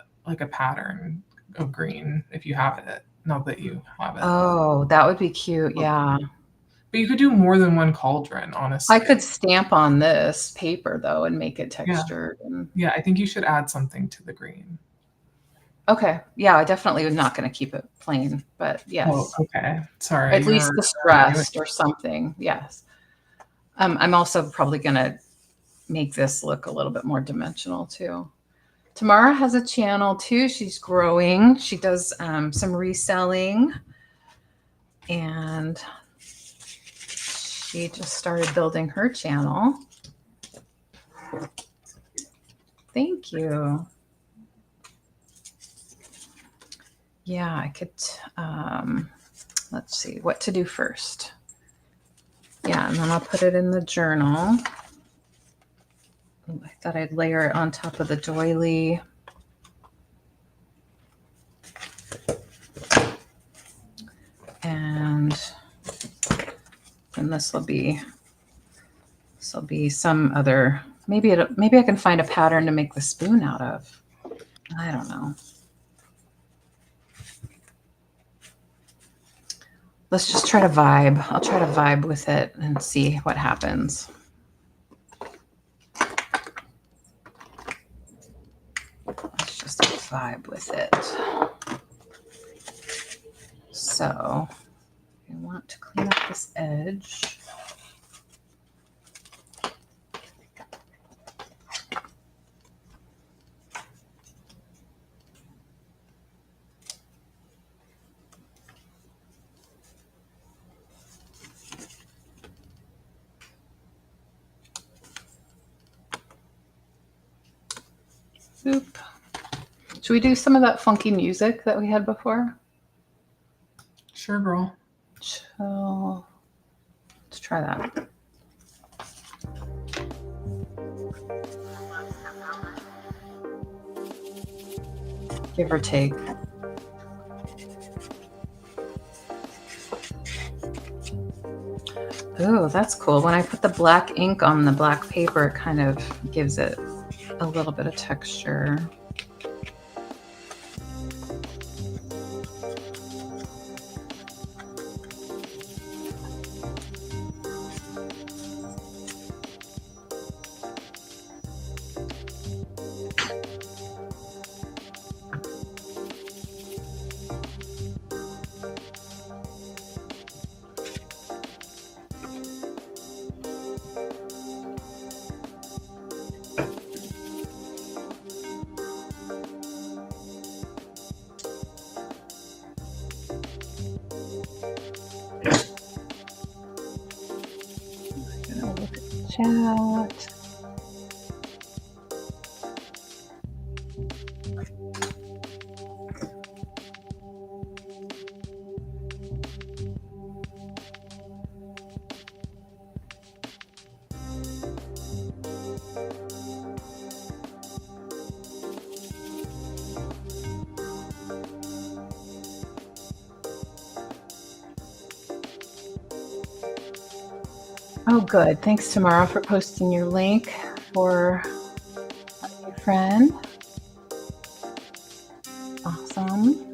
pattern of green if you have it. Not that you have it. Oh, that would be cute. Yeah. But you could do more than one cauldron, honestly. I could stamp on this paper though and make it textured. Yeah, I think you should add something to the green. Okay. Yeah, I definitely am not going to keep it plain, but yes. Oh, okay. Sorry. At least distressed or something. Yes. I'm also probably going to make this look a little bit more dimensional too. Tamara has a channel too. She's growing. She does some reselling, and she just started building her channel. Thank you. Yeah, I could, let's see what to do first. Yeah, and then I'll put it in the journal. Ooh, I thought I'd layer it on top of the doily. And then this will be some other, maybe I can find a pattern to make the spoon out of. I don't know. Let's just try to vibe. I'll try to vibe with it and see what happens. Let's just vibe with it. So I want to clean up this edge. Boop. Should we do some of that funky music that we had before? Sure, girl. Chill. Let's try that. Give or take. Oh, that's cool. When I put the black ink on the black paper, it kind of gives it a little bit of texture. Chat. Oh, good. Thanks, Tamara, for posting your link for your friend. Awesome.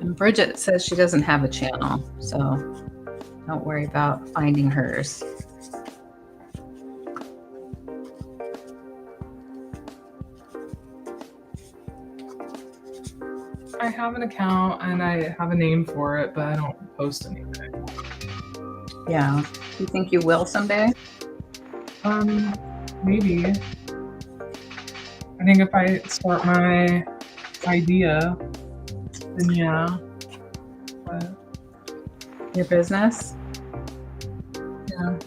And Bridget says she doesn't have a channel, so don't worry about finding hers. I have an account and I have a name for it, but I don't post anything. Yeah. Do you think you will someday? Maybe. I think if I start my idea, then yeah. But Your business? yeah.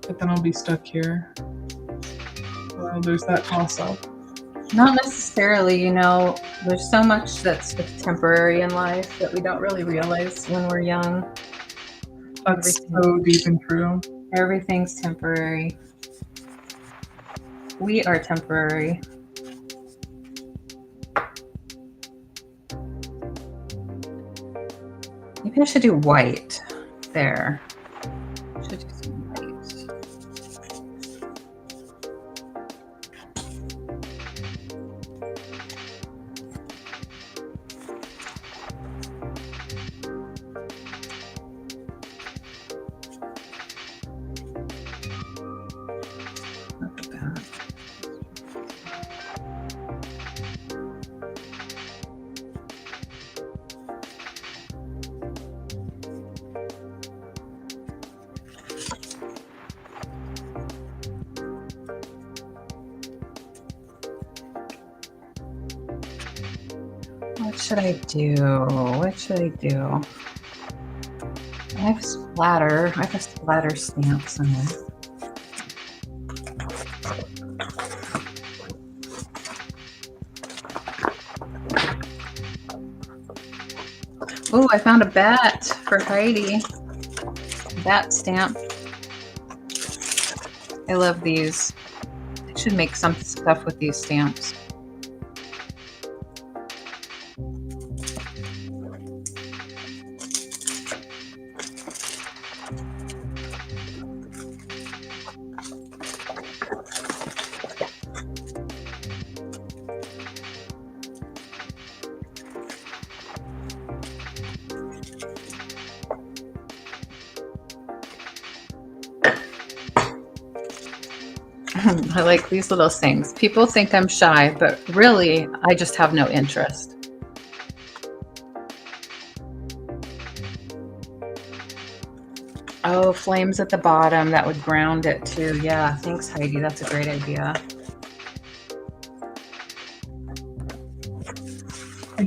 But then I'll be stuck here. Well, there's that toss up. Not necessarily, you know, there's so much that's temporary in life that we don't really realize when we're young. That's so deep and true. Everything's temporary. We are temporary. Maybe I should do white there. Should do some white. Look at that. What should I do? What should I do? I have splatter. I have a splatter stamp somewhere. Oh, I found a bat for Heidi. Bat stamp. I love these. I should make some stuff with these stamps. I like these little things. People think I'm shy, but really, I just have no interest. Oh, flames at the bottom. That would ground it too. Yeah, thanks, Heidi. That's a great idea.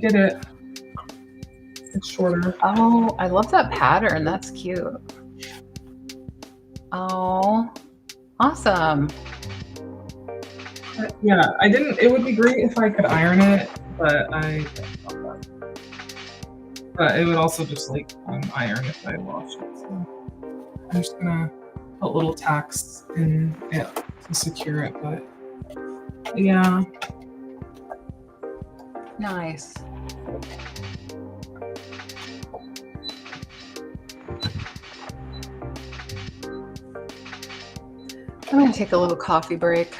did it. It's shorter. Oh, I love that pattern. That's cute. Oh, awesome. Yeah, I didn't. It would be great if I could iron it, but it would also just like iron if I wash it. So I'm just gonna put little tacks in it to secure it. But yeah, Nice. I'm going to take a little coffee break.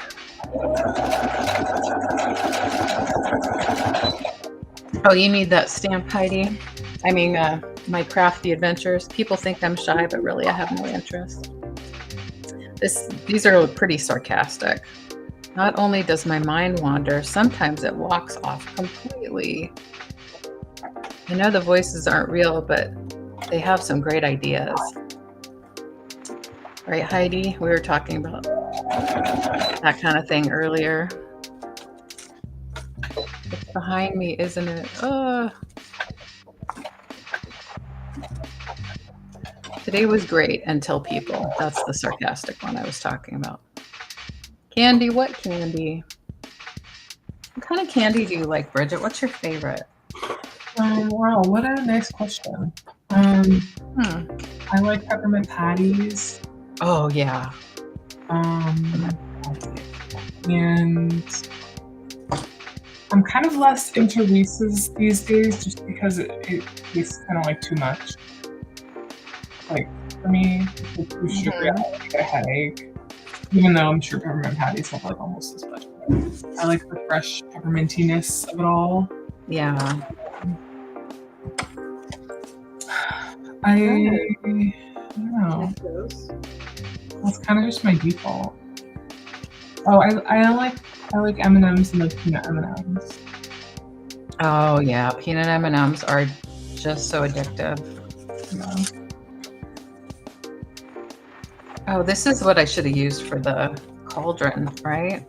Oh, you need that stamp, Heidi? I mean, my crafty adventures. People think I'm shy, but really I have no interest. These are pretty sarcastic. Not only does my mind wander, sometimes it walks off completely. I know the voices aren't real, but they have some great ideas. Right, Heidi? We were talking about that kind of thing earlier. It's behind me, isn't it? Today was great until people. That's the sarcastic one I was talking about. Candy, what candy? What kind of candy do you like, Bridget? What's your favorite? Wow, what a nice question. I like peppermint patties. Oh, yeah. And I'm kind of less into Reese's these days just because it tastes kind of like too much. Like, for me, it's too sugary, I get a headache. Even though I'm sure peppermint patties have like almost as much. I like the fresh peppermintiness of it all. Yeah. I don't know. That's kind of just my default. Oh, I like M&Ms and like peanut M&Ms. Oh yeah, peanut M&Ms are just so addictive. Yeah. Oh, this is what I should have used for the cauldron, right?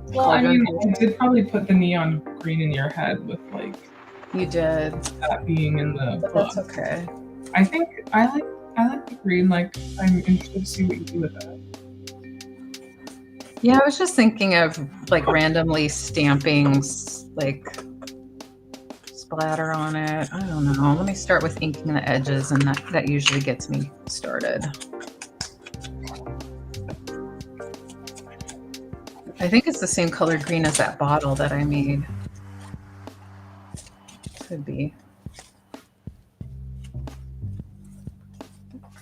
Well, I mean, I did probably put the neon green in your head with like. You did. That being in the but book. That's okay. I think I like the green. Like, I'm interested to see what you do with it. Yeah, I was just thinking of like randomly stamping like splatter on it. I don't know. Let me start with inking the edges, and that usually gets me started. I think it's the same color green as that bottle that I made. Could be.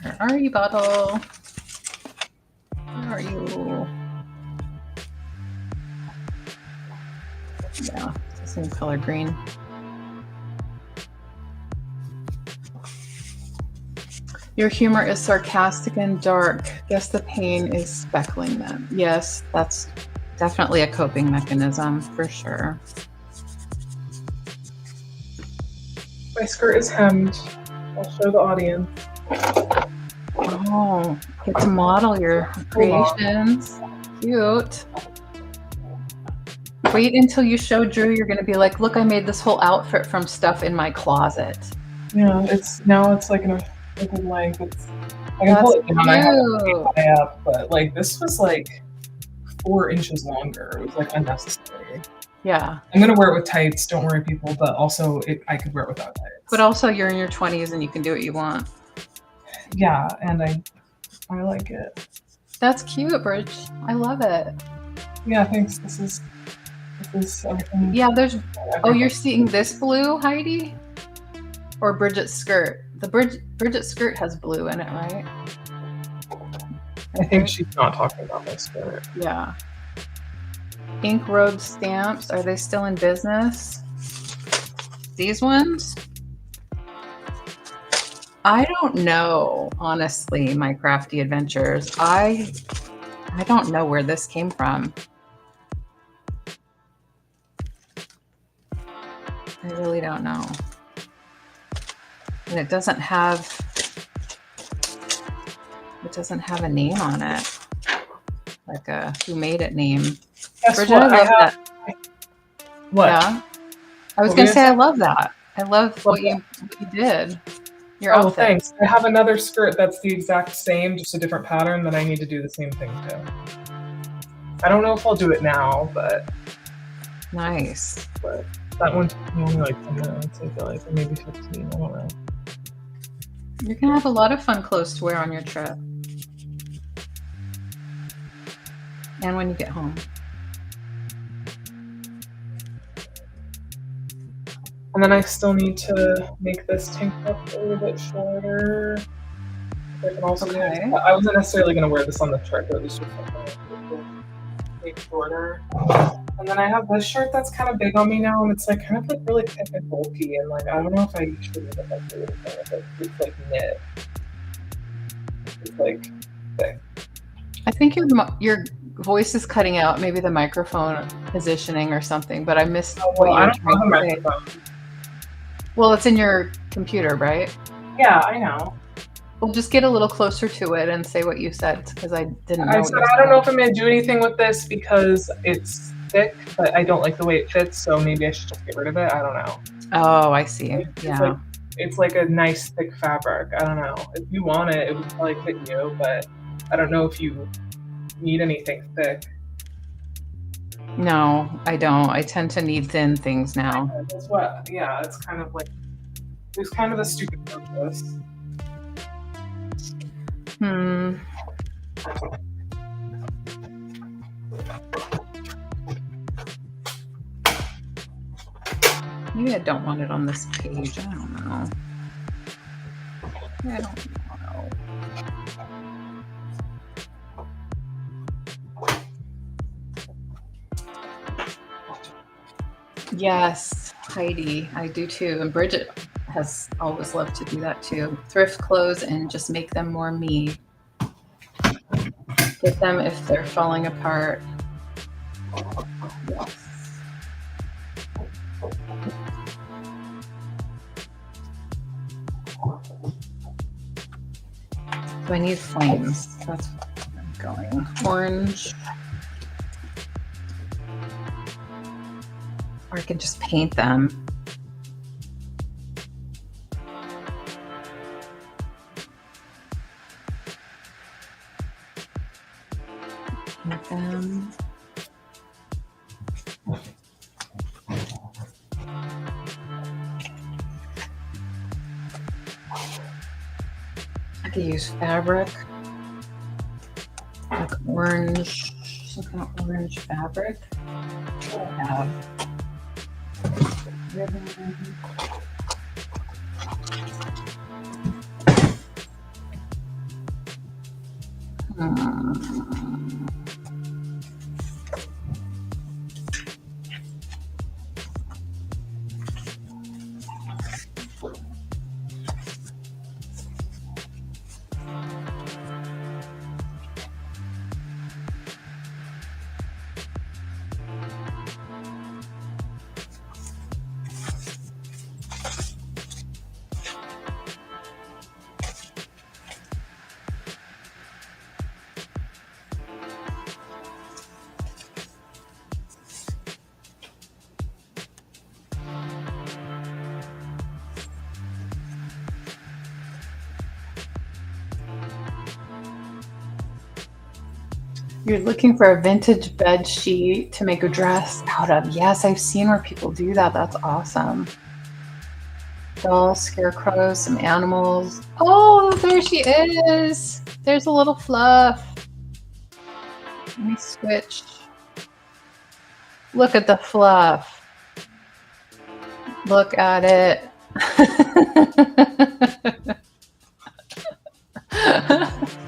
Where are you, bottle? Where are you? Yeah, it's the same color green. Your humor is sarcastic and dark. Guess the pain is speckling them. Yes, that's definitely a coping mechanism for sure. My skirt is hemmed. I'll show the audience. Oh, get to model your creations. Cute. Wait until you show Drew. You're going to be like, look, I made this whole outfit from stuff in my closet. Yeah, it's like in a good length. I can pull it down. I have it up, but like this was like 4 inches longer. It was like unnecessary. Yeah. I'm gonna wear it with tights. Don't worry, people. But also, I could wear it without tights. But also, you're in your 20s and you can do what you want. Yeah, and I like it. That's cute, Bridge. I love it. Yeah, thanks. This is everything. Yeah, there's. Oh, you're seeing this blue, Heidi, or Bridget's skirt. The Bridget skirt has blue in it, right? I think she's not talking about my skirt. Yeah. Ink Road stamps. Are they still in business? These ones? I don't know, honestly, my crafty adventures. I don't know where this came from. I really don't know. And it doesn't have a name on it. Like a who made it name. Guess Bridget, what? I love that. What? Yeah. I was What were gonna you say I saying? love that. I love Love what you did. Your Oh, well, outfit. thanks. I have another skirt that's the exact same, just a different pattern that I need to do the same thing to. I don't know if I'll do it now, but Nice. that one took me only like 10 minutes, I feel like, or maybe 15, I don't know. You're gonna have a lot of fun clothes to wear on your trip. And when you get home. And then I still need to make this tank top a little bit shorter. I can also Okay. I wasn't necessarily going to wear this on the trip, it was just like make shorter. And then I have this shirt that's kind of big on me now, and it's like kind of like really thick and bulky, and like I don't know if I should even like do anything with it. It's like knit. It's like thick. I think your voice is cutting out. Maybe the microphone positioning or something. But I missed what you I were don't have a trying to say. microphone. Well, it's in your computer, right? Yeah, I know. Well, just get a little closer to it and say what you said because I didn't know. I what said you I don't said. know if I'm gonna do anything with this because it's thick, but I don't like the way it fits, so maybe I should just get rid of it. I don't know. Oh, I see. Yeah. It's like a nice thick fabric. I don't know. If you want it, it would probably fit you, but I don't know if you need anything thick. No, I don't. I tend to need thin things now. That's what. Yeah, it's kind of like there's kind of a stupid purpose. Maybe I don't want it on this page. I don't know. I don't know. Yes, Heidi, I do too. And Bridget has always loved to do that too. Thrift clothes and just make them more me. Get them if they're falling apart. Yes. So I need flames. That's where I'm going. Orange. Or I can just paint them. Paint them. I could use fabric, like orange, some kind of orange fabric. What do I have? Ribbon. You're looking for a vintage bed sheet to make a dress out of. Yes, I've seen where people do that. That's awesome. Dolls, scarecrows, some animals. Oh, there she is. There's a little Fluff. Let me switch. Look at the Fluff. Look at it.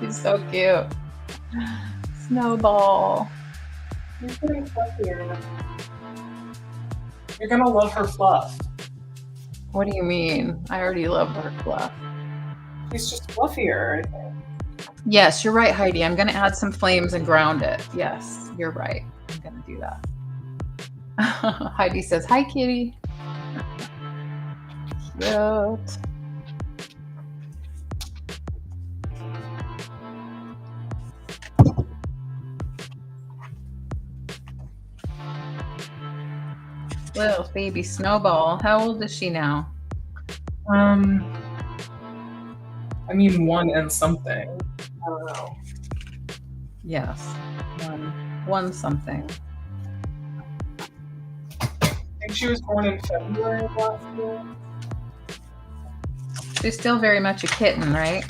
She's so cute. Snowball. You're getting fluffier. You're gonna love her fluff. What do you mean? I already love her Fluff. She's just fluffier, I think. Yes, you're right, Heidi. I'm going to add some flames and ground it. Yes, you're right. I'm going to do that. Heidi says, hi, kitty. Cute. Little baby Snowball. How old is she now? I mean, 1 and something. I don't know. Yes. One something. I think she was born in February of last year. She's still very much a kitten, right?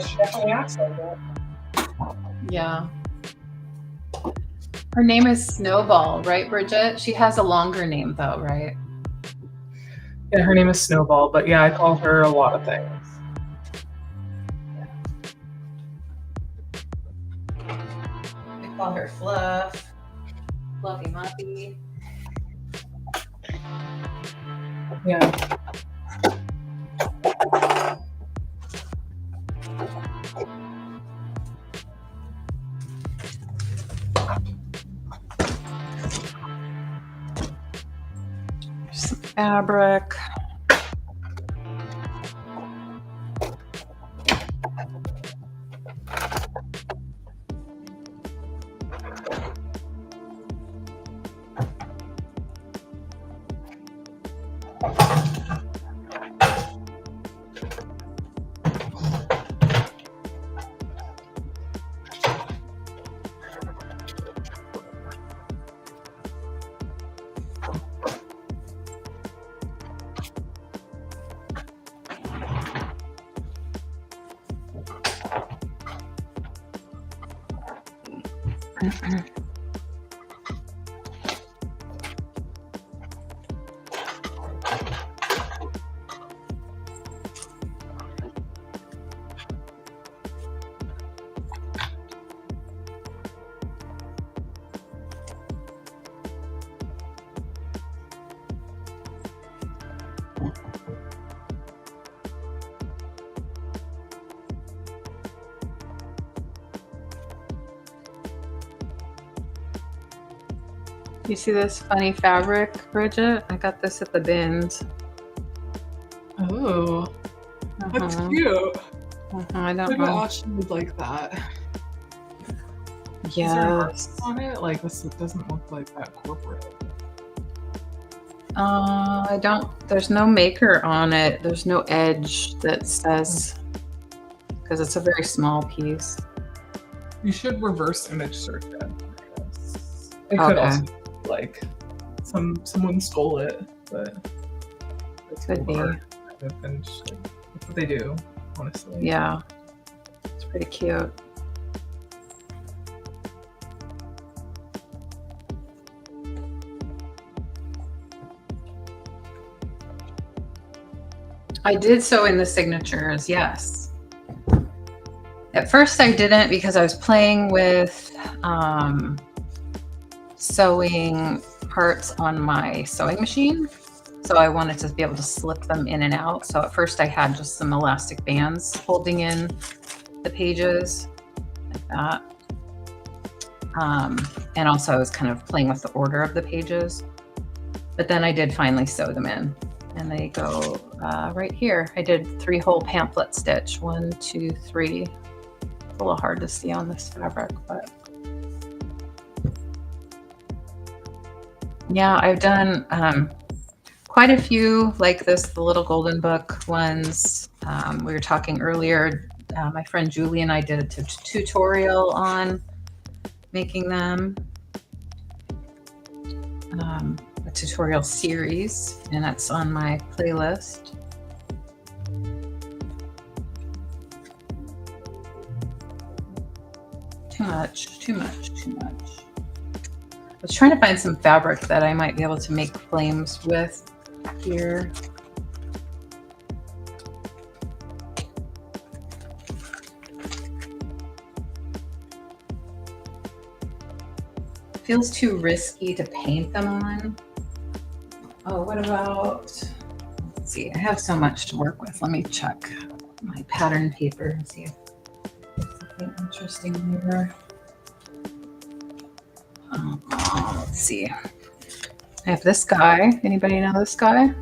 She definitely acts like that. Yeah. Her name is Snowball, right, Bridget? She has a longer name, though, right? Yeah, her name is Snowball, but yeah, I call her a lot of things. We call her Fluff, Fluffy Muffy. Yeah. Some fabric. You see this funny fabric, Bridget? I got this at the bins. Oh, that's Uh-huh. cute. I don't Maybe know. Ashley would like that. Is there Yes. on it? Like this, it doesn't look like that corporate. I don't. There's no maker on it. There's no edge that says, because it's a very small piece. You should reverse image search it. It could Okay. also be like someone stole it, but it's Could be. hard to finish. Like, that's what they do, honestly. Yeah. It's pretty cute. I did sew in the signatures, yes. At first I didn't because I was playing with sewing parts on my sewing machine. So I wanted to be able to slip them in and out. So at first I had just some elastic bands holding in the pages like that. And also I was kind of playing with the order of the pages. But then I did finally sew them in. And they go right here. I did 3-hole pamphlet stitch. 1, 2, 3. It's a little hard to see on this fabric, but yeah, I've done quite a few like this, the little golden book ones. We were talking earlier. My friend Julie and I did a tutorial on making them. A tutorial series, and that's on my playlist. Too much. I was trying to find some fabric that I might be able to make flames with here. Feels too risky to paint them on. Oh, what about, let's see, I have so much to work with. Let me check my pattern paper and see if there's something interesting here. Let's see. I have this guy. Anybody know this guy?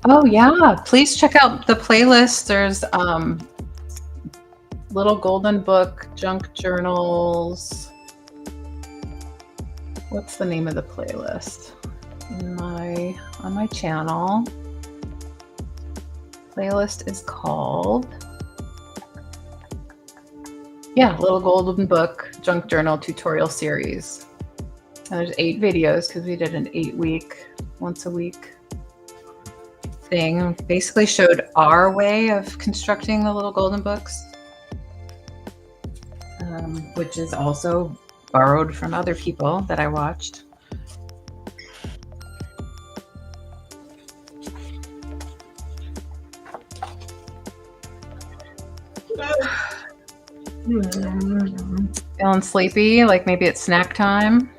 Oh yeah, please check out the playlist. There's little golden book, junk journals. what's the name of the playlist on my channel? Playlist is called Little Golden Book Junk Journal Tutorial Series. And there's 8 videos because we did an 8-week, once a week thing. Basically showed our way of constructing the little golden books, which is also borrowed from other people that I watched. Feeling sleepy? Like maybe it's snack time?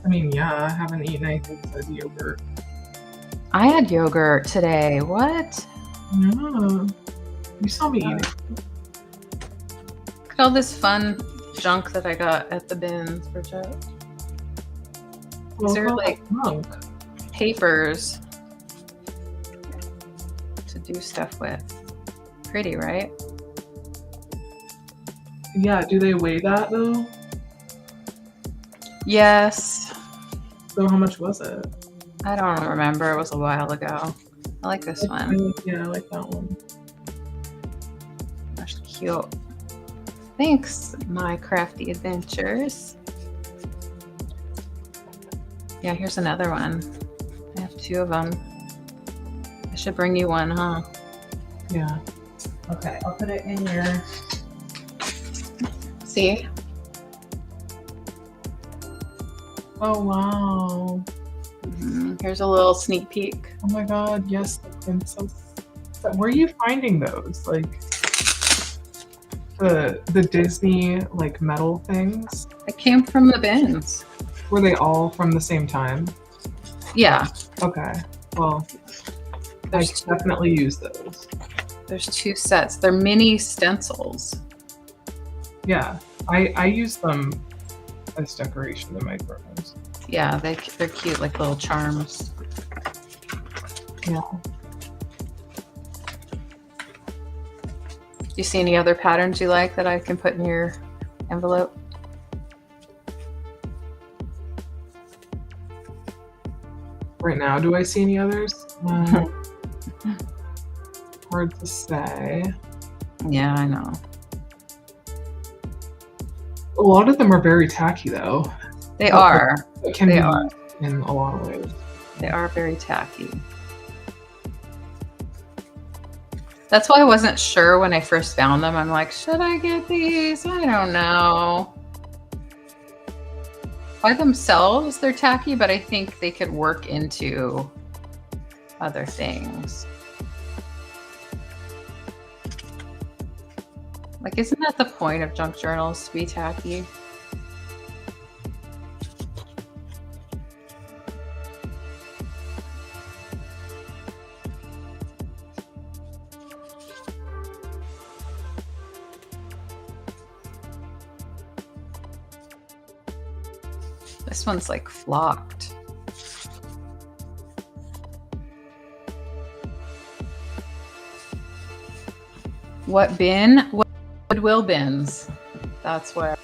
I mean, yeah, I haven't eaten anything besides yogurt. I had yogurt today. What? No. You saw me eating. Look at all this fun junk that I got at the bins, Bridget. Well, These are like junk. papers to do stuff with. Pretty, right? Yeah, do they weigh that though? Yes. So how much was it? I don't remember. It was a while ago. I like this one. Yeah, I like that one. That's cute. Thanks, my crafty adventures. Yeah, here's another one. I have 2 of them. I should bring you one, huh? Yeah. Okay, I'll put it in your... See? Oh wow. Here's a little sneak peek. Oh my god, yes, the princess. Where are you finding those? Like the Disney like metal things? It came from the bins. Were they all from the same time? Yeah. Okay. Well, I can definitely use those. There's 2 sets. They're mini stencils. Yeah. I use them as decoration in my programs. Yeah, they're cute, like little charms. Yeah. You see any other patterns you like that I can put in your envelope? Right now, do I see any others? Hard to say. Yeah, I know. A lot of them are very tacky, though. They are. It can They be are. in a lot of ways. They are very tacky. That's why I wasn't sure when I first found them. I'm like, should I get these? I don't know. By themselves, they're tacky, but I think they could work into other things. Like, isn't that the point of junk journals, to be tacky? This one's like flocked. What bin? What Goodwill bins. That's where.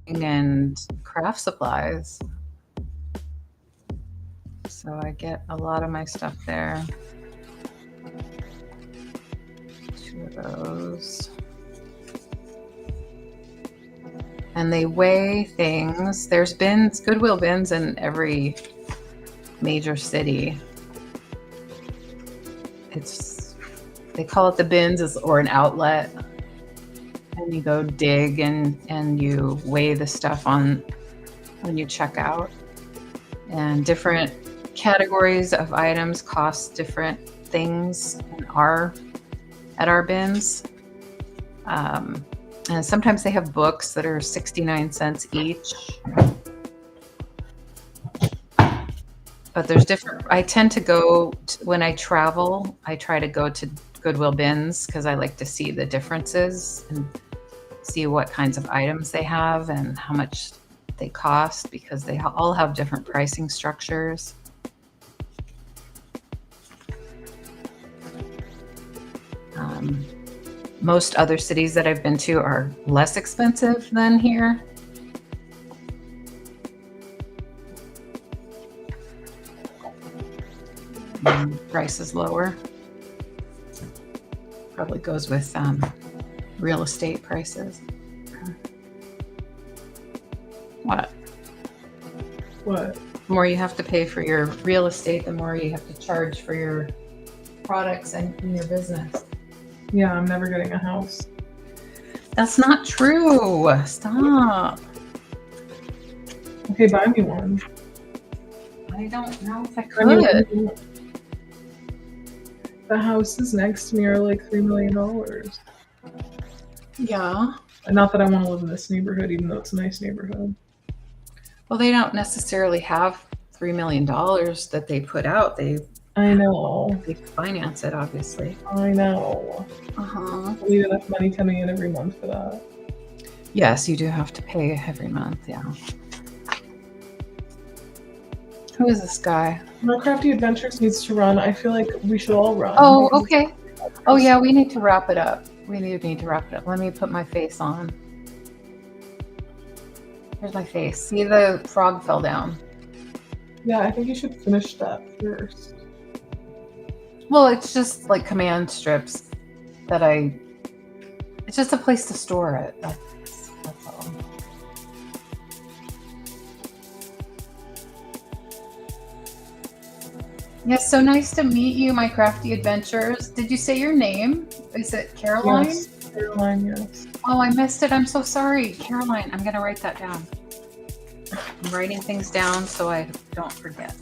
And craft supplies. So I get a lot of my stuff there. 2 of those. And they weigh things. There's bins, Goodwill bins in every major city. They call it the bins or an outlet. And you go dig and you weigh the stuff on when you check out. And different categories of items cost different things at our bins. And sometimes they have books that are 69 cents each. But there's different, I tend to go, when I travel, I try to go to Goodwill bins because I like to see the differences and see what kinds of items they have and how much they cost, because they all have different pricing structures. Most other cities that I've been to are less expensive than here. Price is lower. Probably goes with real estate prices. What? What? The more you have to pay for your real estate, the more you have to charge for your products and in your business. Yeah, I'm never getting a house. That's not true. Stop. Okay, buy me one. I don't know if I I mean, could. the houses next to me are like $3 million. Yeah. And not that I want to live in this neighborhood, even though it's a nice neighborhood. Well, they don't necessarily have $3 million that they put out. They I finance it, obviously. know. Uh-huh. I need enough money coming in every month for that. Yes, you do have to pay every month, yeah. Who is this guy? My Crafty Adventures needs to run. I feel like we should all run. Oh, okay. Oh, yeah, we need to wrap it up. We need to wrap it up. Let me put my face on. Here's my face. See, the frog fell down. Yeah, I think you should finish that first. Well, it's just like command strips that it's just a place to store it. That's all. Yes, so nice to meet you, my Crafty Adventures. Did you say your name? Is it Caroline? Yes, Caroline, yes. Oh, I missed it. I'm so sorry. Caroline, I'm going to write that down. I'm writing things down so I don't forget.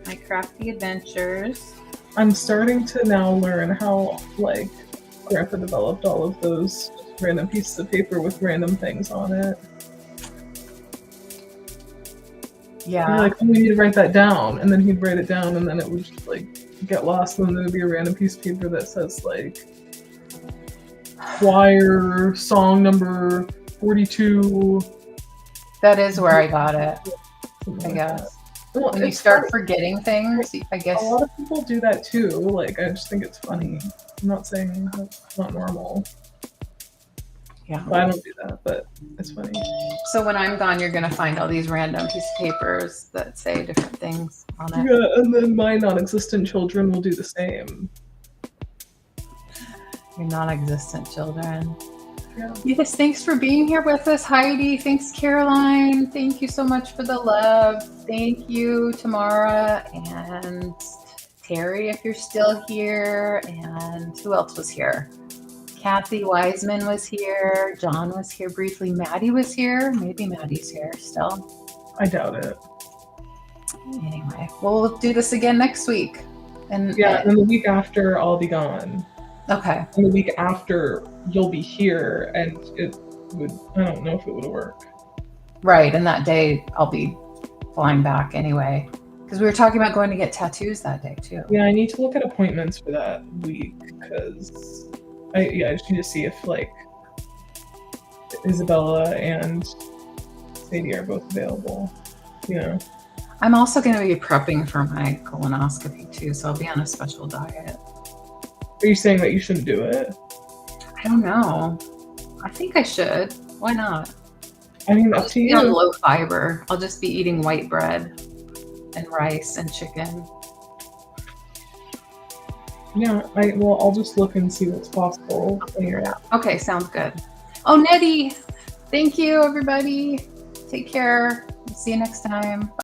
My Crafty Adventures. I'm starting to now learn how, like, Grandpa developed all of those random pieces of paper with random things on it. Yeah. You're like, oh, we need to write that down. And then he'd write it down, and then it would just, like, get lost. And then there'd be a random piece of paper that says, like, choir song number 42. That is where I got it, Something I like guess. that. Well, When you it's start funny. forgetting things, I guess. A lot of people do that too. Like, I just think it's funny. I'm not saying it's not normal. Yeah. But I don't do that, but it's funny. So when I'm gone, you're going to find all these random pieces of papers that say different things on it. Yeah, and then my non-existent children will do the same. Your non-existent children. Yeah. Yes, thanks for being here with us, Heidi. Thanks, Caroline. Thank you so much for the love. Thank you, Tamara and Terry, if you're still here. And who else was here? Kathy Wiseman was here. John was here briefly. Maddie was here. Maybe Maddie's here still. I doubt it. Anyway, we'll do this again next week. And Yeah, and then the week after I'll be gone. Okay. And the week after you'll be here, and it would, I don't know if it would work. Right, and that day I'll be flying back anyway. Because we were talking about going to get tattoos that day too. Yeah, I need to look at appointments for that week, because I just need to see if, like, Isabella and Sadie are both available. Yeah. I'm also going to be prepping for my colonoscopy too, so I'll be on a special diet. Are you saying that you shouldn't do it? I don't know. I think I should. Why not? I mean, I'll up just to be on you. low fiber. I'll just be eating white bread and rice and chicken. Yeah, I'll just look and see what's possible. Figure it out. Okay, sounds good. Oh, Nettie, thank you, everybody. Take care. See you next time.